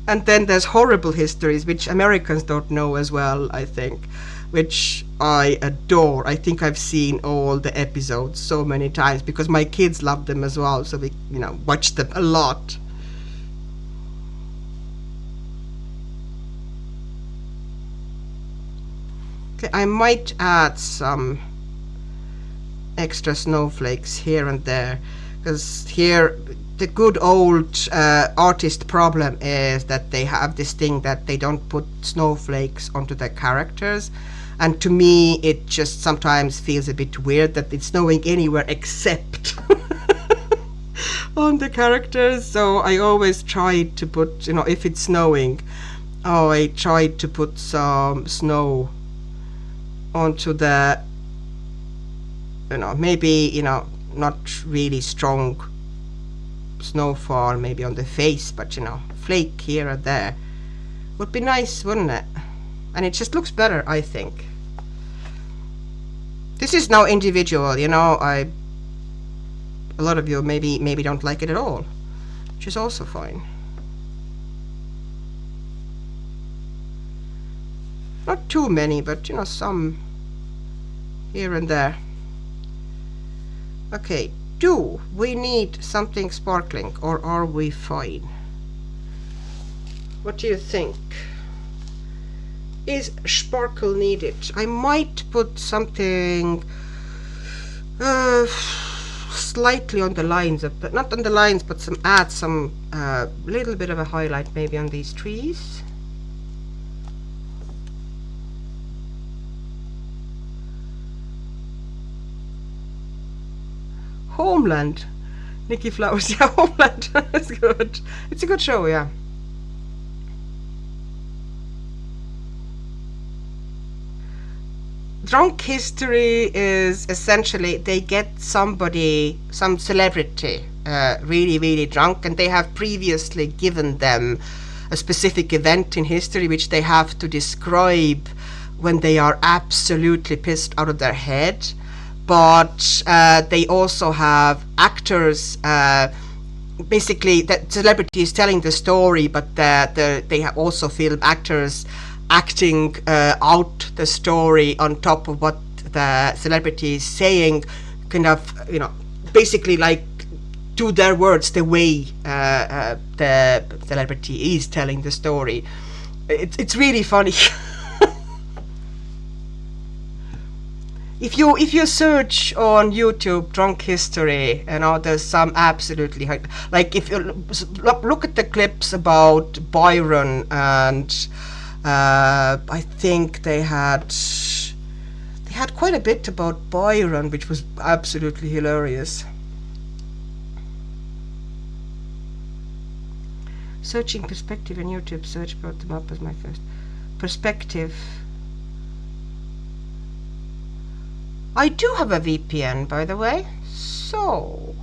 And then there's Horrible Histories, which Americans don't know as well, I think, which I adore. I think I've seen all the episodes so many times because my kids love them as well, so we, you know, watch them a lot. Okay, I might add some extra snowflakes here and there, because here the good old artist problem is that they have this thing that they don't put snowflakes onto their characters, and to me it just sometimes feels a bit weird that it's snowing anywhere except on the characters. So I always try to put, you know, if it's snowing, I try to put some snow onto the, you know, maybe, you know, not really strong snowfall maybe on the face, but, you know, flake here or there would be nice, wouldn't it? And it just looks better, I think. This is now individual, you know. A lot of you maybe don't like it at all, which is also fine. Not too many, but, you know, some here and there. Okay, do we need something sparkling, or are we fine? What do you think? Is sparkle needed? I might put something slightly on the lines of, but not on the lines, but add some little bit of a highlight maybe on these trees. Homeland, Nikki Flowers. Yeah, Homeland. That's good. It's a good show, yeah. Drunk History is essentially they get somebody, some celebrity, really, really drunk, and they have previously given them a specific event in history which they have to describe when they are absolutely pissed out of their head. But they also have actors, basically the celebrity is telling the story, but they have also film actors acting out the story on top of what the celebrity is saying, kind of, you know, basically like to their words the way the celebrity is telling the story. It's really funny. If you search on YouTube Drunk History, you know, there's some absolutely, like, if you look at the clips about Byron, and I think they had had quite a bit about Byron, which was absolutely hilarious. Searching perspective in YouTube search brought them up as my first perspective. I do have a VPN, by the way, so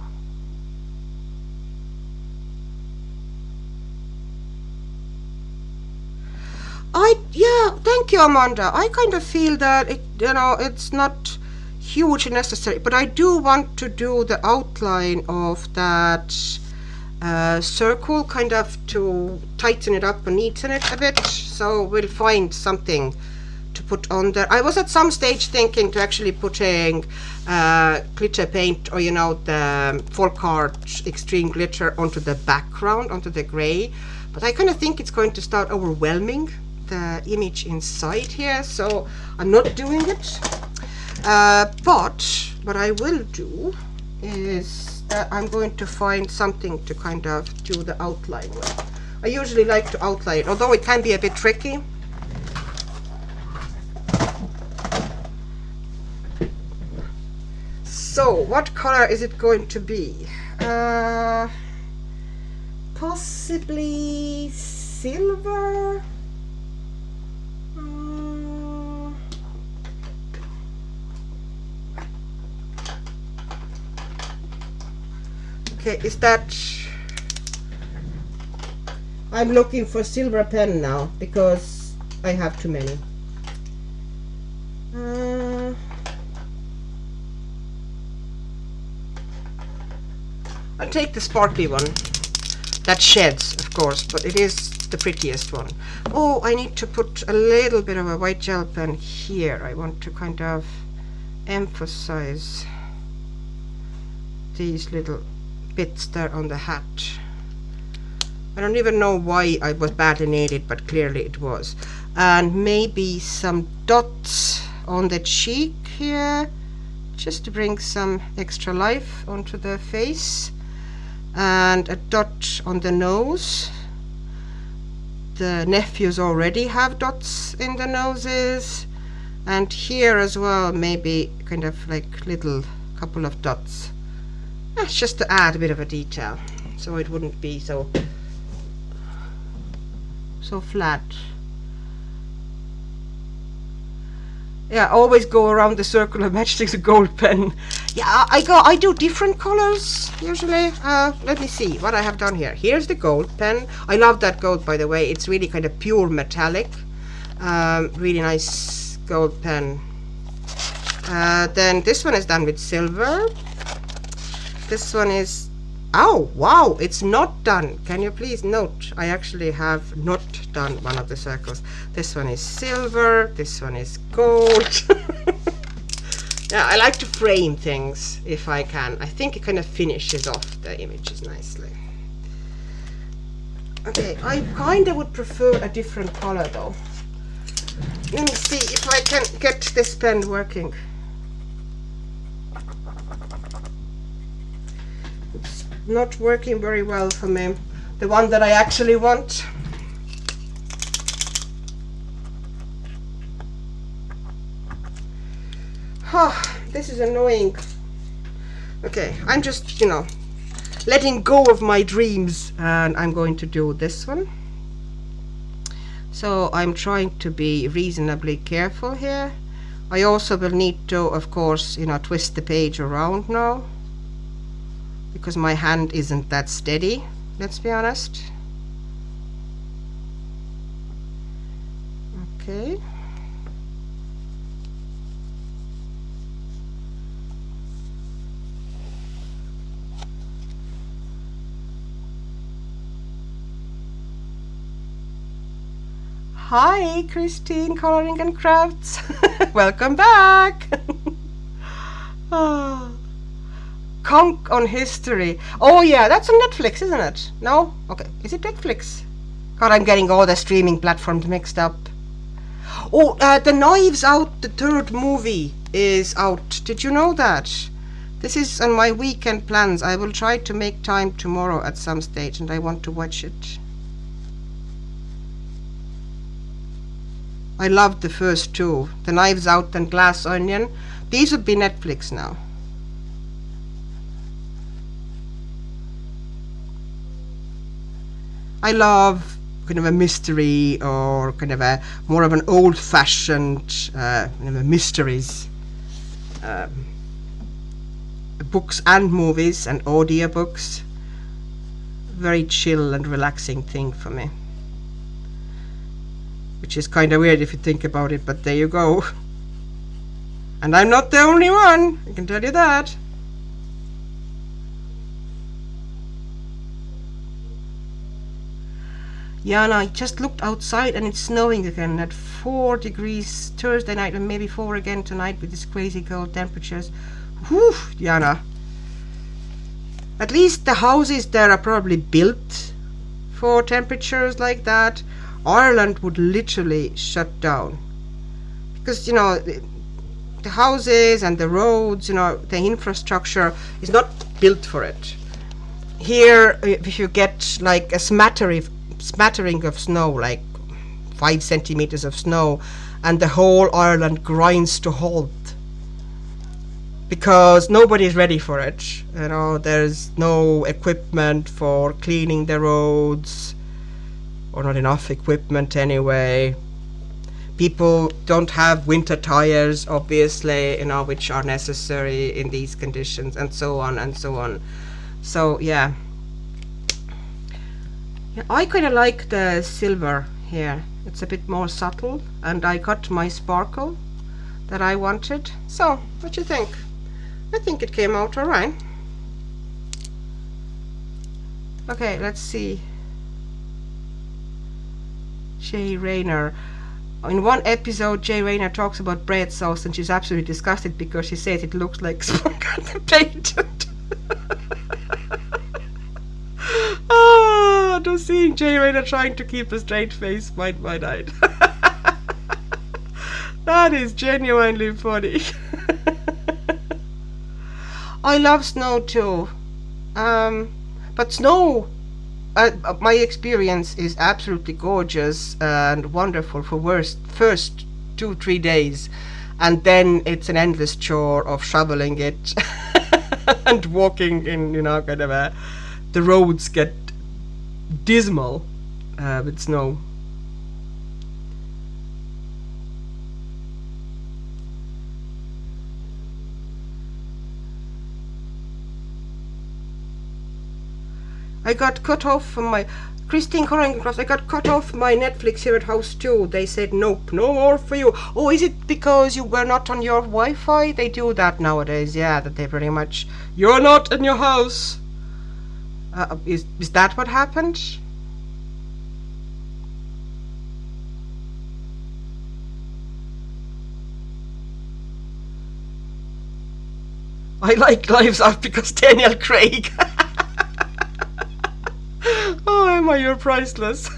yeah, thank you, Amanda. I kind of feel that it's not hugely necessary, but I do want to do the outline of that circle, kind of to tighten it up and neaten it a bit. So we'll find something to put on there. I was at some stage thinking to actually putting glitter paint, or the folk art extreme glitter onto the background, onto the gray, but I kind of think it's going to start overwhelming the image inside here, so I'm not doing it. But what I will do is I'm going to find something to kind of do the outline with. I usually like to outline, although it can be a bit tricky. So what color is it going to be? Possibly silver. Okay, is that... I'm looking for silver pen now because I have too many. I'll take the sparkly one. That sheds, of course, but it is the prettiest one. Oh, I need to put a little bit of a white gel pen here. I want to kind of emphasize these little bits there on the hat. I don't even know why I was badly needed, but clearly it was. And maybe some dots on the cheek here, just to bring some extra life onto the face. And a dot on the nose. The nephews already have dots in the noses. And here as well, maybe kind of like little couple of dots. That's just to add a bit of a detail, so it wouldn't be so flat. Yeah, always go around the circle of matchsticks, a gold pen. Yeah, I do different colors usually. Let me see what I have done here. Here's the gold pen. I love that gold, by the way. It's really kind of pure metallic. Really nice gold pen. Then this one is done with silver. This one is... Oh, wow, it's not done. Can you please note? I actually have not done one of the circles. This one is silver. This one is gold. Yeah, I like to frame things if I can. I think it kind of finishes off the images nicely. Okay, I kind of would prefer a different color though. Let me see if I can get this pen working. It's not working very well for me. The one that I actually want. Oh, this is annoying. Okay, I'm just, letting go of my dreams, and I'm going to do this one. So I'm trying to be reasonably careful here. I also will need to, of course, twist the page around now, because my hand isn't that steady, let's be honest. Okay. Hi, Christine, Coloring and Crafts. Welcome back. Oh. Conk on History. Oh yeah, that's on Netflix, isn't it? No? Okay. Is it Netflix? God, I'm getting all the streaming platforms mixed up. Oh, the Knives Out, the third movie is out. Did you know that? This is on my weekend plans. I will try to make time tomorrow at some stage, and I want to watch it. I loved the first two, The Knives Out and Glass Onion. These would be Netflix now. I love kind of a mystery, or kind of a more of an old-fashioned kind of a mysteries. Books and movies and audiobooks. Very chill and relaxing thing for me. Which is kind of weird if you think about it, but there you go. And I'm not the only one, I can tell you that. Jana, I just looked outside and it's snowing again at 4 degrees Thursday night, and maybe 4 again tonight with these crazy cold temperatures. Whew, Jana. At least the houses there are probably built for temperatures like that. Ireland would literally shut down. Because, the houses and the roads, the infrastructure is not built for it. Here, if you get like a smattering of snow, like 5 centimeters of snow, and the whole Ireland grinds to halt because nobody is ready for it. There's no equipment for cleaning the roads, or not enough equipment anyway. People don't have winter tires, obviously, which are necessary in these conditions, and so on and so on. So yeah, I kind of like the silver here. It's a bit more subtle, and I got my sparkle that I wanted. So, what do you think? I think it came out alright. Okay, let's see. Jay Rayner. In one episode, Jay Rayner talks about bread sauce, and she's absolutely disgusted because she says it looks like some kind of patent. Just seeing Jay Rayner trying to keep a straight face might my night. That is genuinely funny. I love snow too, but snow, my experience is absolutely gorgeous and wonderful for first 2-3 days, and then it's an endless chore of shoveling it and walking in, the roads get dismal with snow. I got cut off from my Christine Corrincross. I got cut off my Netflix here at house too. They said nope, no more for you. Oh, is it because you were not on your Wi-Fi? They do that nowadays. Yeah, that they pretty much, you're not in your house. Is that what happened? I like Lives Out because Daniel Craig. Oh, Emma, you're priceless.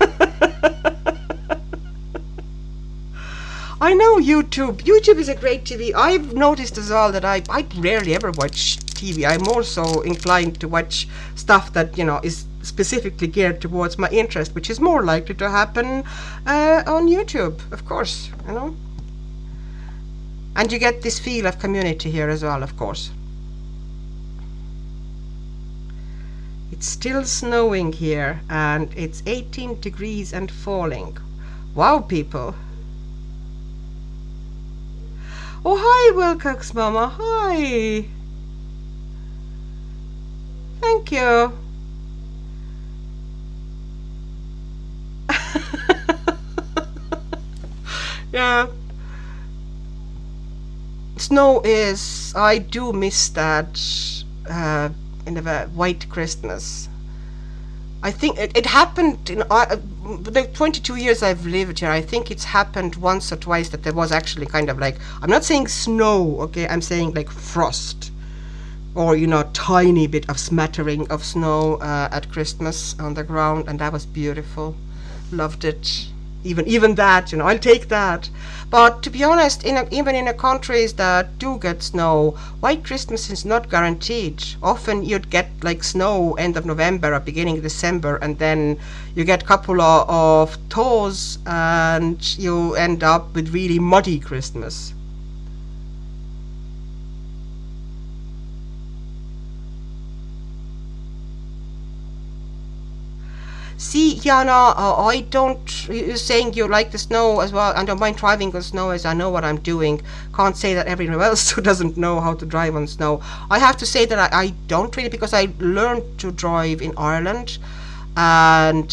I know YouTube. YouTube is a great TV. I've noticed as well that I rarely ever watch TV. I'm more so inclined to watch stuff that, is specifically geared towards my interest, which is more likely to happen on YouTube, of course, And you get this feel of community here as well, of course. It's still snowing here, and it's 18 degrees and falling. Wow, people. Oh, hi, Wilcox Mama. Hi. Thank you. Yeah. Snow is, I do miss that kind of a white Christmas. I think it happened in the 22 years I've lived here. I think it's happened once or twice that there was actually kind of like, I'm not saying snow, okay, I'm saying like frost, or tiny bit of smattering of snow at Christmas on the ground, and that was beautiful. Loved it. even that, I'll take that. But to be honest, even in countries that do get snow, White Christmas is not guaranteed. Often you'd get like snow end of November or beginning of December, and then you get a couple of thaws, and you end up with really muddy Christmas. See, Jana, I don't. You're saying you like the snow as well. I don't mind driving on snow, as I know what I'm doing. Can't say that everyone else who doesn't know how to drive on snow. I have to say that I don't really, because I learned to drive in Ireland, and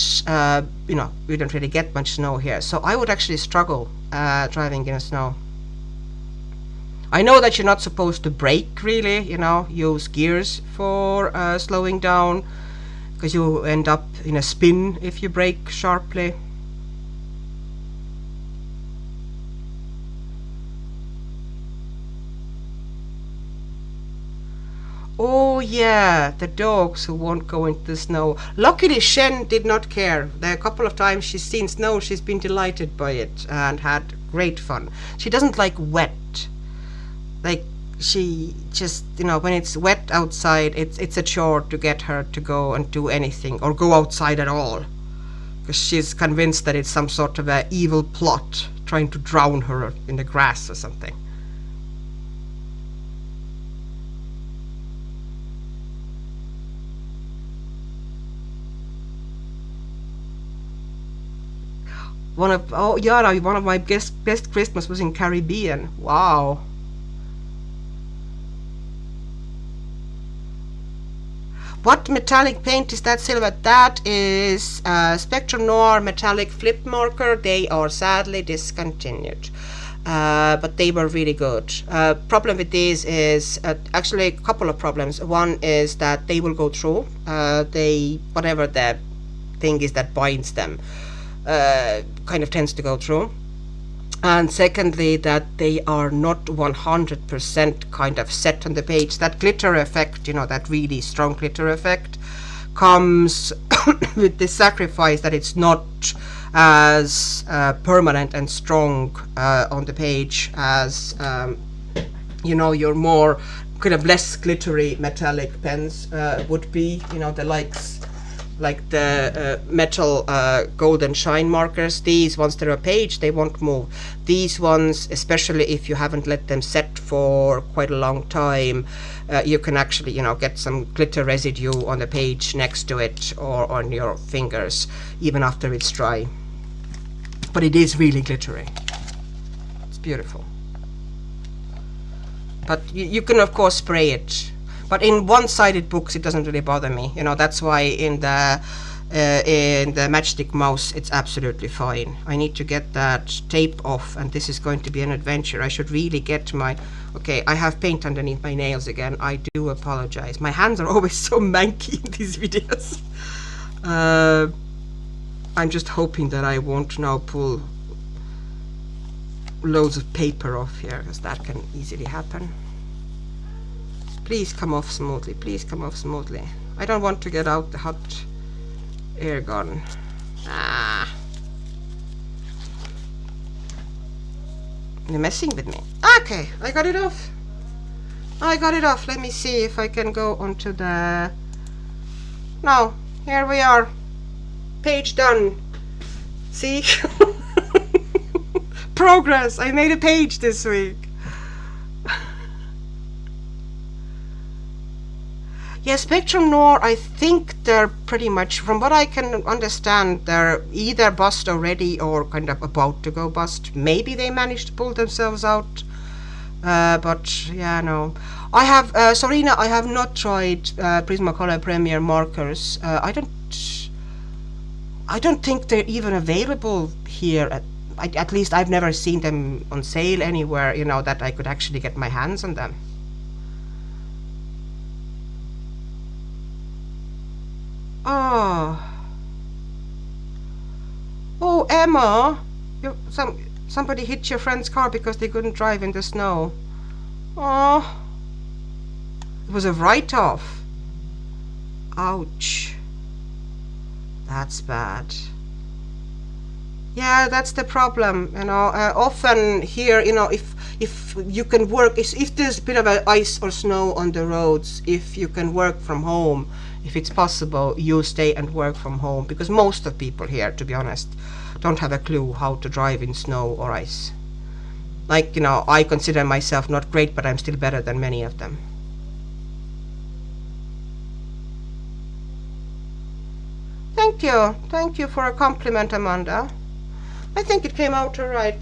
we don't really get much snow here. So I would actually struggle driving in the snow. I know that you're not supposed to brake, really. Use gears for slowing down, because you end up in a spin if you brake sharply. Oh yeah, the dogs who won't go into the snow. Luckily Shen did not care. There are a couple of times she's seen snow, she's been delighted by it and had great fun. She doesn't like wet. Like, she just, when it's wet outside, it's a chore to get her to go and do anything or go outside at all, because she's convinced that it's some sort of a evil plot trying to drown her in the grass or something. One of my best Christmas was in Caribbean. Wow. What metallic paint is that, Silva? That is Spectrum Noir metallic flip marker. They are sadly discontinued, but they were really good. Problem with these is actually a couple of problems. One is that they will go through. Whatever the thing is that binds them kind of tends to go through. And secondly, that they are not 100% kind of set on the page. That glitter effect, that really strong glitter effect, comes with the sacrifice that it's not as permanent and strong on the page as your more kind of less glittery metallic pens would be. The likes like the metal golden shine markers. These, once they're a page, they won't move. These ones, especially if you haven't let them set for quite a long time, you can actually get some glitter residue on the page next to it or on your fingers even after it's dry. But it is really glittery. It's beautiful. But you can of course spray it. But in one-sided books, it doesn't really bother me. That's why in the Matchstick Mouse, it's absolutely fine. I need to get that tape off, and this is going to be an adventure. I should really get my... Okay, I have paint underneath my nails again. I do apologize. My hands are always so manky in these videos. I'm just hoping that I won't now pull loads of paper off here, because that can easily happen. Please come off smoothly. Please come off smoothly. I don't want to get out the hot air gun. You're messing with me. Okay, I got it off. I got it off. Let me see if I can go onto the... No, here we are. Page done. See? Progress. I made a page this week. Yeah, Spectrum Noir, I think they're pretty much, from what I can understand, they're either bust already or kind of about to go bust. Maybe they managed to pull themselves out. But yeah, no. I have, Sorina, I have not tried Prismacolor Premier markers. I don't think they're even available here. At least I've never seen them on sale anywhere, that I could actually get my hands on them. Oh, Emma, somebody hit your friend's car because they couldn't drive in the snow. Oh, it was a write-off. Ouch. That's bad. Yeah, that's the problem. Often here, if you can work, if there's a bit of a ice or snow on the roads, if you can work from home, if it's possible, you stay and work from home, because most of people here, to be honest, don't have a clue how to drive in snow or ice. Like, I consider myself not great, but I'm still better than many of them. Thank you for a compliment, Amanda. I think it came out all right.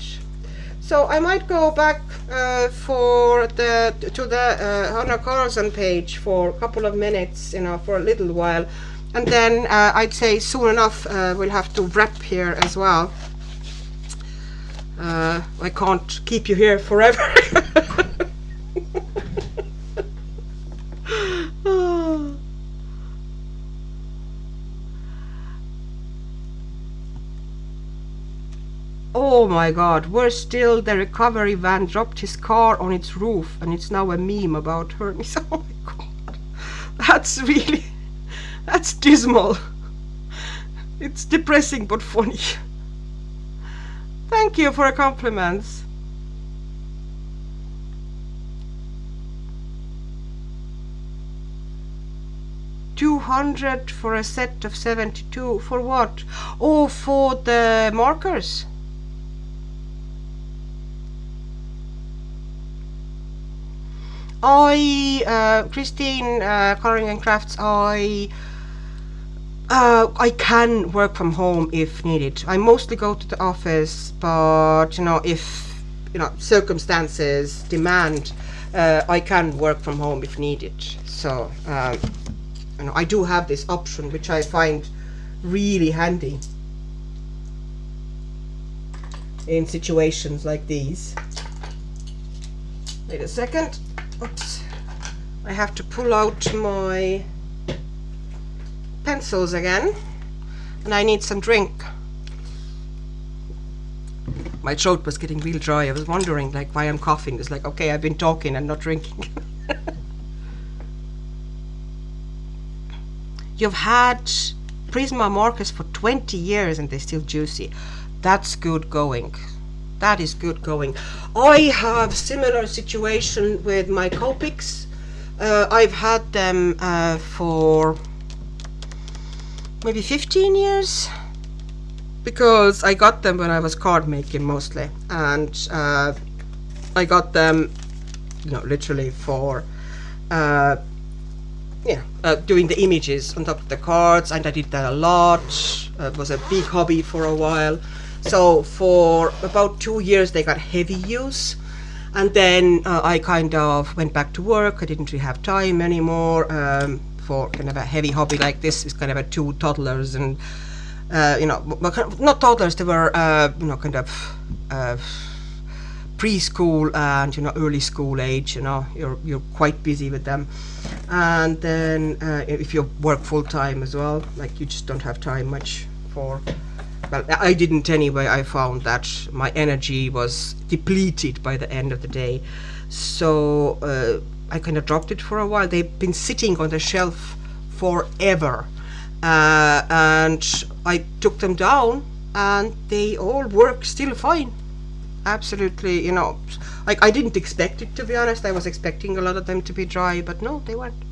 So I might go back to the Hanna Karlzon page for a couple of minutes, for a little while, and then I'd say soon enough we'll have to wrap here as well. I can't keep you here forever. Oh my god, worse still, the recovery van dropped his car on its roof and it's now a meme about Hermes. Oh my god. That's dismal. It's depressing but funny. Thank you for a compliments. $200 for a set of 72. For what? Oh, for the markers. Christine, Coloring and Crafts, I can work from home if needed. I mostly go to the office, but if circumstances demand, I can work from home if needed. So I do have this option, which I find really handy in situations like these. Wait a second. Oops. I have to pull out my pencils again, and I need some drink. My throat was getting real dry. I was wondering why I'm coughing. It's like, okay, I've been talking and not drinking. You've had Prisma markers for 20 years and they're still juicy. That's good going. That is good going. I have similar situation with my Copics. I've had them for maybe 15 years, because I got them when I was card making mostly, and I got them literally for doing the images on top of the cards, and I did that a lot. It was a big hobby for a while. So for about 2 years they got heavy use, and then I kind of went back to work. I didn't really have time anymore for kind of a heavy hobby like this. It's kind of a 2 toddlers, and not toddlers, they were kind of preschool and early school age. You're quite busy with them, and then if you work full time as well, you just don't have time much for. Well, I didn't anyway. I found that my energy was depleted by the end of the day, so I kind of dropped it for a while. They've been sitting on the shelf forever, and I took them down, and they all work still fine. Absolutely, I didn't expect it, to be honest. I was expecting a lot of them to be dry, but no, they weren't.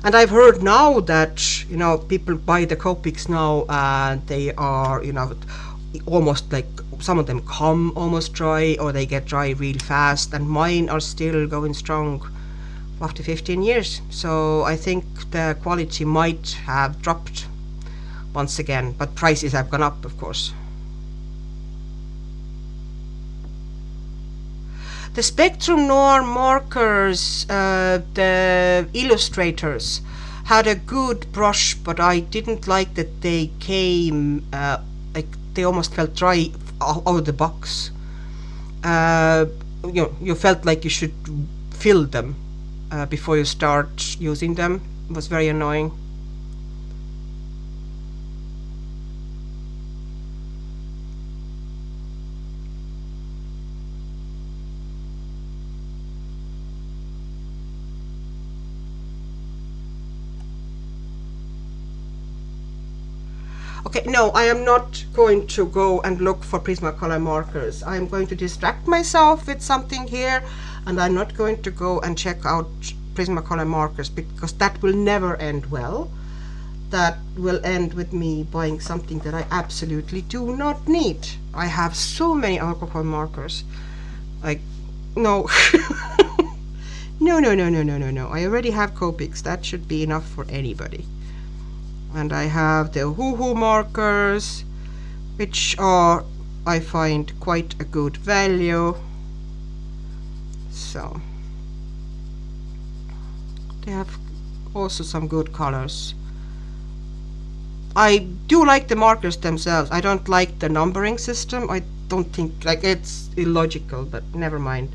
And I've heard now that people buy the Copics now, and they are almost some of them come almost dry, or they get dry real fast, and mine are still going strong after 15 years. So I think the quality might have dropped once again, but prices have gone up, of course. The Spectrum Noir markers, the illustrators, had a good brush, but I didn't like that they came, they almost felt dry out of the box. You felt like you should fill them before you start using them. It was very annoying. Okay, no, I am not going to go and look for Prismacolor markers. I'm going to distract myself with something here, and I'm not going to go and check out Prismacolor markers, because that will never end well. That will end with me buying something that I absolutely do not need. I have so many alcohol markers. Like, no. No, no, no, no, no, no, no. I already have Copics. That should be enough for anybody. And I have the Hoo markers, which are, I find, quite a good value. So they have also some good colors. I do like the markers themselves. I don't like the numbering system. I don't think, like, it's illogical, but never mind.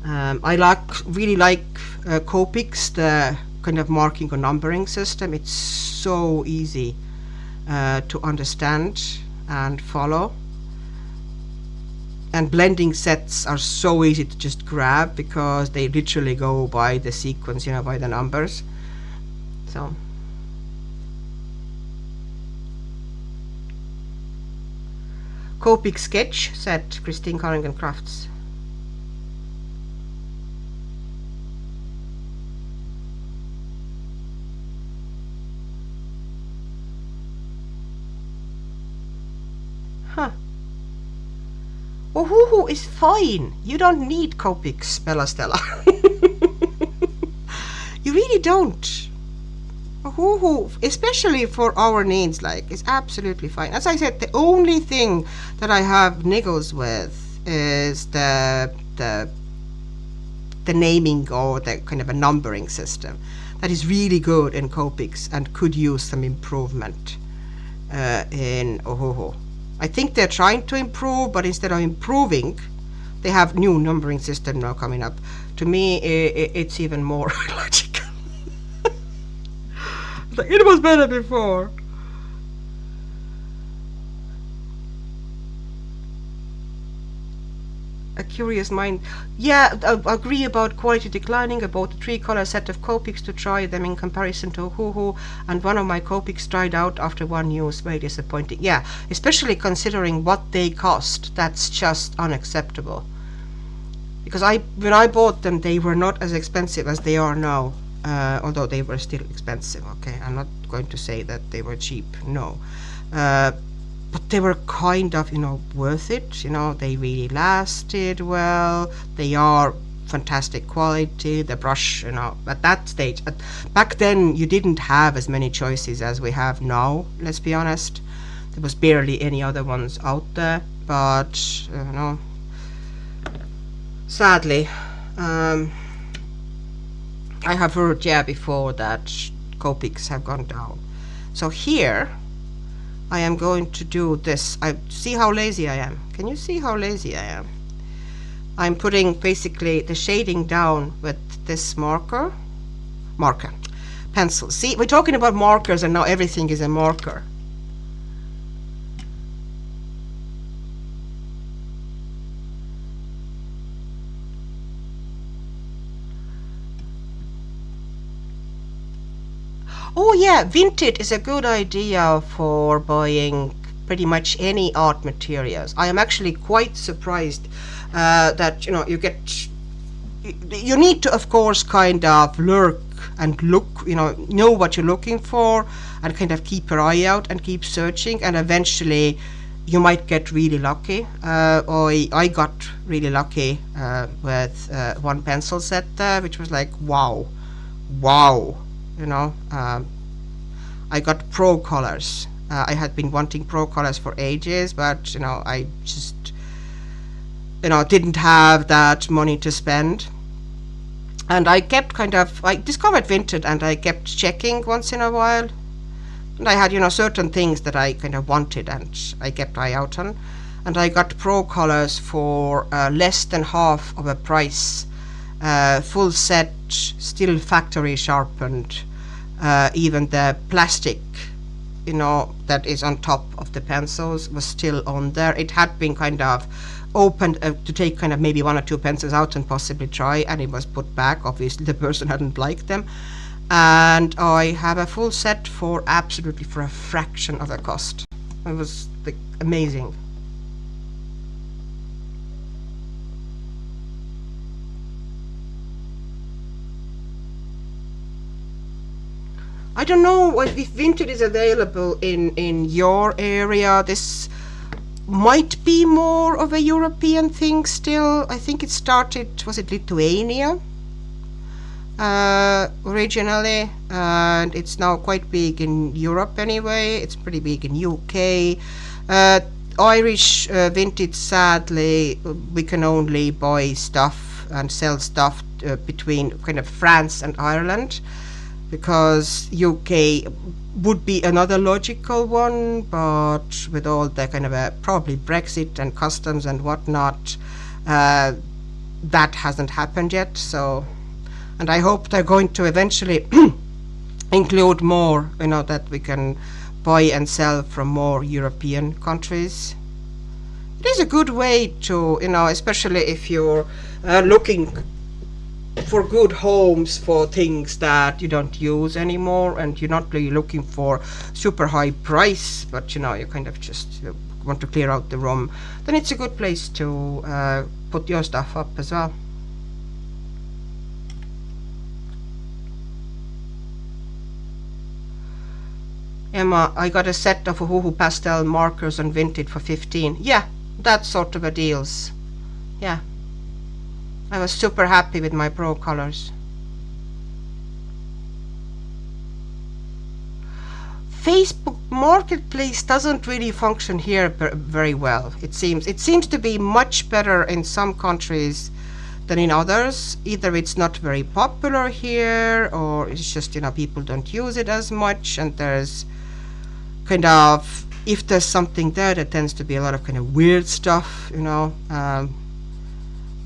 I really like Copics, the kind of marking or numbering system. It's so easy to understand and follow. And blending sets are so easy to just grab, because they literally go by the sequence, by the numbers. So Copic sketch set, Christine Carringen Crafts. Huh. Oh, Hoo is fine. You don't need Copics, Bella Stella. You really don't. Hoo, especially for our needs, like, is absolutely fine. As I said, the only thing that I have niggles with is the naming, or the kind of a numbering system that is really good in Copics and could use some improvement in Ohuhu. I think they're trying to improve, but instead of improving, they have new numbering system now coming up. To me, it's even more illogical. It was better before. A curious mind. Yeah, I agree about quality declining, about the 3-color set of Copics to try them in comparison to Hoo, and one of my Copics dried out after one use. Very disappointing. Yeah, especially considering what they cost. That's just unacceptable. Because when I bought them, they were not as expensive as they are now. Although they were still expensive, okay? I'm not going to say that they were cheap, no. But they were kind of, worth it. They really lasted well. They are fantastic quality. The brush, at that stage. Back then, you didn't have as many choices as we have now, let's be honest. There was barely any other ones out there. But, sadly, I have heard, before that Copics have gone down. So here, I am going to do this. See how lazy I am. Can you see how lazy I am? I'm putting basically the shading down with this marker, pencil. See, we're talking about markers, and now everything is a marker. Oh yeah, Vinted is a good idea for buying pretty much any art materials. I am actually quite surprised that you need to, of course, kind of lurk and look, know what you're looking for, and kind of keep your eye out and keep searching, and eventually you might get really lucky. I got really lucky with one pencil set there, which was like wow. I got pro colors. I had been wanting pro colors for ages, but I just didn't have that money to spend. And I kept I discovered Vinted, and I kept checking once in a while. And I had certain things that I kind of wanted, and I kept eye out on. And I got pro colors for less than half of a price. Full set, still factory sharpened. Even the plastic, that is on top of the pencils was still on there. It had been kind of opened to take kind of maybe one or two pencils out and possibly try, and it was put back. Obviously, the person hadn't liked them. and I have a full set for absolutely for a fraction of the cost. It was like amazing. I don't know if vintage is available in your area. This might be more of a European thing still. I think it started, was it Lithuania originally, and it's now quite big in Europe anyway. It's pretty big in UK. Irish vintage, sadly, we can only buy stuff and sell stuff between kind of France and Ireland, because UK would be another logical one, but with all the kind of probably Brexit and customs and whatnot, that hasn't happened yet. So, and I hope they're going to eventually include more, that we can buy and sell from more European countries. It is a good way to, especially if you're looking for good homes for things that you don't use anymore, and you're not really looking for super high price, but you kind of just want to clear out the room, then it's a good place to put your stuff up as well. Emma, I got a set of Ohuhu pastel markers on Vinted for 15. Yeah, that sort of a deals. Yeah. I was super happy with my Pro colors. Facebook Marketplace doesn't really function here very well. It seems to be much better in some countries than in others. Either it's not very popular here, or it's just people don't use it as much, and there's kind of, if there's something there, there tends to be a lot of kind of weird stuff,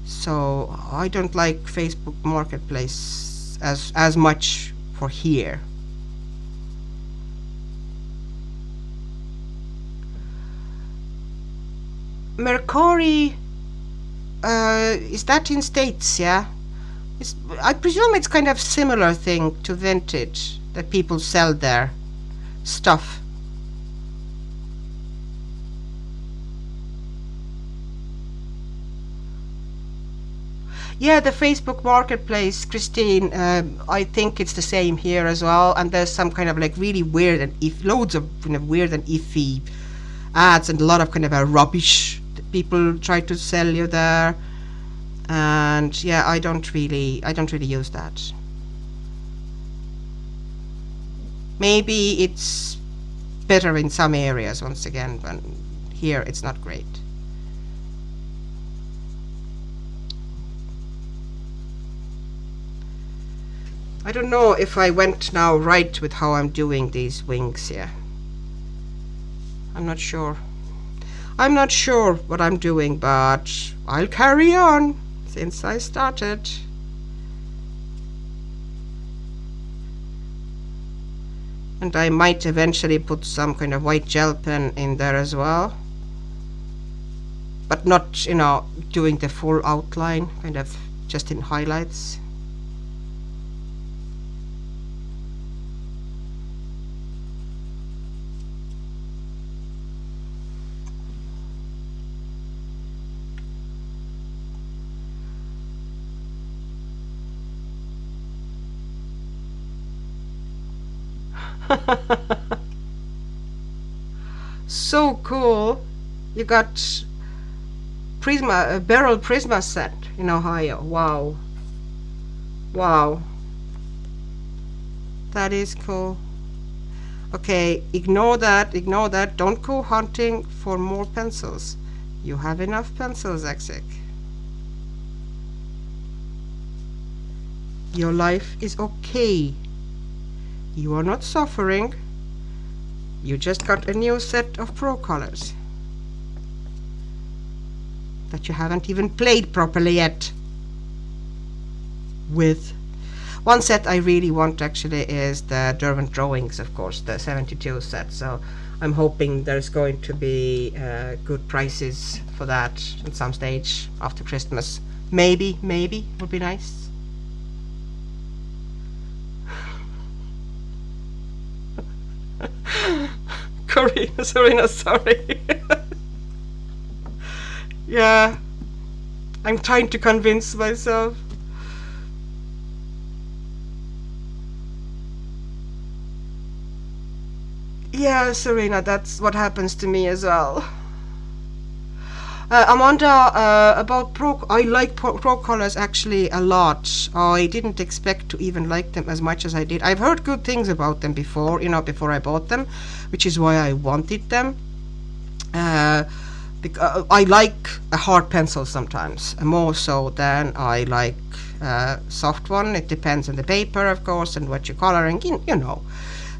so I don't like Facebook Marketplace as much for here. Mercari, is that in States? Yeah, I presume it's kind of similar thing to Vintage, that people sell their stuff. Yeah, the Facebook Marketplace, Christine, I think it's the same here as well, and there's some kind of like really weird and loads of kind of weird and iffy ads, and a lot of kind of a rubbish that people try to sell you there. And yeah, I don't really use that. Maybe it's better in some areas once again, but here it's not great. I don't know if I went now right with how I'm doing these wings here. I'm not sure. I'm not sure what I'm doing, but I'll carry on since I started. And I might eventually put some kind of white gel pen in there as well, but not, doing the full outline, kind of just in highlights. So cool. You got Prisma, a barrel Prisma set in Ohio. Wow. Wow. That is cool. Okay, ignore that, Don't go hunting for more pencils. You have enough pencils, Exik. Your life is okay. You are not suffering. You just got a new set of Pro colors that you haven't even played properly yet with. One set I really want actually is the Derwent Drawings, of course, the 72 set. So I'm hoping there's going to be good prices for that at some stage after Christmas. Maybe would be nice. Serena, sorry. Yeah, I'm trying to convince myself. Yeah, Serena, that's what happens to me as well. Amanda, about I like pro colors actually a lot. I didn't expect to even like them as much as I did. I've heard good things about them before, before I bought them, which is why I wanted them. I like a hard pencil sometimes, more so than I like a soft one. It depends on the paper, of course, and what you're coloring.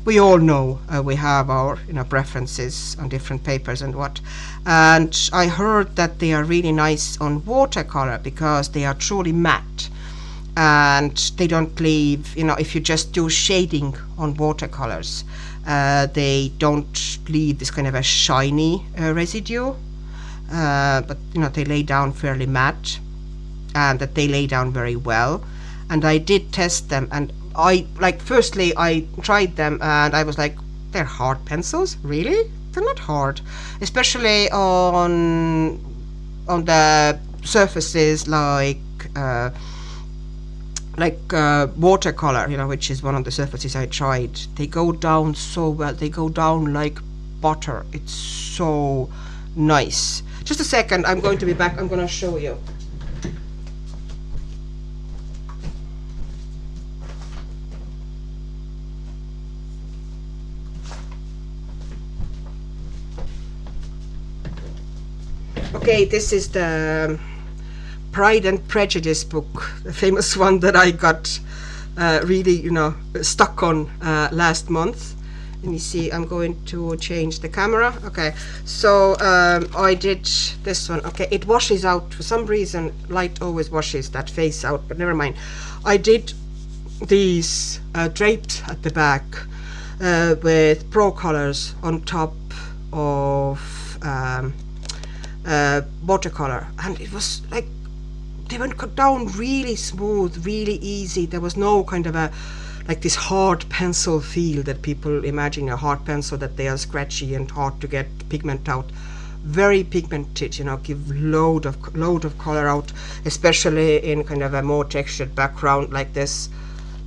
We all know we have our preferences on different papers and what. And I heard that they are really nice on watercolor because they are truly matte, and they don't leave, if you just do shading on watercolors, they don't leave this kind of a shiny residue, but they lay down fairly matte, and that they lay down very well. And I did test them, and firstly I tried them and I was like, they're hard pencils, really? They're not hard, especially on the surfaces like watercolor, which is one of the surfaces I tried. They go down so well. They go down like butter. It's so nice. Just a second, I'm going to be back. I'm going to show you. Okay, this is the Pride and Prejudice book, the famous one that I got really, stuck on last month. Let me see, I'm going to change the camera. Okay, so I did this one. Okay, it washes out. For some reason, light always washes that face out, but never mind. I did these draped at the back with pro colors on top of watercolor, and it was like they went down really smooth, really easy. There was no kind of this hard pencil feel that people imagine a hard pencil, that they are scratchy and hard to get pigment out. Very pigmented, give load of color out, especially in kind of a more textured background like this.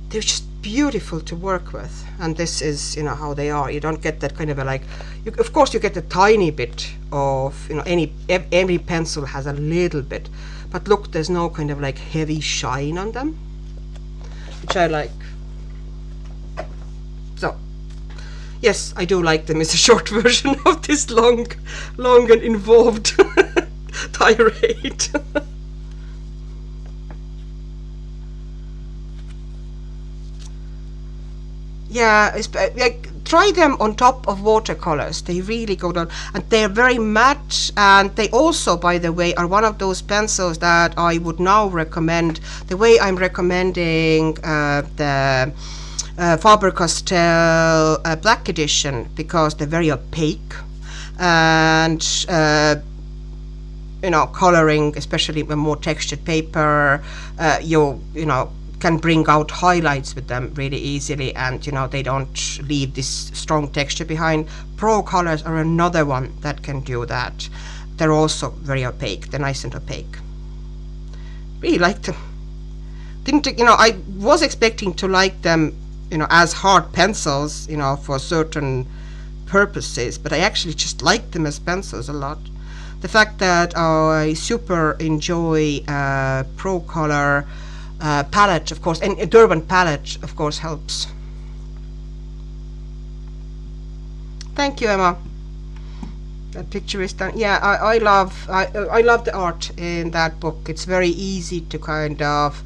They're just beautiful to work with, and this is how they are. You don't get that kind of of course you get a tiny bit of every pencil has a little bit, but look, there's no kind of heavy shine on them, which I like. So yes, I do like them. It's a short version of this long and involved tirade. Yeah, try them on top of watercolors. They really go down, and they're very matte. And they also, by the way, are one of those pencils that I would now recommend. The way I'm recommending the Faber-Castell Black Edition, because they're very opaque, and coloring, especially with more textured paper, you can bring out highlights with them really easily, and they don't leave this strong texture behind. Pro colors are another one that can do that. They're also very opaque. They're nice and opaque. Really like them. I was expecting to like them as hard pencils for certain purposes, but I actually just like them as pencils a lot. The fact that I super enjoy pro color palette, of course, and a Durban palette, of course, helps. Thank you, Emma. That picture is done. Yeah, I love the art in that book. It's very easy to kind of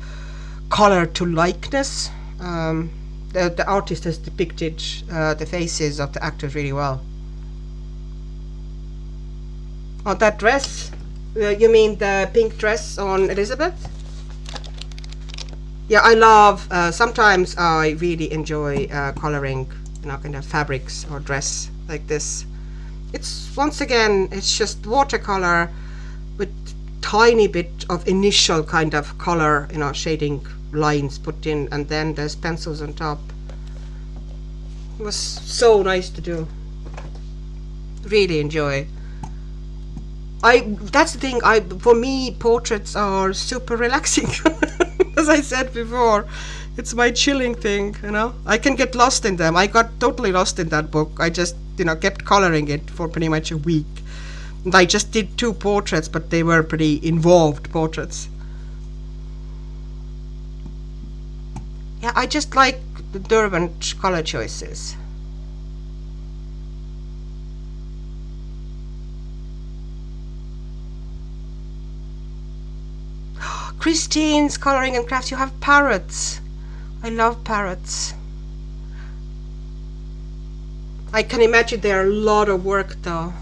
color to likeness. The artist has depicted the faces of the actors really well. Oh, that dress? You mean the pink dress on Elizabeth? Yeah, I love, sometimes I really enjoy coloring, kind of fabrics or dress like this. It's, once again, it's just watercolor with tiny bit of initial kind of color, shading lines put in, and then there's pencils on top. It was so nice to do. really enjoy. That's the thing, for me portraits are super relaxing. As I said before, it's my chilling thing, you know. I can get lost in them. I got totally lost in that book. I just, kept coloring it for pretty much a week. And I just did 2 portraits, but they were pretty involved portraits. Yeah, I just like the Derwent color choices. Christine's Coloring and Crafts, you have parrots. I love parrots. I can imagine they are a lot of work though.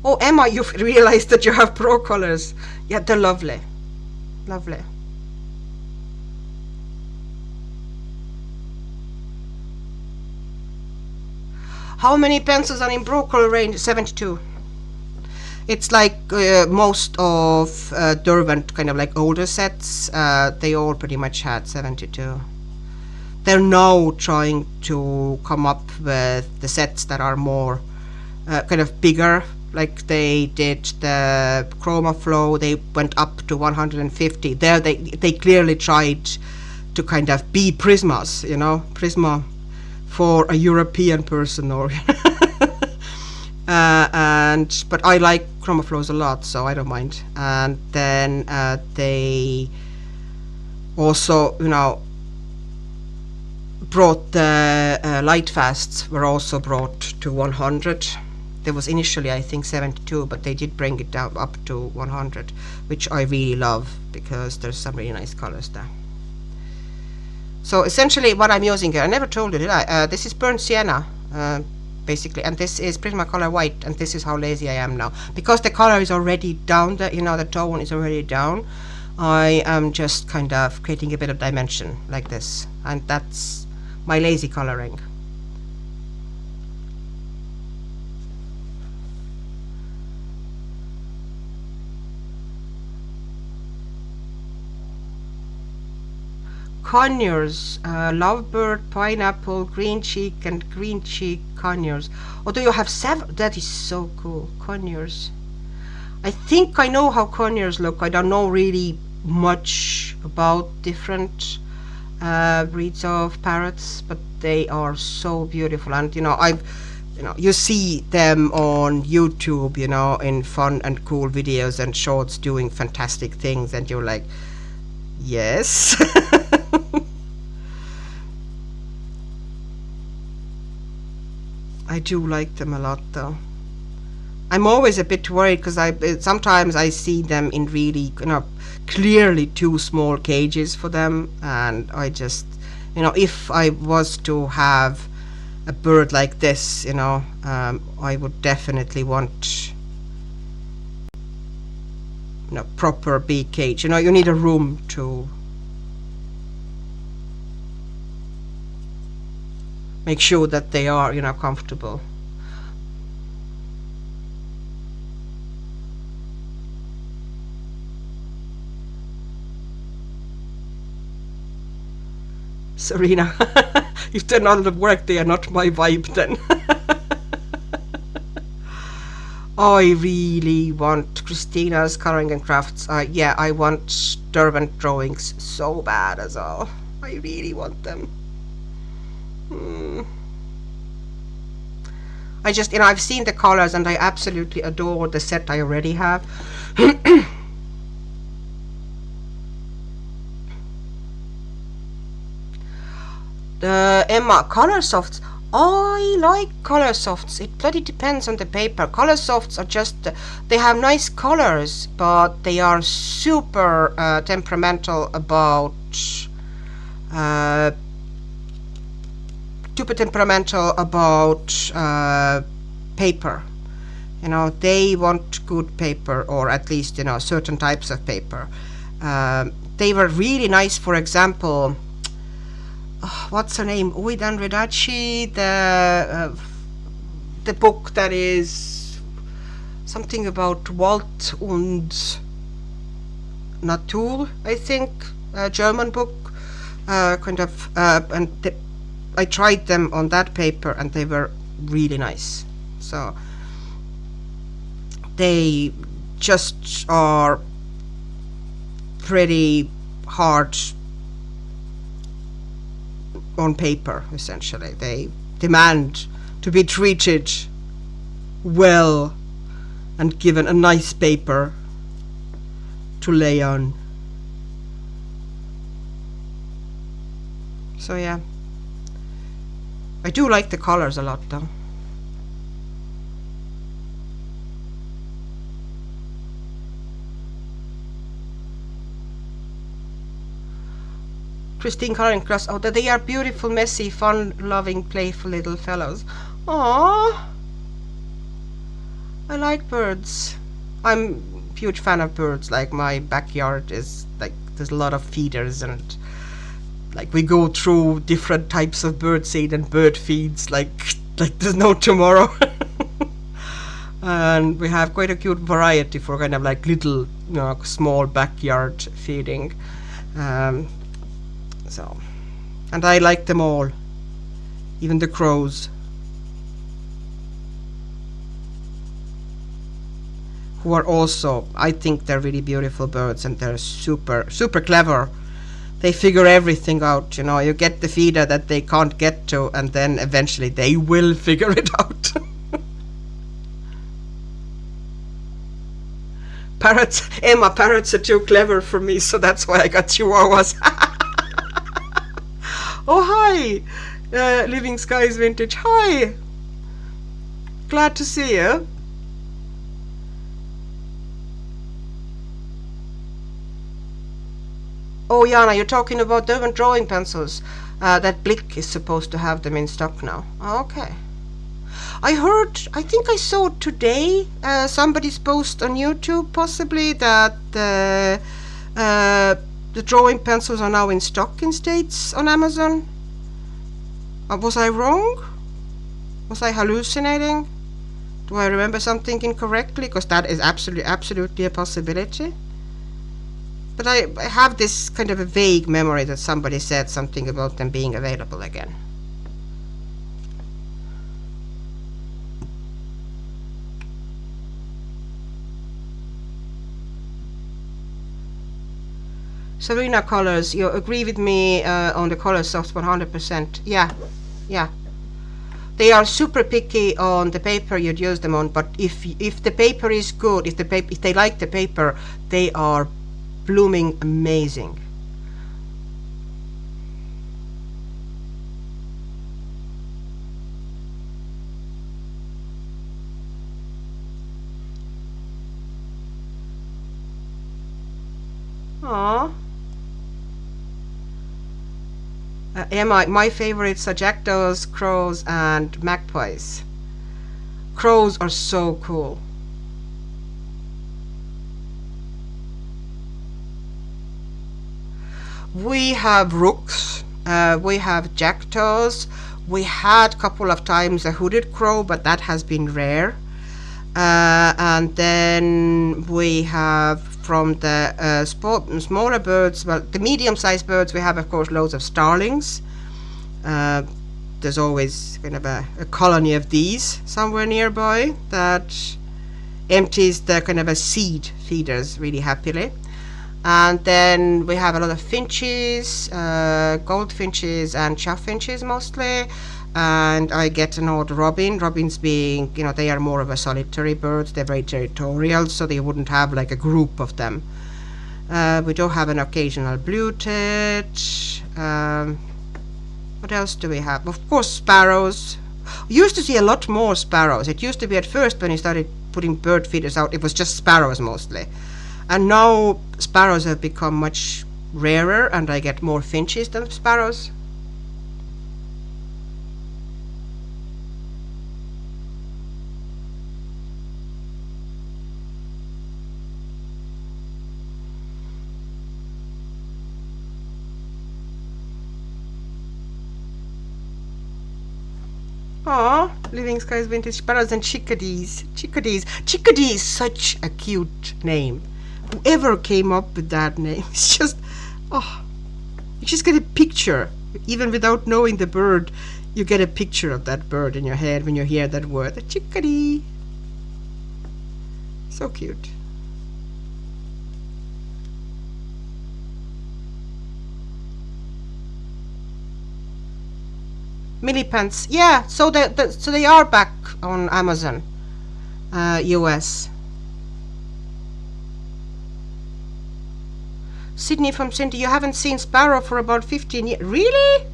Oh, Emma, you've realized that you have pro colors. Yeah, they're lovely. Lovely. How many pencils are in pro color range? 72. It's like most of Derwent kind of like older sets, they all pretty much had 72. They're now trying to come up with the sets that are more kind of bigger, like they did the Chroma Flow, they went up to 150. There they clearly tried to kind of be Prismas, Prisma for a European person, or but I like Chroma Flows a lot, so I don't mind. And then they also, brought the light fasts were also brought to 100. There was initially, I think, 72, but they did bring it down up to 100, which I really love because there's some really nice colors there. So essentially what I'm using here, I never told you, did I? This is burnt sienna, basically, and this is Prismacolor white, and this is how lazy I am now. Because the color is already down, the tone is already down, I am just kind of creating a bit of dimension like this, and that's my lazy coloring. Conures, lovebird, pineapple, green cheek, and green cheek conures. Oh, do you have 7? That is so cool. Conures. I think I know how conures look. I don't know really much about different breeds of parrots, but they are so beautiful. And you see them on YouTube, in fun and cool videos and shorts doing fantastic things, and you're like, yes. I do like them a lot though. I'm always a bit worried because sometimes I see them in really clearly too small cages for them, and I just if I was to have a bird like this, I would definitely want proper big cage. You need a room to make sure that they are comfortable. Serena, if they're not at work, they are not my vibe then. I really want Christina's Coloring and Crafts. Yeah, I want Derwent drawings so bad as well. I really want them. I just, I've seen the colors and I absolutely adore the set I already have. The Emma color softs. I like color softs. It bloody depends on the paper. Color softs are just, they have nice colors, but they are super temperamental about paper. They want good paper, or at least certain types of paper. They were really nice, for example, what's her name, Uidan Redaci, the book that is something about Wald und Natur, I think, a German book, and I tried them on that paper and they were really nice. So they just are pretty hard on paper, essentially. They demand to be treated well and given a nice paper to lay on. So yeah, I do like the colors a lot though. Christine coloring class. Oh, they are beautiful, messy, fun-loving, playful little fellows. Aww, I like birds. I'm a huge fan of birds. Like, my backyard is like, there's a lot of feeders, and like we go through different types of bird seed and bird feeds like there's no tomorrow. And we have quite a cute variety for kind of like little, small backyard feeding. So, and I like them all, even the crows, who are also, I think they're really beautiful birds, and they're super clever. They figure everything out, you get the feeder that they can't get to, and then eventually they will figure it out. Parrots, Emma, parrots are too clever for me, so that's why I got chihuahuas. Oh, hi, Living Skies Vintage. Hi, glad to see you. Oh, Jana, you're talking about the drawing pencils. That Blick is supposed to have them in stock now. Okay. I think I saw today somebody's post on YouTube, possibly, that the drawing pencils are now in stock in States on Amazon. Was I wrong? Was I hallucinating? Do I remember something incorrectly? Because that is absolutely a possibility. But I have this kind of a vague memory that somebody said something about them being available again. Serena colors, you agree with me on the color soft 100%. Yeah. They are super picky on the paper you'd use them on, but if the paper is good, if they like the paper, they are blooming amazing. Aww. Emma, my favorites are jackdaws, crows, and magpies. Crows are so cool. We have rooks, we have jackdaws, we had a couple of times a hooded crow, but that has been rare. And then we have from the smaller birds, well, the medium-sized birds, we have of course loads of starlings. There's always kind of a colony of these somewhere nearby that empties the kind of a seed feeders really happily. And then we have a lot of finches, goldfinches and chaffinches mostly. And I get an odd robin. Robins being, they are more of a solitary bird. They're very territorial, so they wouldn't have like a group of them. We do have an occasional blue-tit. What else do we have? Of course, sparrows. We used to see a lot more sparrows. It used to be at first when you started putting bird feeders out, it was just sparrows mostly. And now sparrows have become much rarer, and I get more finches than sparrows. Aw, Living Skies Vintage Sparrows and chickadees. Chickadee is such a cute name. Whoever came up with that name, it's just, you just get a picture Even without knowing the bird, you get a picture of that bird in your head when you hear that word, a chickadee. So cute. Millipants, yeah. So they are back on Amazon, US. Sydney from Cindy, you haven't seen Sparrow for about 15 years. Really?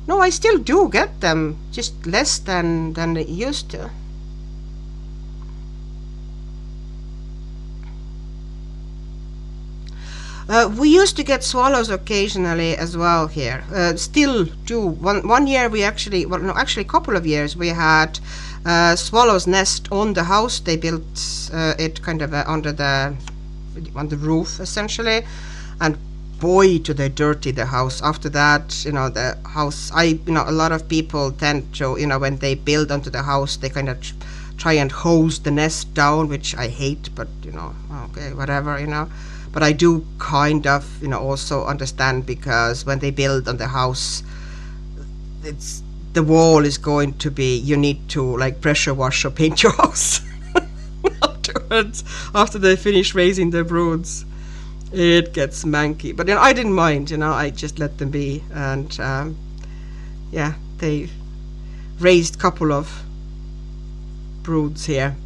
No, I still do get them, just less than they used to. We used to get swallows occasionally as well here. Still do. One year we actually, well, no, actually a couple of years we had swallows nest on the house. They built it kind of under on the roof essentially, and boy, do they dirty the house. After that, the house. A lot of people tend to, when they build onto the house, they kind of try and hose the nest down, which I hate. But okay, whatever, But I do kind of, also understand, because when they build on the house, the wall is going to be, you need to like pressure wash or paint your house afterwards, after they finish raising their broods. It gets manky, but I didn't mind. I just let them be, and yeah, they raised a couple of broods here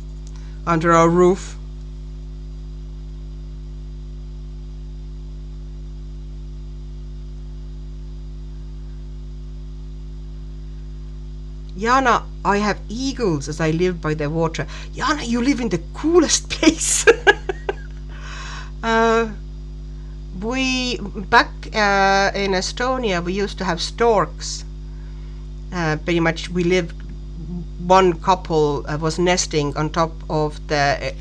under our roof. Jana, I have eagles as I live by the water. Jana, you live in the coolest place. We back in Estonia, we used to have storks. Pretty much, we lived. One couple was nesting on top of the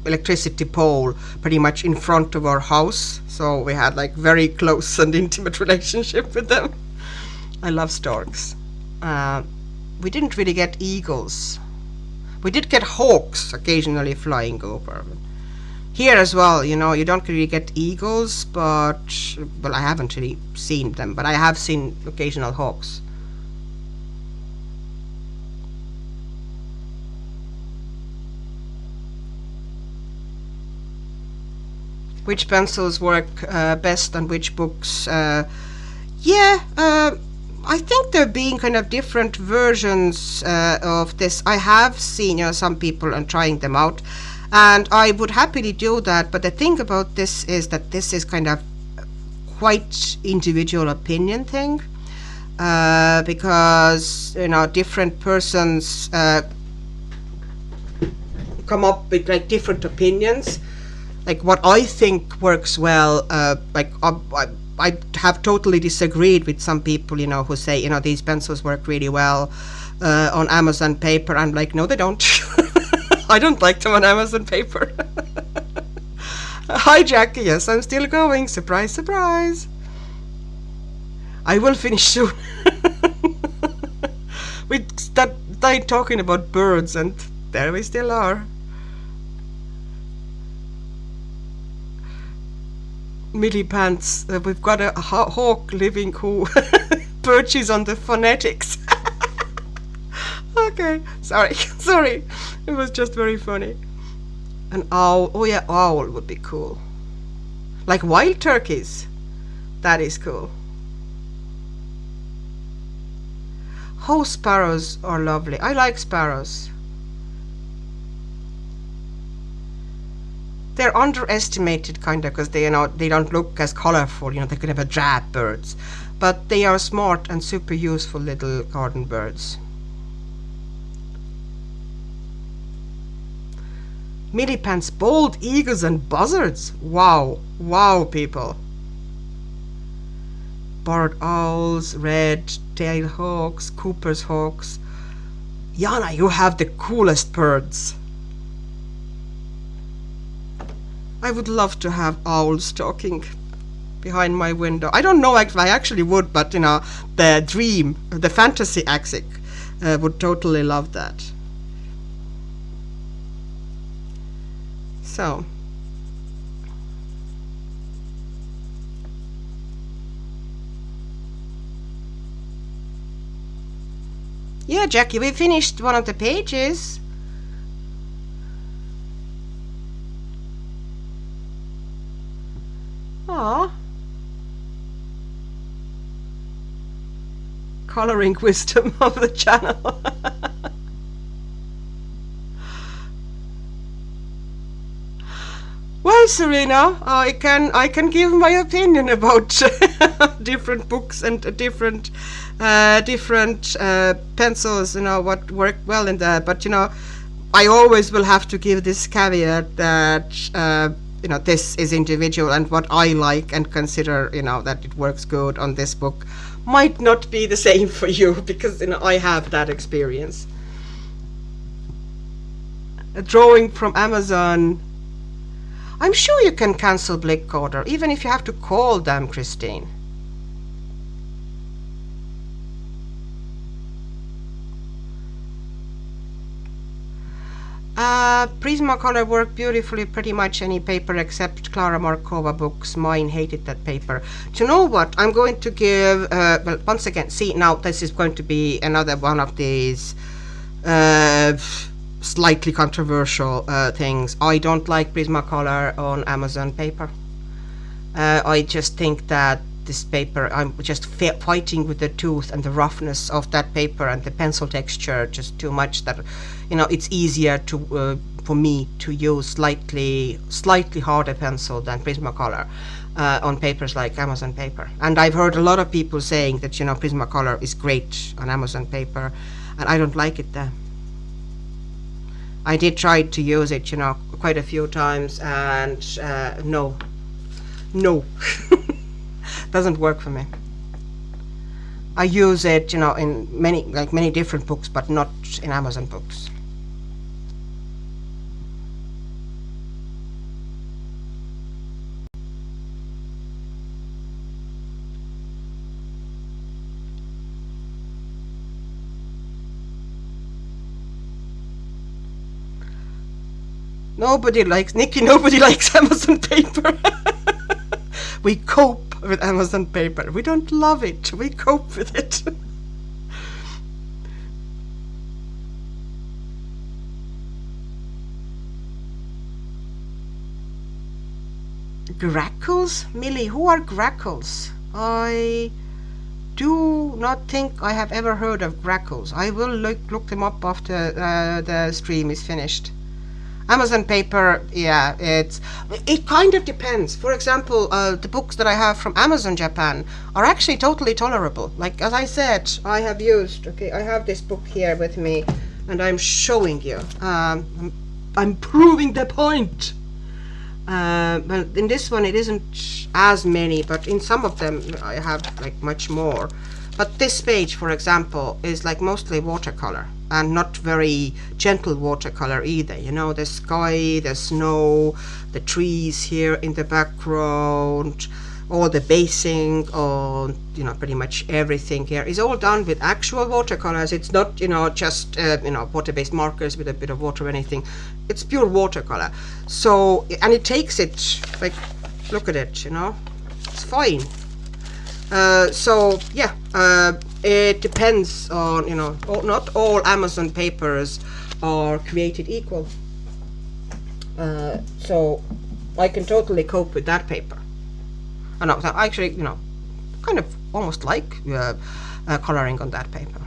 electricity pole, pretty much in front of our house. So we had like very close and intimate relationship with them. I love storks. We didn't really get eagles. We did get hawks occasionally flying over. Here as well, you don't really get eagles, but, well, I haven't really seen them, but I have seen occasional hawks. Which pencils work best on which books? I think there being kind of different versions of this. I have seen, some people and trying them out, and I would happily do that. But the thing about this is that this is kind of quite individual opinion thing, because different persons come up with like different opinions. Like what I think works well, I have totally disagreed with some people, who say, these pencils work really well on Amazon paper. I'm like, no, they don't. I don't like them on Amazon paper. Hi, Jackie. Yes, I'm still going. Surprise, surprise. I will finish soon. We started talking about birds, and there we still are. Millipants, we've got a hawk living who perches on the phonetics. Okay, sorry, it was just very funny. An owl, oh yeah, owl would be cool. Like wild turkeys, that is cool. House sparrows are lovely. I like sparrows. They're underestimated kind of, because they don't look as colorful. They're kind of a drab birds, but they are smart and super useful little garden birds. Millipants, bald eagles and buzzards. Wow, people. Barred owls, red-tailed hawks, Cooper's hawks. Jana, you have the coolest birds. I would love to have owls talking behind my window. I don't know if I actually would, but the dream, the fantasy exec would totally love that. So, Yeah, Jackie, we finished one of the pages. Ah, coloring wisdom of the channel. Well, Serena, I can give my opinion about different books and different pencils. You know what work well in that, but I always will have to give this caveat that this is individual, and what I like and consider that it works good on this book might not be the same for you, because I have that experience. A drawing from Amazon. I'm sure you can cancel Blick Order, even if you have to call them, Christine. Prismacolor worked beautifully, pretty much any paper except Klara Markova books. Mine hated that paper. Do you know what? I'm going to give, well, once again, see, now this is going to be another one of these slightly controversial things. I don't like Prismacolor on Amazon paper. I just think that this paper, I'm just fighting with the tooth and the roughness of that paper and the pencil texture just too much, that it's easier to for me to use slightly harder pencil than Prismacolor on papers like Amazon paper. And I've heard a lot of people saying that Prismacolor is great on Amazon paper, and I don't like it there. I did try to use it quite a few times, and no doesn't work for me. I use it in many different books, but not in Amazon books. Nobody likes Amazon paper. We cope with Amazon paper. We don't love it. We cope with it. Grackles? Millie, who are grackles? I do not think I have ever heard of grackles. I will look them up after the stream is finished. Amazon paper, yeah, it kind of depends. For example, the books that I have from Amazon Japan are actually totally tolerable. Like, as I said, I have this book here with me, and I'm showing you. I'm proving the point. Well, in this one it isn't as many, but in some of them I have much more. But this page, for example, is mostly watercolor, and not very gentle watercolor either. The sky, the snow, the trees here in the background, all the basing on pretty much everything here is all done with actual watercolors. It's not just water-based markers with a bit of water or anything. It's pure watercolor. So, and it takes it look at it, it's fine. So yeah, it depends on not all Amazon papers are created equal. So I can totally cope with that paper. I actually kind of almost like coloring on that paper.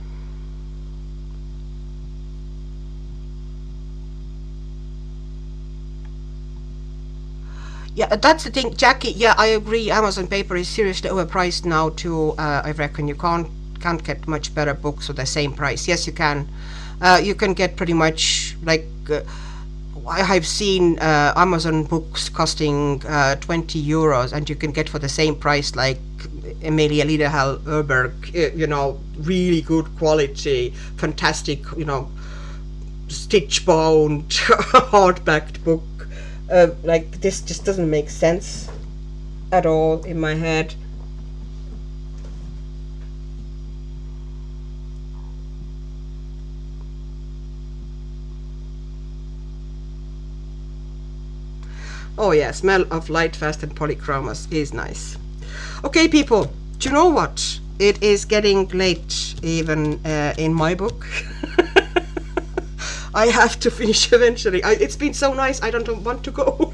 Yeah, that's the thing, Jackie. Yeah, I agree. Amazon paper is seriously overpriced now too. I reckon you can't get much better books for the same price. Yes, you can. You can get pretty much I've seen Amazon books costing 20 euros, and you can get for the same price Emilia Liederhall Öberg, really good quality, fantastic, stitch bound hardbacked book. This just doesn't make sense at all in my head. Oh yeah, smell of light fast and polychromos is nice. Okay people, do you know what? It is getting late even in my book. I have to finish eventually. It's been so nice, I don't want to go.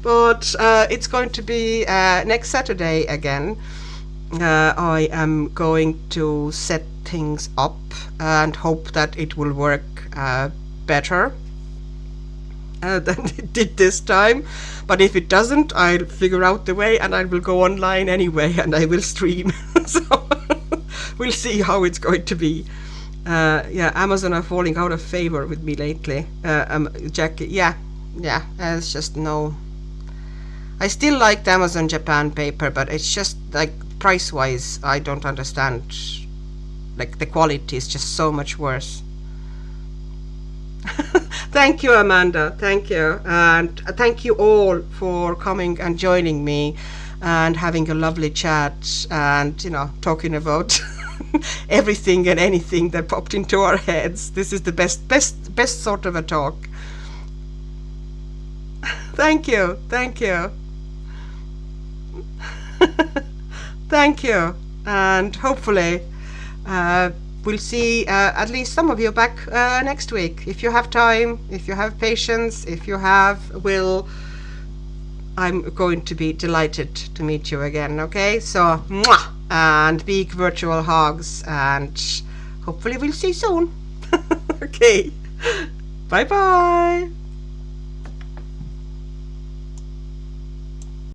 But it's going to be next Saturday again. I am going to set things up and hope that it will work better than it did this time. But if it doesn't, I'll figure out the way and I will go online anyway and I will stream. So we'll see how it's going to be. Yeah, Amazon are falling out of favor with me lately. Jackie, yeah, it's just no. I still like the Amazon Japan paper, but it's just like price-wise, I don't understand. Like the quality is just so much worse. Thank you, Amanda. Thank you, and thank you all for coming and joining me and having a lovely chat and talking about everything and anything that popped into our heads. This is the best sort of a talk. Thank you. Thank you, and hopefully we'll see at least some of you back next week. If you have time, if you have patience, if you have will, I'm going to be delighted to meet you again. Okay, so mwah, and big virtual hugs, and hopefully we'll see you soon. Okay, bye bye.